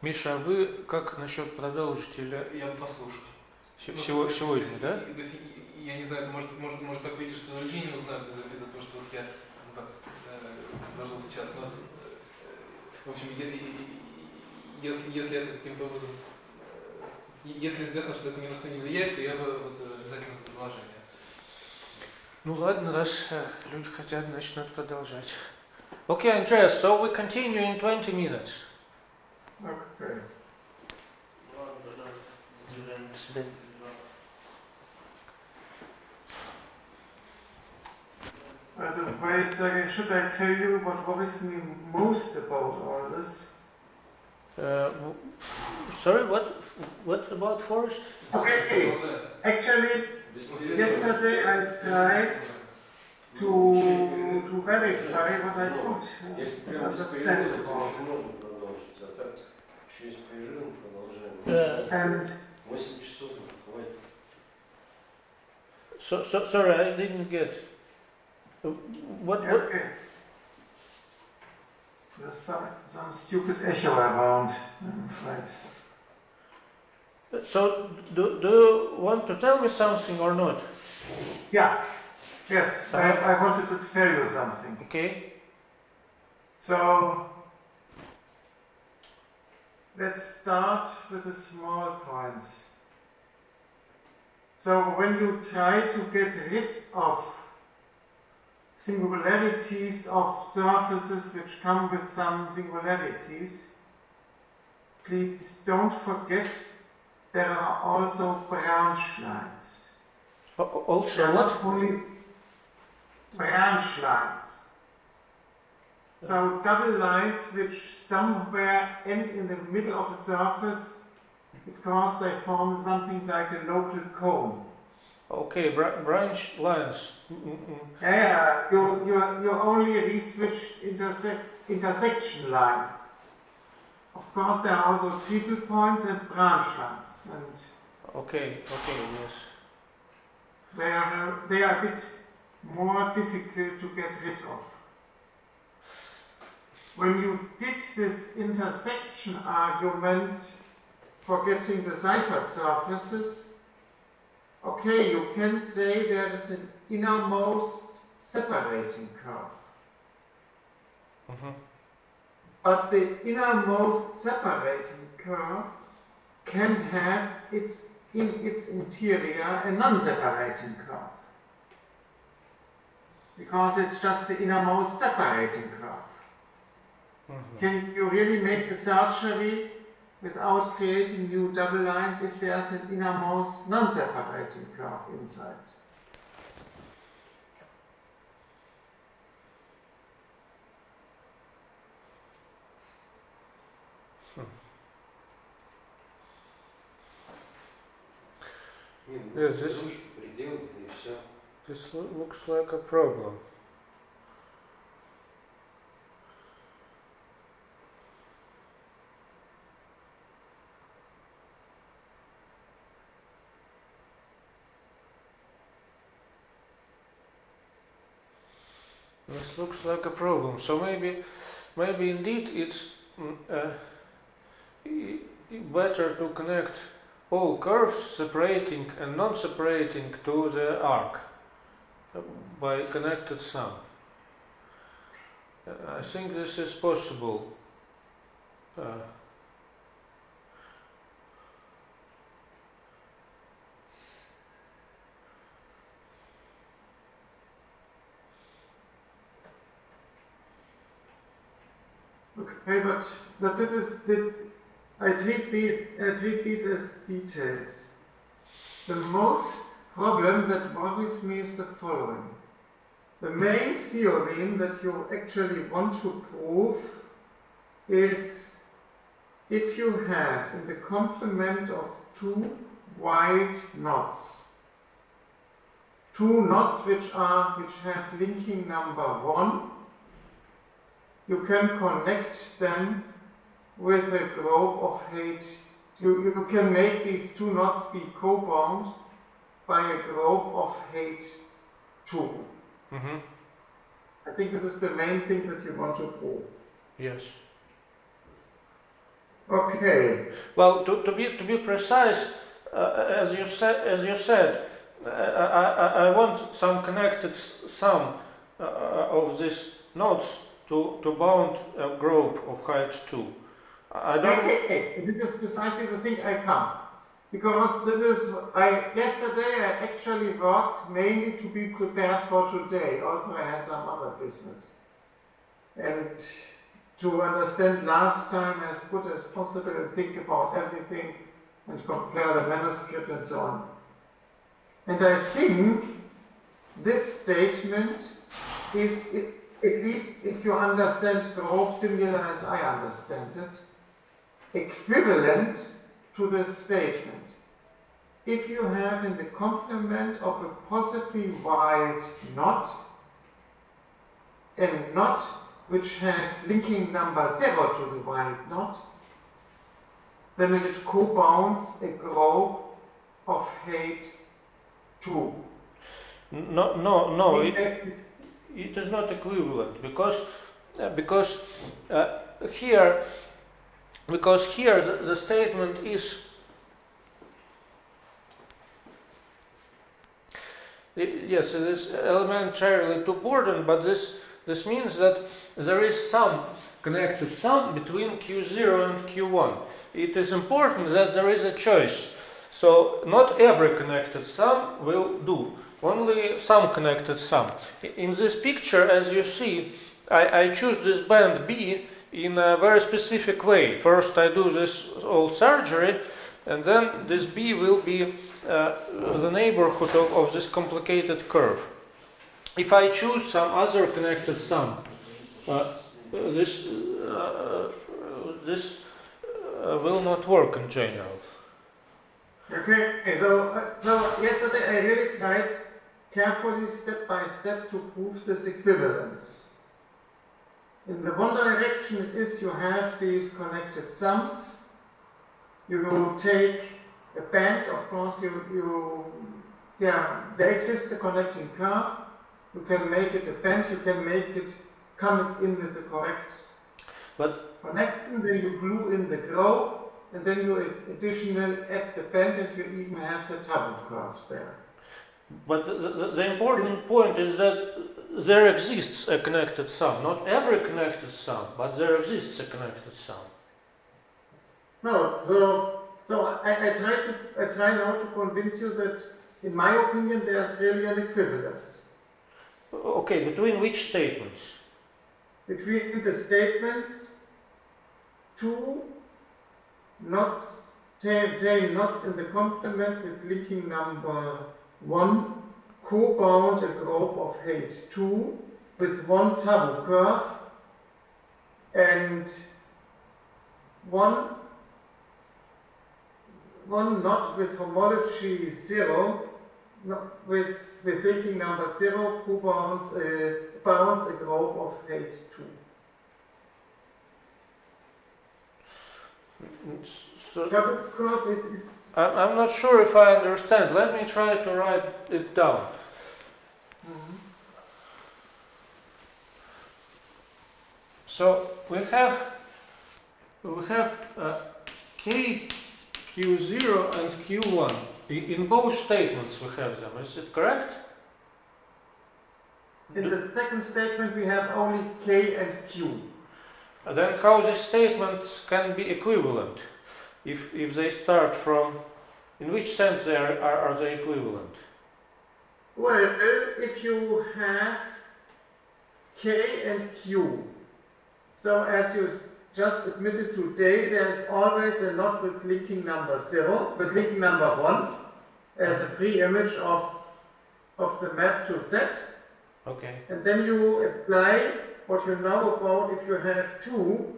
Миша, а вы как насчет продолжить или... Я послушаю. Сегодня, да? То есть, я не знаю, может так выйти, что другие не узнают из-за того, что вот я изложил сейчас. Но, в общем, если это каким-то образом... Если известно, что это ни на что не влияет, то я бы обязательно за продолжение. Ну ладно, раз люди хотят, значит надо продолжать. Okay, Andreas, so we continue in 20 minutes. Okay. Ладно, да. До свидания. До свидания. By the way, Sergey, should I tell you what worries me most about all this? Sorry, what about forest? Okay, actually, yesterday I tried to verify what I could understand about. And 8 часов уже хватит. So sorry, I didn't get. What? okay. There's some stupid echo around, I'm afraid. So do you want to tell me something or not? Yeah, yes, I wanted to tell you something. Okay. So, let's start with the small points. So when you try to get rid of singularities of surfaces which come with some singularities, please don't forget there are also branch lines. Also what? branch lines. So double lines which somewhere end in the middle of a surface because they form something like a local cone. Okay, branch lines. Yeah, you only re-switched intersection lines. Of course, there are also triple points and branch lines, and Okay, yes. they are a bit more difficult to get rid of. When you did this intersection argument for getting the Seifert surfaces, okay, you can say there is an innermost separating curve. But the innermost separating curve can have in its interior a non-separating curve. Because it's just the innermost separating curve. Can you really make the surgery without creating new double lines if there's an innermost non-separating curve inside? Yes, this looks like a problem. This looks like a problem. So maybe indeed it's better to connect all curves separating and non-separating to the arc by connected sum. I think this is possible. Okay, but this is I treat these as details. The most problem that worries me is the following. The main theorem that you actually want to prove is if you have in the complement of two wide knots, two knots which have linking number 1, you can connect them with a group of height. You can make these two knots be co-bound by a group of height 2. I think this is the main thing that you want to prove. Yes. Okay. Well, to be precise, as you said, I want some connected sum of these nodes to bound a group of height 2. Okay. This is precisely the thing I come. Because yesterday I actually worked mainly to be prepared for today. Also I had some other business. And to understand last time as good as possible and think about everything and compare the manuscript and so on. And I think this statement is, at least if you understand group similar as I understand it, equivalent to the statement. If you have in the complement of a possibly wide knot, a knot which has linking number 0 to the wide knot, then it co-bounds a group of height 2. No. It is not equivalent because here the statement is yes, it is elementarily too important, but this means that there is some connected sum between Q0 and Q1. It is important that there is a choice. So not every connected sum will do, only some connected sum. In this picture, as you see, I choose this band B in a very specific way. First I do this old surgery, and then this B will be the neighborhood of this complicated curve. if I choose some other connected sum, this will not work in general. Okay, so yesterday I really tried carefully, step by step, to prove this equivalence. In the one direction it is you have these connected sums. You take a band, of course, there exists a connecting curve. You can make it a band, you can make it, come it in with the correct connection, then you glue in the grow, and then you additional add the band, and you even have the double curves there. But the important point is that there exists a connected sum. Not every connected sum, but there exists a connected sum. No, so I try now to convince you that, in my opinion, there's really an equivalence. Okay, between which statements? Between the statements, two knots, chain knots in the complement with linking number 1 co-bound a group of height 2 with one double curve and one knot with homology 0 with linking number 0 co-bounds bounds a group of height 2. So, I'm not sure if I understand. Let me try to write it down. So we have K, Q0 and Q1. In both statements we have them. Is it correct? In the second statement we have only K and Q. Then how these statements can be equivalent? If they start from, in which sense are they equivalent? Well, if you have K and Q, so as you just admitted today, there's always a knot with linking number 0, with linking number 1, as a pre-image of the map to Z. Okay. And then you apply what you know about if you have two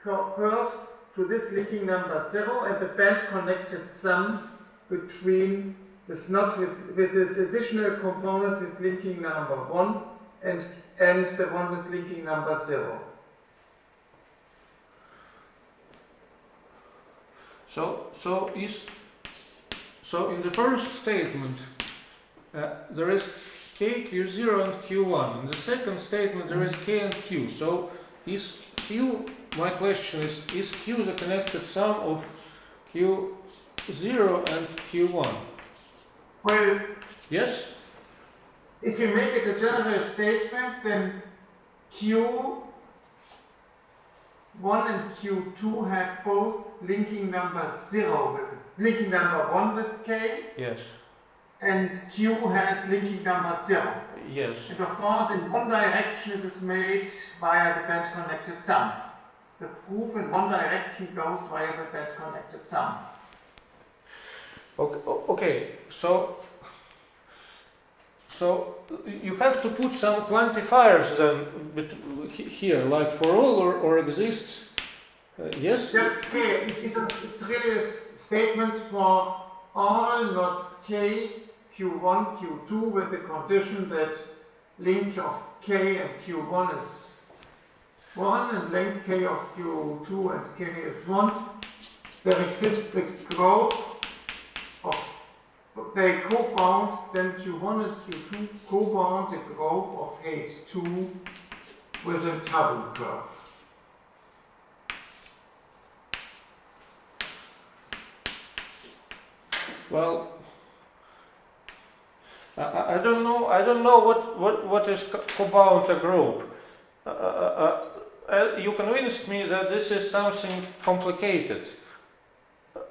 curves to this linking number 0 and the band connected sum between this knot with this additional component with linking number 1 and the one with linking number 0. So in the first statement there is K, Q0 and Q1. In the second statement there is K and Q. So is Q, my question is Q the connected sum of Q0 and Q1? Well, yes? If you make it a general statement, then Q1 and Q2 have both linking number 0 with linking number 1 with K. Yes. And Q has linking number 0. Yes. And of course, in one direction it is made via the band connected sum. The proof in one direction goes via the band connected sum. Okay. So you have to put some quantifiers then here, like for all or exists. Yes? Yeah, okay. It's really statements for all knots K, Q1, Q2 with the condition that link of K and Q1 is 1 and link K of Q2 and K is 1. There exists a group of, they co-bound, then Q1 and Q2 co-bound a group of height 2 with a double curve. Well, I don't know what is co-bound a group. You convinced me that this is something complicated.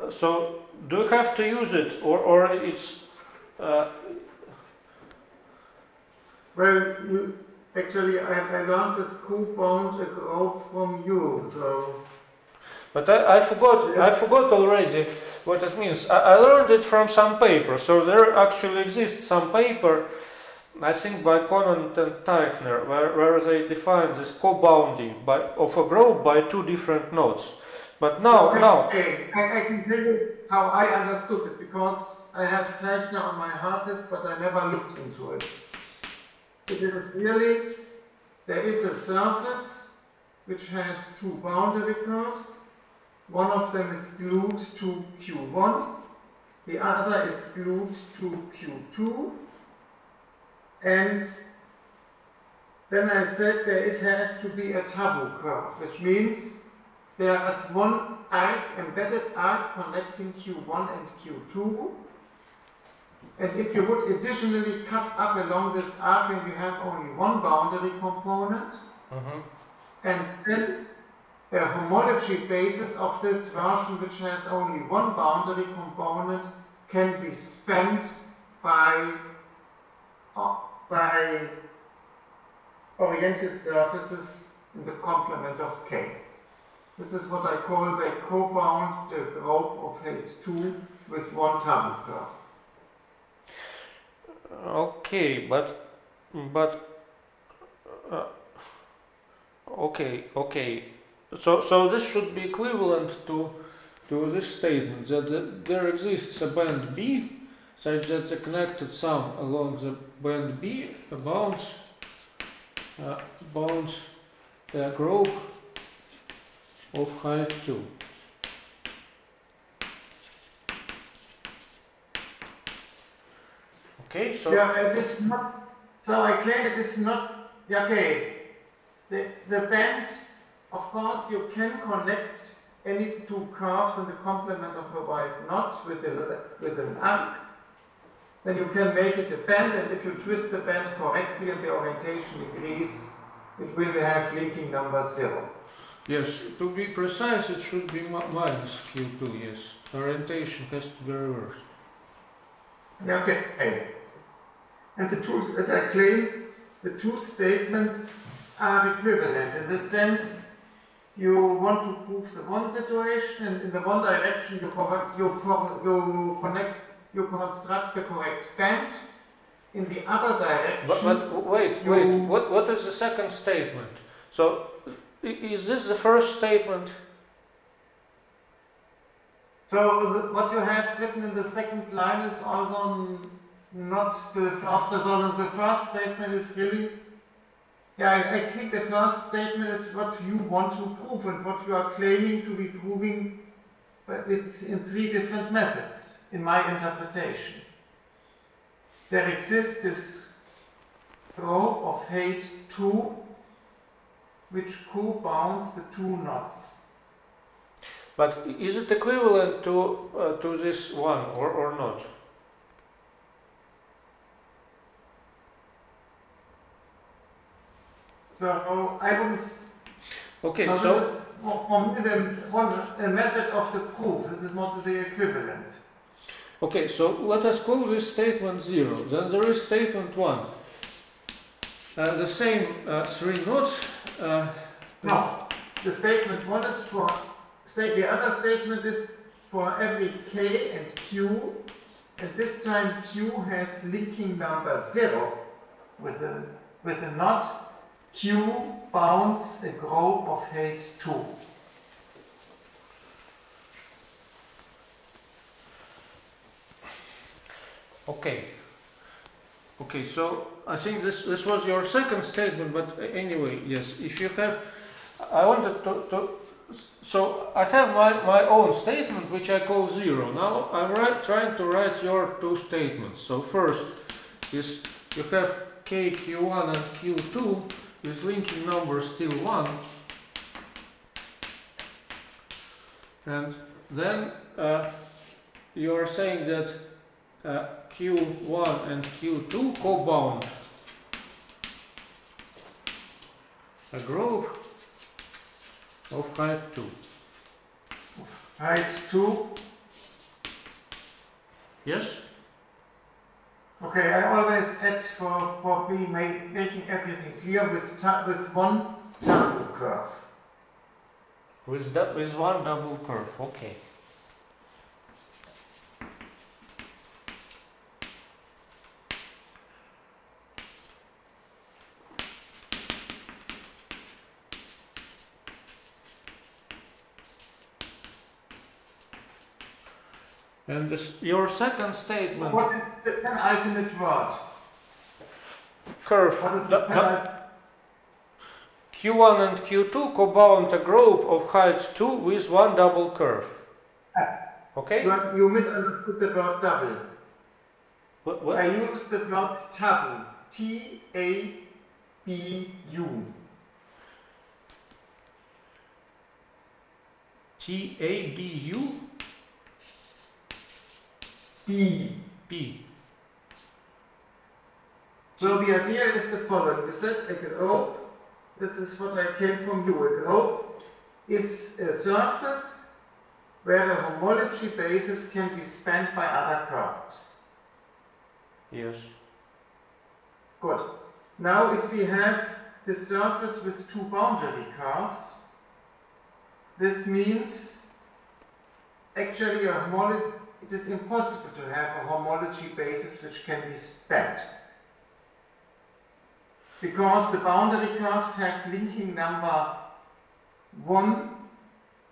So do you have to use it, or it's? Well, actually, I learned this co-bound a group from you, so. But I forgot already what it means. I learned it from some paper. So there actually exists some paper I think by Conant and Teichner, where they define this co-bounding of a group by two different nodes. But now, I can tell you how I understood it, because I have Teichner on my hard disk, but I never looked into it. It is really, there is a surface which has two boundary curves. One of them is glued to Q1, the other is glued to Q2, and then I said there has to be a taboo curve, which means there is one arc, embedded arc connecting Q1 and Q2, and if you would additionally cut up along this arc, then you have only one boundary component, and then a homology basis of this version, which has only one boundary component, can be spanned by oriented surfaces in the complement of K. This is what I call the co-bound group of height 2 with one taboo curve. Okay, okay. So this should be equivalent to this statement that there exists a band B such that the connected sum along the band B bounds a group of height 2. Okay, so yeah, it is not. So I claim it is not. Okay, the band. Of course, you can connect any two curves in the complement of a white knot with an arc. Then you can make it a band, and if you twist the band correctly and the orientation agrees, it will have linking number 0. Yes, to be precise, it should be minus Q2, yes. Orientation has to be reversed. Okay. And the two, as I claim, the two statements are equivalent in the sense you want to prove the one situation, and in the one direction you construct the correct band. In the other direction. But wait. What is the second statement? So, is this the first statement? So what you have written in the second line is also not the first. So the first statement is really. Yeah, I think the first statement is what you want to prove and what you are claiming to be proving, but it's in 3 different methods, in my interpretation. There exists this group of height 2, which co-bounds the two knots. But is it equivalent to this one or not? So I wouldn't. Okay, no, so this is for me the method of the proof. This is not the equivalent. Okay, so let us call this statement 0. Then there is statement 1. The same 3 knots. No, the statement 1 is for. The other statement is for every K and Q, and this time Q has linking number 0 with a knot. Q bounds a group of height 2. Okay, so I think this was your second statement, but anyway, yes, if you have, I wanted to so I have my own statement, which I call 0. Now I'm trying to write your two statements. So first is you have K, Q1 and Q2 with linking number still 1, and then you are saying that Q1 and Q2 co-bound a group of height 2. Height 2? Yes? Okay, I always add for making everything clear with one double curve. With one double curve, okay. And your second statement. What is the penultimate word? Curve. What is the penultimate? Q1 and Q2 co-bound a group of height 2 with one double curve. Okay? You misunderstood the word double. What? I used the word tabu. T-A-B-U. T-A-B-U? B. B. So the idea is the following. We said a globe, this is what I came from you, a globe is a surface where a homology basis can be spanned by other curves. Yes. Good. Now if we have this surface with two boundary curves, this means actually it is impossible to have a homology basis which can be spanned. Because the boundary curves have linking number 1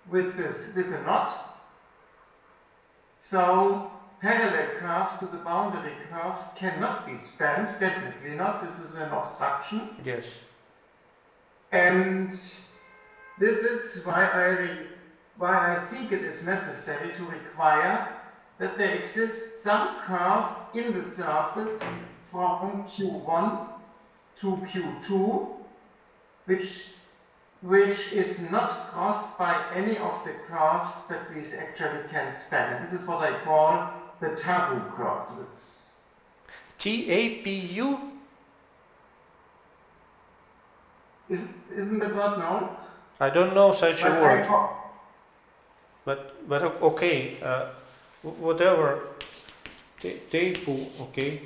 with a knot. So parallel curves to the boundary curves cannot be spanned, definitely not. This is an obstruction. Yes. And this is why I think it is necessary to require that there exists some curve in the surface from Q1 to Q2, which is not crossed by any of the curves that we actually can span. And this is what I call the tabu curve. It's T-A-P-U? Isn't the word known? I don't know such a word. But okay, whatever. Tapu, okay.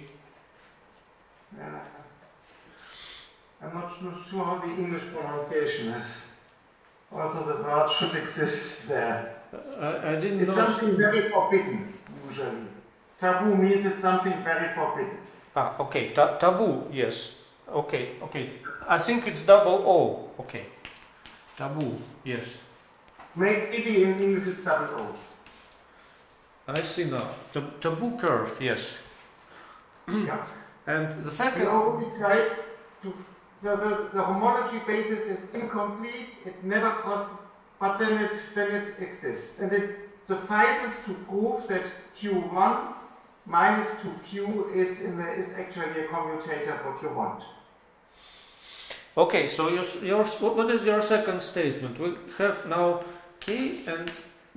I'm not sure how the English pronunciation is. Also the word should exist there. I didn't It's know. something very forbidden, usually. Taboo means it's something very forbidden. Ah, okay, taboo, yes. Okay. I think it's double O, okay. Taboo, yes. Maybe in English it's double O. I see now. Taboo curve, yes. Yeah. And the second. We already tried to. So the homology basis is incomplete. It never crosses, but then it exists, and it suffices to prove that Q1 minus 2Q is actually a commutator what you want. Okay, so what is your second statement? We have now K and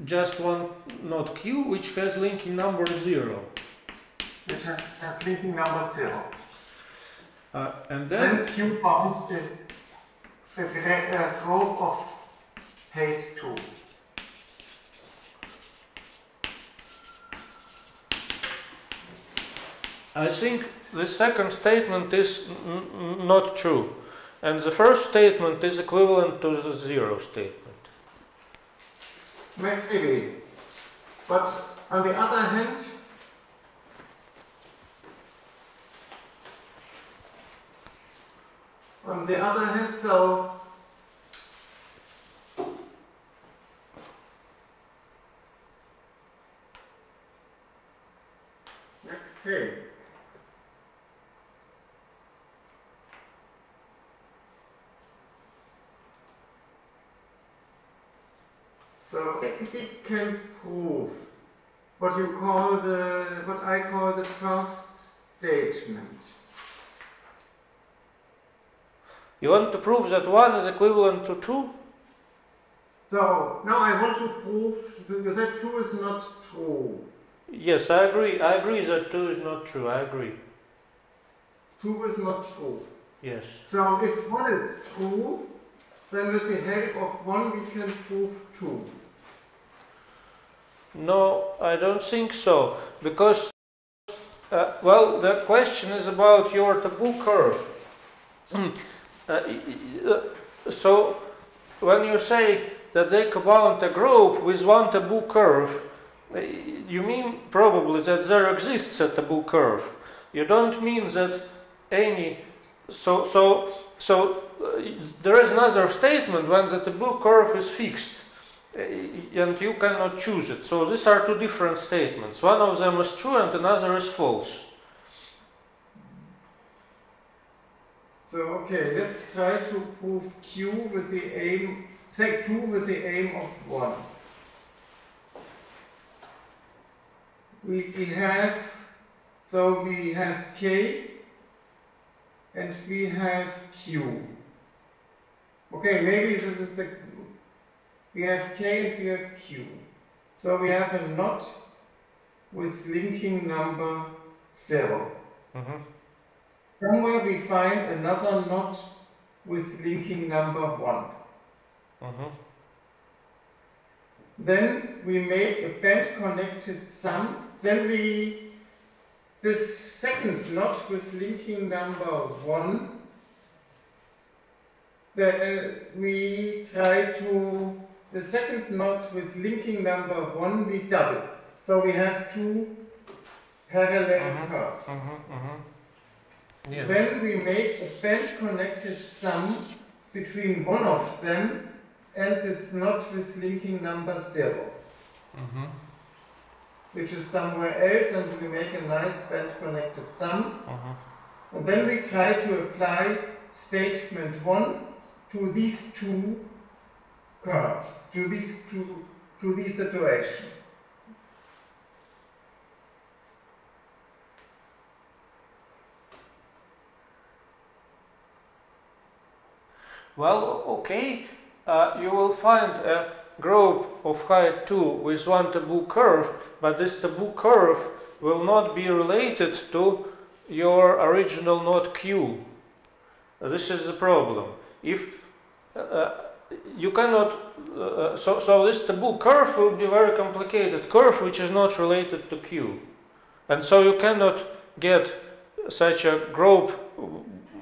just one node Q, which has linking number 0. Which has linking number 0. And then Q bound a group of height 2. I think the second statement is not true. And the first statement is equivalent to the 0 statement. Maybe. But on the other hand, so okay. So if we can prove what I call the first statement. You want to prove that 1 is equivalent to 2? So now I want to prove that 2 is not true. Yes, I agree. I agree that 2 is not true. I agree. 2 is not true. Yes. So if 1 is true, then with the help of 1 we can prove 2. No, I don't think so. Because, well, the question is about your taboo curve. So, when you say that they co-bound a group with one taboo curve, you mean probably that there exists a taboo curve. You don't mean that any. So there is another statement when the taboo curve is fixed. and you cannot choose it. So these are two different statements. One of them is true and another is false. So okay, let's try to prove Q with the aim, say 2 with the aim of 1. We have K and we have Q. Okay, maybe this is we have K and we have Q. So we have a knot with linking number 0. Somewhere we find another knot with linking number 1. Then we make a band connected sum. Then this second knot with linking number 1, we try to, the second knot with linking number 1 we double. So we have two parallel curves. Yes. Then we make a band connected sum between one of them and this knot with linking number 0. Which is somewhere else, and we make a nice band connected sum. And then we try to apply statement 1 to these two curves, to these situations. Well, okay, you will find a group of height 2 with one taboo curve, but this taboo curve will not be related to your original knot Q. This is the problem. If you cannot, so this taboo curve will be very complicated curve which is not related to Q, and so you cannot get such a group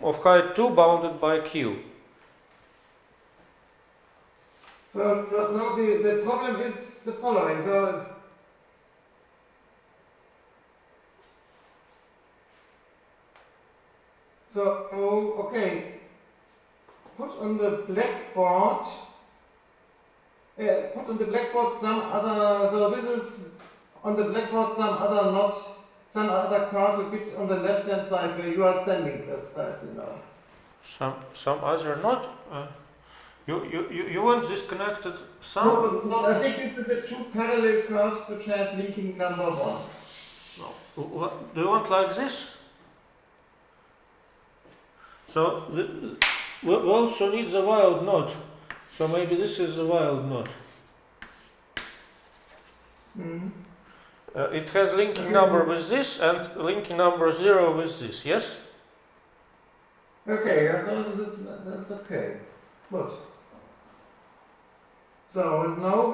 of height 2 bounded by Q. So now the problem is the following. So okay, put on the blackboard some other. So this is on the blackboard some other curve a bit on the left hand side where you are standing precisely now. Some other knot. You want this connected sum? No, I think it is the two parallel curves which have linking number 1. No. Do you want like this? So we also need the wild knot. So maybe this is the wild knot. It has linking number with this and linking number 0 with this. Yes. Okay, that's okay. Good. So now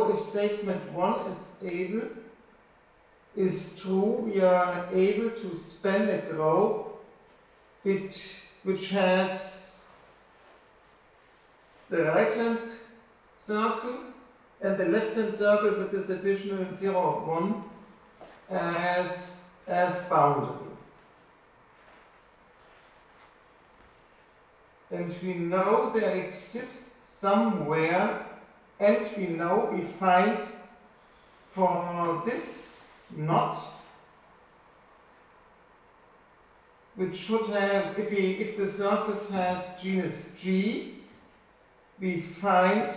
if statement 1 is true, we are able to span a group which has the right hand circle and the left hand circle with this additional 0, 1 as boundary. And we know there exists somewhere, and we know we find for this knot, which should have, if the surface has genus G, we find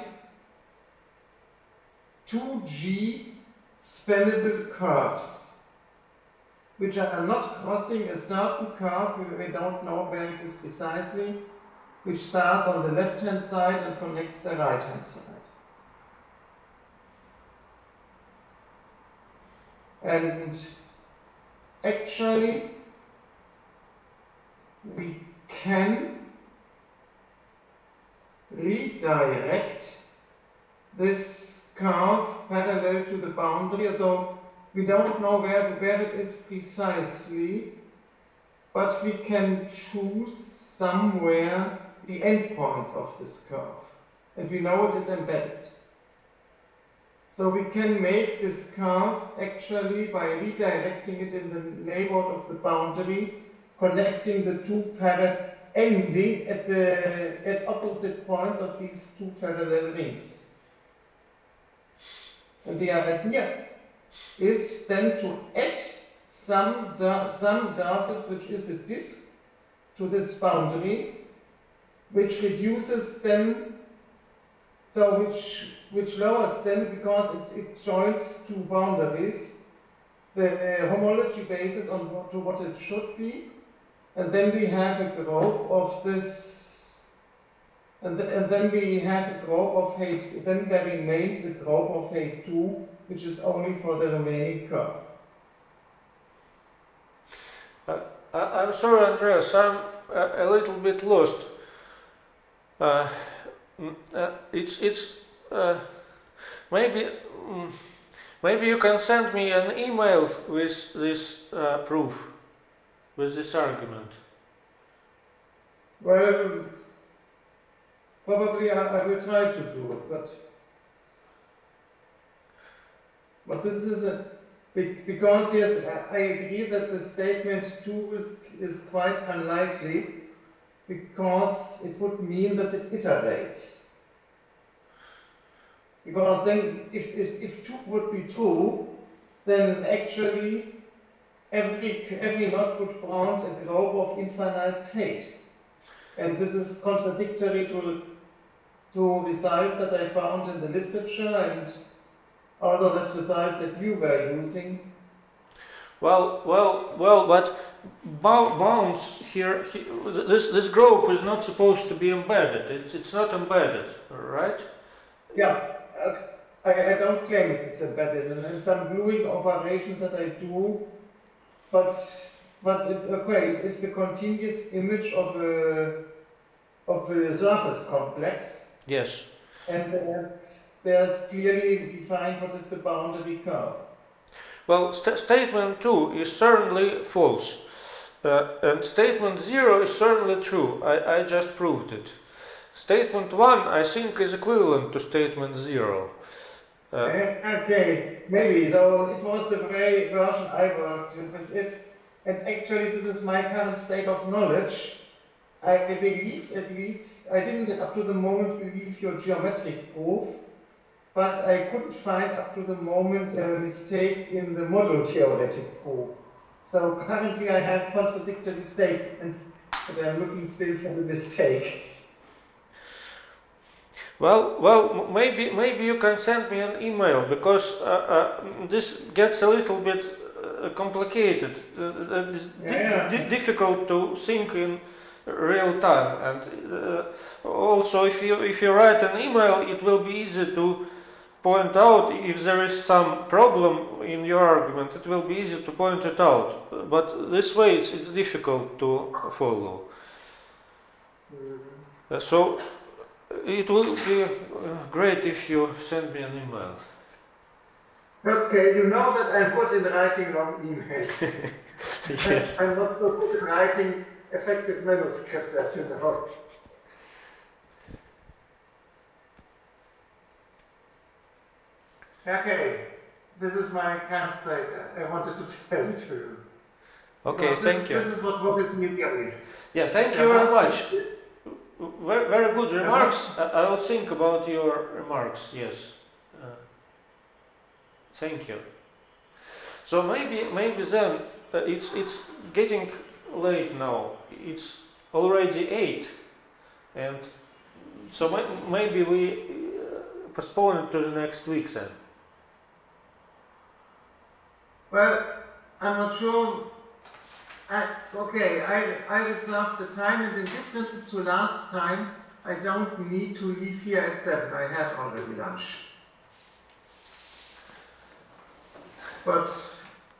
2G spannable curves, which are not crossing a certain curve, we don't know where it is precisely, which starts on the left-hand side and connects the right-hand side. And actually, we can redirect this curve parallel to the boundary. So we don't know where it is precisely, but we can choose somewhere the endpoints of this curve, and we know it is embedded. So we can make this curve actually by redirecting it in the neighborhood of the boundary, connecting the two ending at opposite points of these two parallel rings. And the idea is then to add some surface which is a disk to this boundary, which reduces then, so which lowers then, because it joins two boundaries, the homology basis on to what it should be, and then we have a group of this, and then we have a group of height, then there remains a group of height 2, which is only for the remaining curve. I'm sorry, Andreas, I'm a little bit lost. Maybe you can send me an email with this proof, with this argument. Well, probably I will try to do it, but this is because yes, I agree that the statement 2 is quite unlikely, because it would mean that it iterates. Because then, if 2 would be true, then actually every knot would bound a group of infinite height. And this is contradictory to results that I found in the literature and also that results that you were using. Well, but bounds here, this group is not supposed to be embedded. It's not embedded, right? Yeah, I don't claim it is embedded, and some gluing operations that I do, but it is the continuous image of a surface complex. Yes. And there's clearly defined what is the boundary curve. Well, statement 2 is certainly false, and statement 0 is certainly true. I just proved it. Statement 1, I think, is equivalent to statement 0. Okay, maybe. So it was the very version I worked with it, and actually this is my current state of knowledge. I believe, at least, I didn't up to the moment believe your geometric proof, but I couldn't find up to the moment a mistake in the model theoretic proof. So currently I have contradictory statements, but I'm looking still for the mistake. Well, maybe you can send me an email, because this gets a little bit complicated. It's difficult to think in real time, and also if you write an email, it will be easy to point out if there is some problem in your argument. It will be easy to point it out, but this way it's difficult to follow. So it will be great if you send me an email. Okay, you know that I'm good in writing long emails. Yes. I'm not so good in writing effective manuscripts, as you know. Okay, this is my current state. I wanted to tell it to you. Okay, thank you. This is what worried me really. Yeah, thank you very much. Very good remarks. I will think about your remarks. Yes. Thank you. So maybe then it's getting late now. It's already 8, and so maybe we postpone it to the next week then. Well, I'm not sure. I reserved the time, and in difference to last time, I don't need to leave here at 7. I had already lunch. But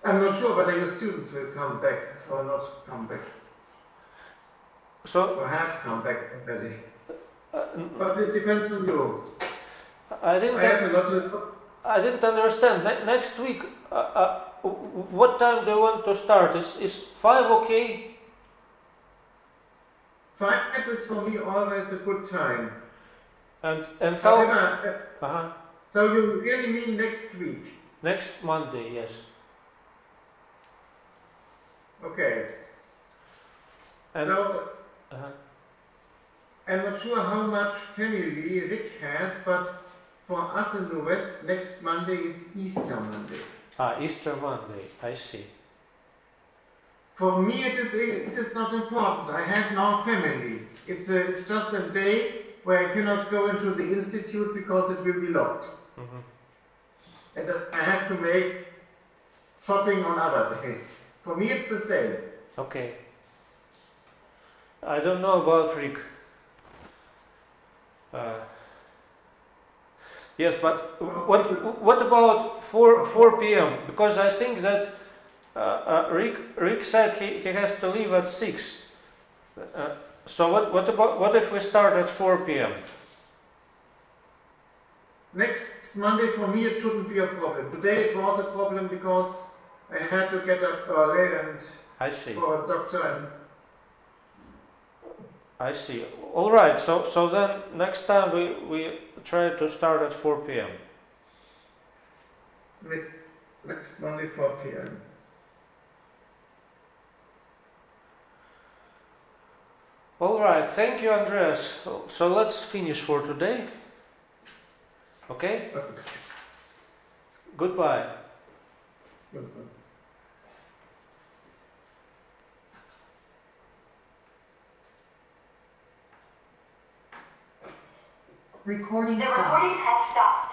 I'm not sure whether your students will come back or not come back. So or have come back already. But it depends on you. I didn't understand. Next week, what time do you want to start? Is 5 okay? 5 is for me always a good time. And how? So you really mean next week? Next Monday, yes. Okay. And so I'm not sure how much family Rick has, but for us in the West, next Monday is Easter Monday. Ah, Easter Monday, I see. For me, it is not important. I have now family. It's just a day where I cannot go into the institute because it will be locked. And I have to make shopping on other days. For me, it's the same. Okay. I don't know about Rick. Yes, but what about 4 p.m.? Because I think that Rick said he has to leave at 6. So what if we start at 4 p.m.? Next Monday for me it shouldn't be a problem. Today it was a problem because I had to get up early and I see. for a doctor. And I see. All right. So then next time we try to start at 4 p.m. Next Monday 4 p.m. All right. Thank you, Andreas. So let's finish for today. Okay? Goodbye. The recording has stopped.